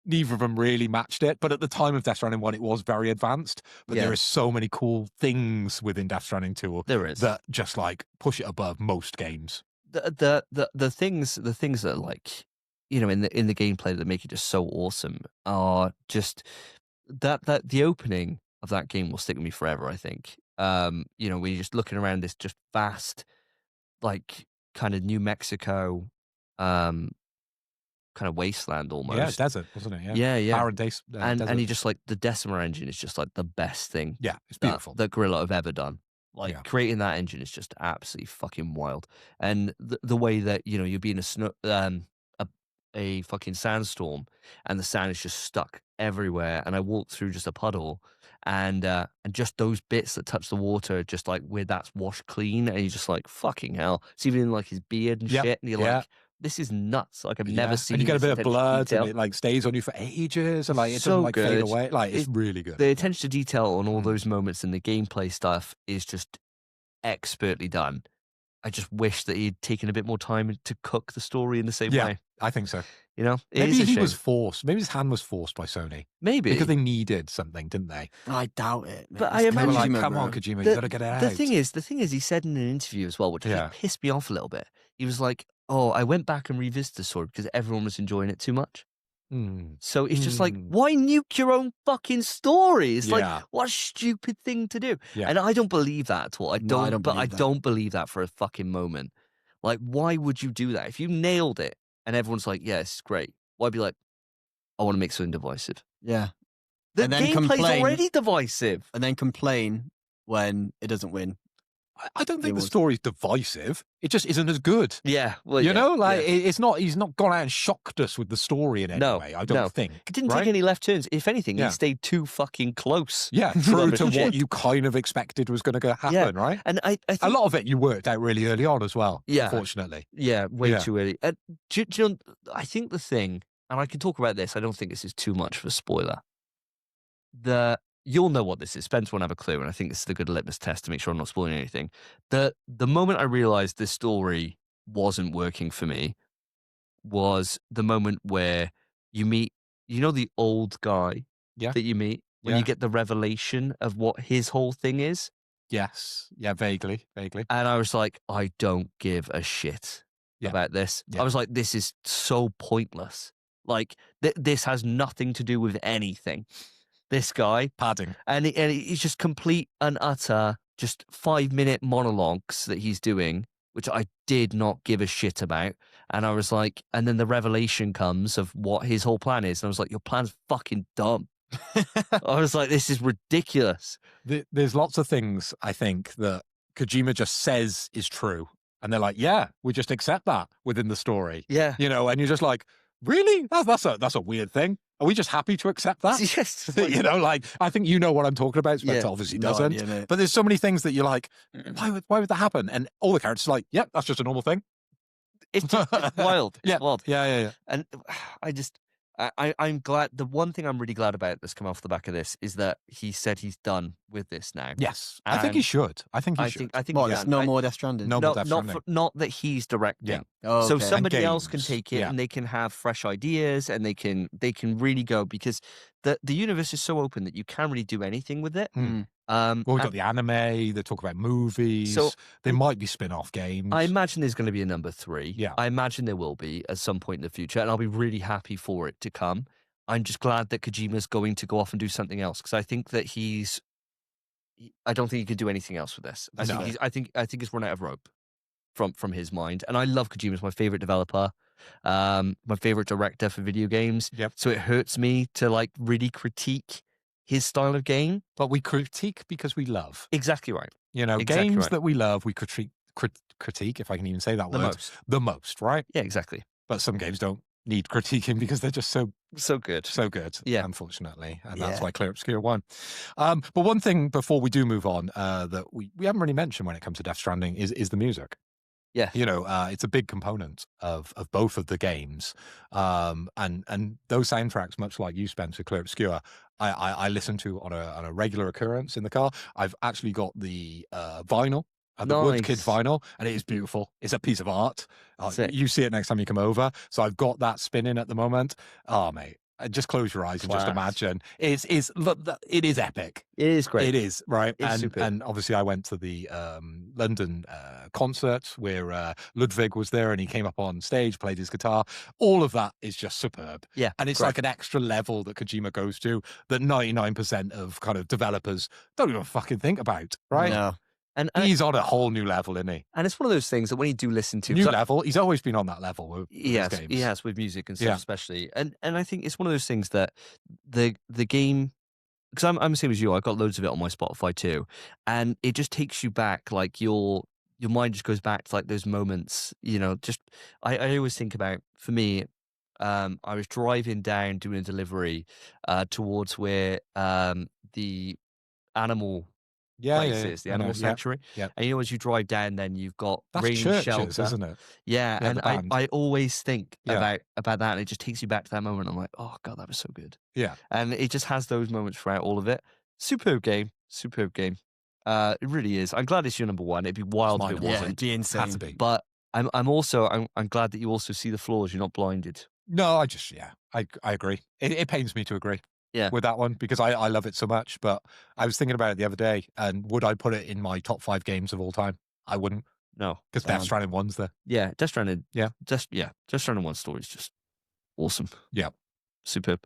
neither of them really matched it. But at the time of Death Stranding 1, it was very advanced. But Yeah. there is so many cool things within Death Stranding 2 There is. that just like push it above most games. The things that are like, you know, in the gameplay that make it just so awesome are just that the opening of that game will stick with me forever, I think. You know, when you're just looking around this just vast, like kind of New Mexico, kind of wasteland almost. Yeah, desert, wasn't it? Yeah, Yeah, yeah. Barren and desert. you just like the Decima engine is just like the best thing Yeah, it's beautiful. that Gorilla have ever done. Like Yeah. creating that engine is just absolutely fucking wild. And the way that, you know, you'll be in a fucking sandstorm and the sand is just stuck everywhere. And I walked through just a puddle and just those bits that touch the water, just like where that's washed clean. And you're just like, fucking hell. It's even in like his beard and Yep, shit. And you're yeah. like, this is nuts. Like I've Yeah. never seen. And you get a this bit of attention to blood, detail. and it like stays on you for ages, and like it So doesn't like fade good. away. Like it's really good. The attention to detail on all Mm. those moments and the gameplay stuff is just expertly done. I just wish that he'd taken a bit more time to cook the story in the same Yeah. way. I think so. You know, it Maybe is a he shame. was forced. Maybe his hand was forced by Sony Maybe because they needed something, didn't they? I doubt it. Man. But It's I They were like, Kojima, "Come on, bro. Kojima, you The- got to get it out." the thing is, he said in an interview as well, which Yeah. just pissed me off a little bit. He was like, "Oh, I went back and revisited the story because everyone was enjoying it too much." Mm. So it's just like, Mm. why nuke your own fucking story? It's Yeah. like, what a stupid thing to do. Yeah. And I don't believe that at all. I No, I don't but I believe that. don't believe that for a fucking moment. Like, why would you do that? If you nailed it and everyone's like, yeah, it's great, why be like, I want to make something divisive? Yeah. The And then gameplay's complain. already divisive. And then complain when it doesn't win. I don't think It the was- story's divisive. It just isn't as good. Yeah. Well, You yeah, know, like yeah. it's not. He's not gone out and shocked us with the story in any No, way. I don't no. think. It didn't right? take any left turns. If anything, Yeah. he stayed too fucking close. Yeah, to true the to what shit. you kind of expected was going to happen, right? And I think A lot of it you worked out really early on as well. Yeah. Unfortunately. Yeah, way Yeah. too early. And do you know, I think the thing, and I can talk about this, I don't think this is too much of a spoiler. You'll know what this is. Spence won't have a clue, and I think this is a good litmus test to make sure I'm not spoiling anything. The moment I realized this story wasn't working for me was the moment where you meet, the old guy Yeah. that you meet, when Yeah. you get the revelation of what his whole thing is. Yes. Yeah. Vaguely. Vaguely. And I was like, I don't give a shit Yeah. about this. Yeah. I was like, this is so pointless. Like, this has nothing to do with anything. This guy, Padding. and he's just complete and utter, just 5-minute monologues that he's doing, which I did not give a shit about. And I was like, and then the revelation comes of what his whole plan is. And I was like, your plan's fucking dumb. I was like, this is ridiculous. There's lots of things I think that Kojima just says is true, and they're like, "Yeah, we just accept that within the story." Yeah. You know, and you're just like, "Really? That's a weird thing. Are we just happy to accept that?" Yes. You know, like I think you know what I'm talking about. Spence Yeah, obviously No doesn't. idea, mate. But there's so many things that you're like, why would that happen? And all the characters are like, "Yep, that's just a normal thing." It's just it's wild. It's Yeah. wild. Yeah. And I'm glad. The one thing I'm really glad about that's come off the back of this is that he said he's done with this now. Yes, I think he And should. I think he I should. think What, he's there's done. no I- more Death Stranding? No. No, Death not Stranding. not that he's directing. Yeah. Oh, So okay. somebody else can games, take it yeah. and they can have fresh ideas and they can really go, because the universe is so open that you can really do anything with it. Mm. Well, we've and got the anime. They talk about movies. So- there might be spin-off games. I imagine there's going to be a number 3. Yeah. I imagine there will be at some point in the future, and I'll be really happy for it to come. I'm just glad that Kojima's going to go off and do something else, because I think that I don't think he could do anything else with this. I No. think he's run out of rope from his mind. And I love Kojima. He's my favorite developer, my favorite director for video games. Yep. So it hurts me to like really critique his style of game. But we critique because we love. Exactly right. You know, Exactly games right. that we love, we critique, if I can even say that The word. most. The most, right? Yeah, exactly. But some games don't need critiquing because they're just so So good. good, Yeah. unfortunately. And that's Yeah. why Clear Obscure won. But one thing before we do move on that we haven't really mentioned when it comes to Death Stranding is the music. Yeah. You know, it's a big component of both of the games. And those soundtracks, much like you, Spence, with Clear Obscure, I listen to on a regular occurrence in the car. I've actually got the vinyl. The Woodkid Nice. vinyl, and it is beautiful. It's a piece of art. Sick. You see it next time you come over. So I've got that spinning at the moment. Oh, mate, just close your eyes and just Class. imagine. It is epic. It is great. It is, right? It's superb. And obviously I went to the London concert where Ludwig was there and he came up on stage, played his guitar. All of that is just superb. Yeah. And it's great. like an extra level that Kojima goes to that 99% of kind of developers don't even fucking think about, right? No. And He's on a whole new level, isn't he? it's one of those things that when you do listen to New level. He's always been on that level with his Yes, games. he has with music and stuff, Yeah. especially. And I think it's one of those things that the game, because I'm the same as you. I've got loads of it on my Spotify too, and it just takes you back. Like your mind just goes back to like those moments. You know, just I always think about, for me, I was driving down doing a delivery towards where the animal places, the I know, animal sanctuary. yeah. And as you drive down, then you've got That's rain churches, shelter, isn't it? Yeah, Yeah, and the band. I always think Yeah. about that, and it just takes you back to that moment. I'm like, oh god, that was so good. Yeah. And it just has those moments throughout all of it. Superb game. It really is. I'm glad it's your number one. It'd be wild if mine it number one. Yeah, wasn't. it'd be insane. Had to be. But I'm glad that you also see the flaws. You're not blinded. No, I agree. It pains me to agree with that one because I love it so much. But I was thinking about it the other day, and would I put it in my top 5 games of all time? I wouldn't. No, because Death Stranding 1's there. Yeah, Death Stranding. Yeah. Death Stranding 1 story is just awesome. Yeah. Superb.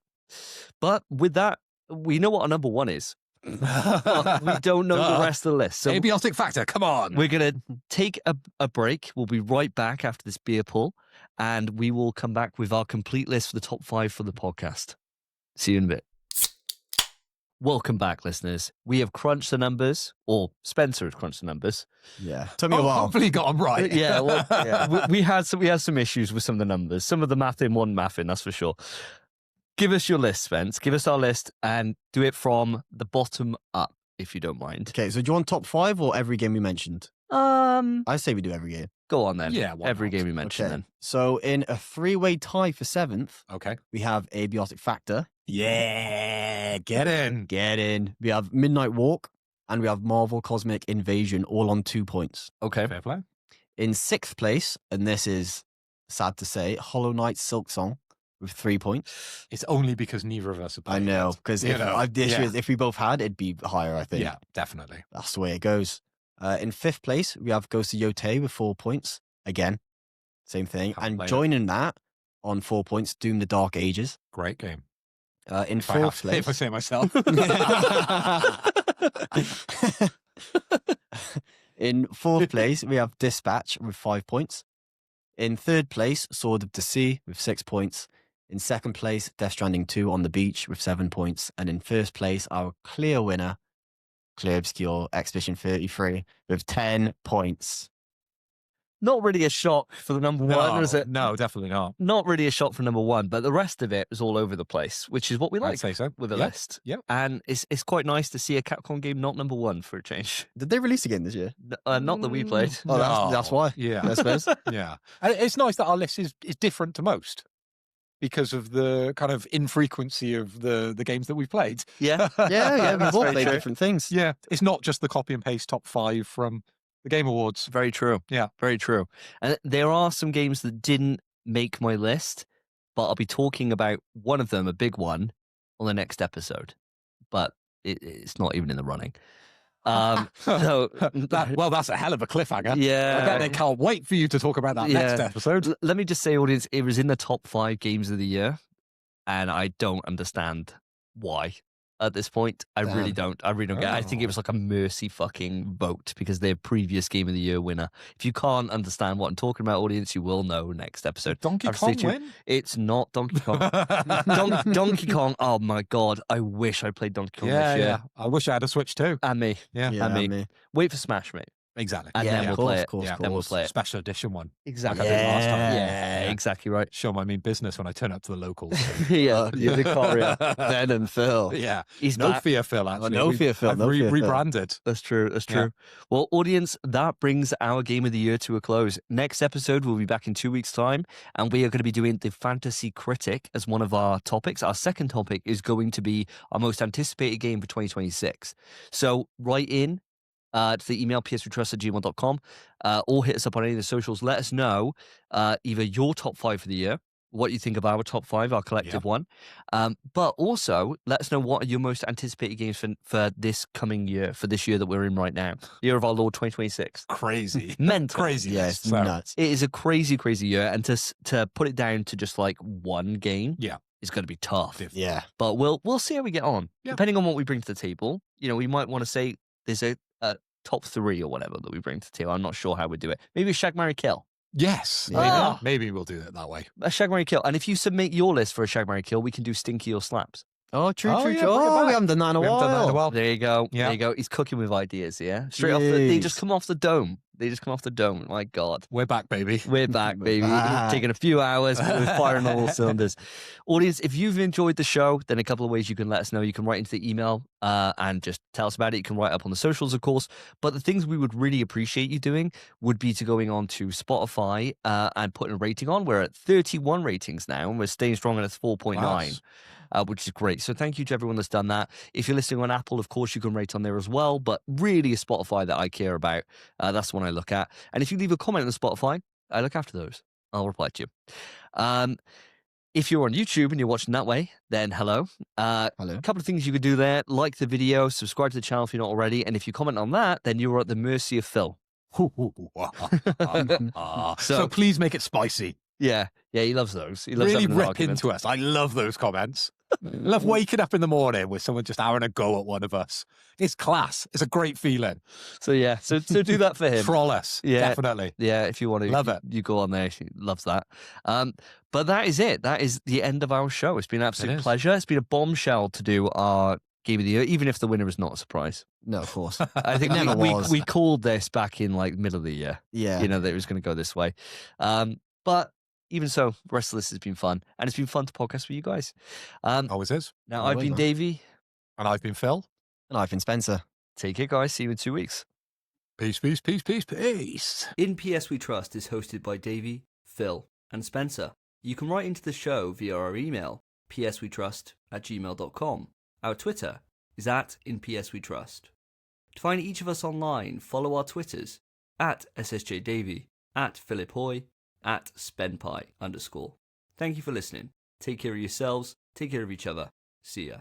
But with that, we know what our number one is. But we don't know the rest of the list. So Abiotic factor, come on. we're going to take a break. We'll be right back after this beer pull, and we will come back with our complete list for the top 5 for the podcast. See you in a bit. Welcome back, listeners. We have crunched the numbers, or Spencer has crunched the numbers. Yeah, took me a while. Hopefully, got them right. Yeah, well, we had some issues with some of the numbers. Some of the math in, one math in, that's for sure. Give us your list, Spence. Give us our list and do it from the bottom up, if you don't mind. Okay, so do you want top 5 or every game we mentioned? I say we do every game. Go on then. Yeah, why every not? game we mentioned Okay. then. So in a 3-way tie for 7th, Okay. we have Abiotic Factor. Yeah, get in. Get in. We have Midnight Walk, and we have Marvel Cosmic Invasion, all on 2 points. Okay. Fair play. In 6th place, and this is sad to say, Hollow Knight Silk Song with 3 points. It's only because neither of us have played I know, it. because You know, the issue yeah. is if we both had, it'd be higher, I think. Yeah, definitely. That's the way it goes. In 5th place, we have Ghost of Yotei with 4 points. Again, same thing. Haven't And played it. joining that on 4 points, Doom the Dark Ages. Great game. In If I have 4th to, if I place. say it myself. In 4th place, we have Dispatch with 5 points. In 3rd place, Sword of the Sea with 6 points. In 2nd place, Death Stranding 2 on the Beach with 7 points. And in 1st place, our clear winner, Clear Obscure Expedition 33 with 10 points. Not really a shock for the number one, was it? No, definitely not. Not really a shock for number one, but the rest of it was all over the place, which is what we like I'd say so. with a Yeah, list. yeah. And it's quite nice to see a Capcom game not number one for a change. Did they release a game this year? Not that we played. Oh, that's why. Yeah. I suppose. Yeah. And it's nice that our list is different to most because of the kind of infrequency of the games that we've played. Yeah. Yeah, we've That's all very played true. different things. Yeah. It's not just the copy and paste top 5 from the Game Awards. Very true. Yeah. Very true. And there are some games that didn't make my list, but I'll be talking about one of them, a big one, on the next episode. But it's not even in the running. So That's a hell of a cliffhanger. Yeah. I bet they can't wait for you to talk about that next episode. Let me just say, audience, it was in the top 5 games of the year, and I don't understand why at this point. I really don't. I really don't get it. I think it was like a mercy fucking vote because they're previous game of the year winner. If you can't understand what I'm talking about, audience, you will know next episode. Donkey Have to stay Kong tuned. win? It's not Donkey Kong. Donkey Kong. Oh my God. I wish I played Donkey Kong this year. Yeah. I wish I had a Switch too. And me. Yeah. Yeah, me. me. Wait for Smash, mate. Exactly. And then Yeah, we'll of course, play it. of course, of Then we'll course. play it. Special edition one. Exactly. Like I did last time. Yeah, exactly right. Show my mean business when I turn up to the locals. Yeah, the courier. Ben and Phil. Yeah. He's No back. fear, Phil, actually. no fear, Phil, I've no fear, Phil. rebranded. That's true. That's Yeah. true. Well, audience, that brings our game of the year to a close. Next episode, we'll be back in 2 weeks' time, and we are going to be doing the Fantasy Critic as one of our topics. Our second topic is going to be our most anticipated game for 2026. So write in to the email psretrust@gmail.com or hit us up on any of the socials. Let us know either your top 5 for the year, what you think of our top 5, our collective one. But also, let us know what are your most anticipated games for this coming year, for this year that we're in right now, year of our Lord 2026. Crazy. Mental. Crazy. Yeah, it's So, nuts. It is a crazy, crazy year. And to put it down to just like one game Yeah. is going to be tough. Yeah. But we'll see how we get on. Yeah. Depending on what we bring to the table. You know, we might want to say there's a top 3 or whatever that we bring to the table. I'm not sure how we do it. Maybe a Shag, Marry, Kill. Yes. Yeah. Maybe we'll do it that way. A Shag, Marry, Kill. And if you submit your list for a Shag, Marry, Kill, we can do Stinky or Slaps. Oh, true. Oh, yeah, bring it Oh, we back. haven't done that in a We haven't done that in a while. while. There you go. Yeah. There you go. He's cooking with ideas, yeah? Straight off they just Jeez. come off the dome. They just come off the dome. My God. We're back, baby. We're back, We're baby. back. Taking a few hours, but we're firing on all cylinders. Audience, if you've enjoyed the show, then a couple of ways you can let us know. You can write into the email and just tell us about it. You can write up on the socials, of course. But the things we would really appreciate you doing would be to going on to Spotify and putting a rating on. We're at 31 ratings now, and we're staying strong at 4.9. Class. Which is great. So thank you to everyone that's done that. If you're listening on Apple, of course, you can rate on there as well. But really, it's Spotify that I care about. That's the one I look at. And if you leave a comment on Spotify, I look after those. I'll reply to you. If you're on YouTube and you're watching that way, then hello. Hello. A couple of things you could do there. Like the video, subscribe to the channel if you're not already. And if you comment on that, then you're at the mercy of Phil. So please make it spicy. Yeah, he loves those. He loves Really having an rip argument. into us. I love those comments. Love waking up in the morning with someone just having a go at one of us. It's class. It's a great feeling. So do that for him. Troll us. Yeah. Definitely. Yeah, if you want to. Love it. You go on there. She loves that. But that is it. That is the end of our show. It's been an absolute pleasure. It's been a bombshell to do our Game of the Year, even if the winner is not a surprise. No, of course. I think Never was. we called this back in like middle of the year. Yeah. You know, that it was going to go this way. But even so, the rest of this has been fun. And it's been fun to podcast with you guys. Always is. Now, I've been Davey. And I've been Phil. And I've been Spencer. Take care, guys. See you in 2 weeks. Peace, peace, peace, peace, peace. In PS We Trust is hosted by Davey, Phil, and Spencer. You can write into the show via our email, pswetrust@gmail.com. Our Twitter is @InPSWeTrust. To find each of us online, follow our Twitters, @SSJDavey, @PhilipHoy, @SpenPie_. Thank you for listening. Take care of yourselves. Take care of each other. See ya.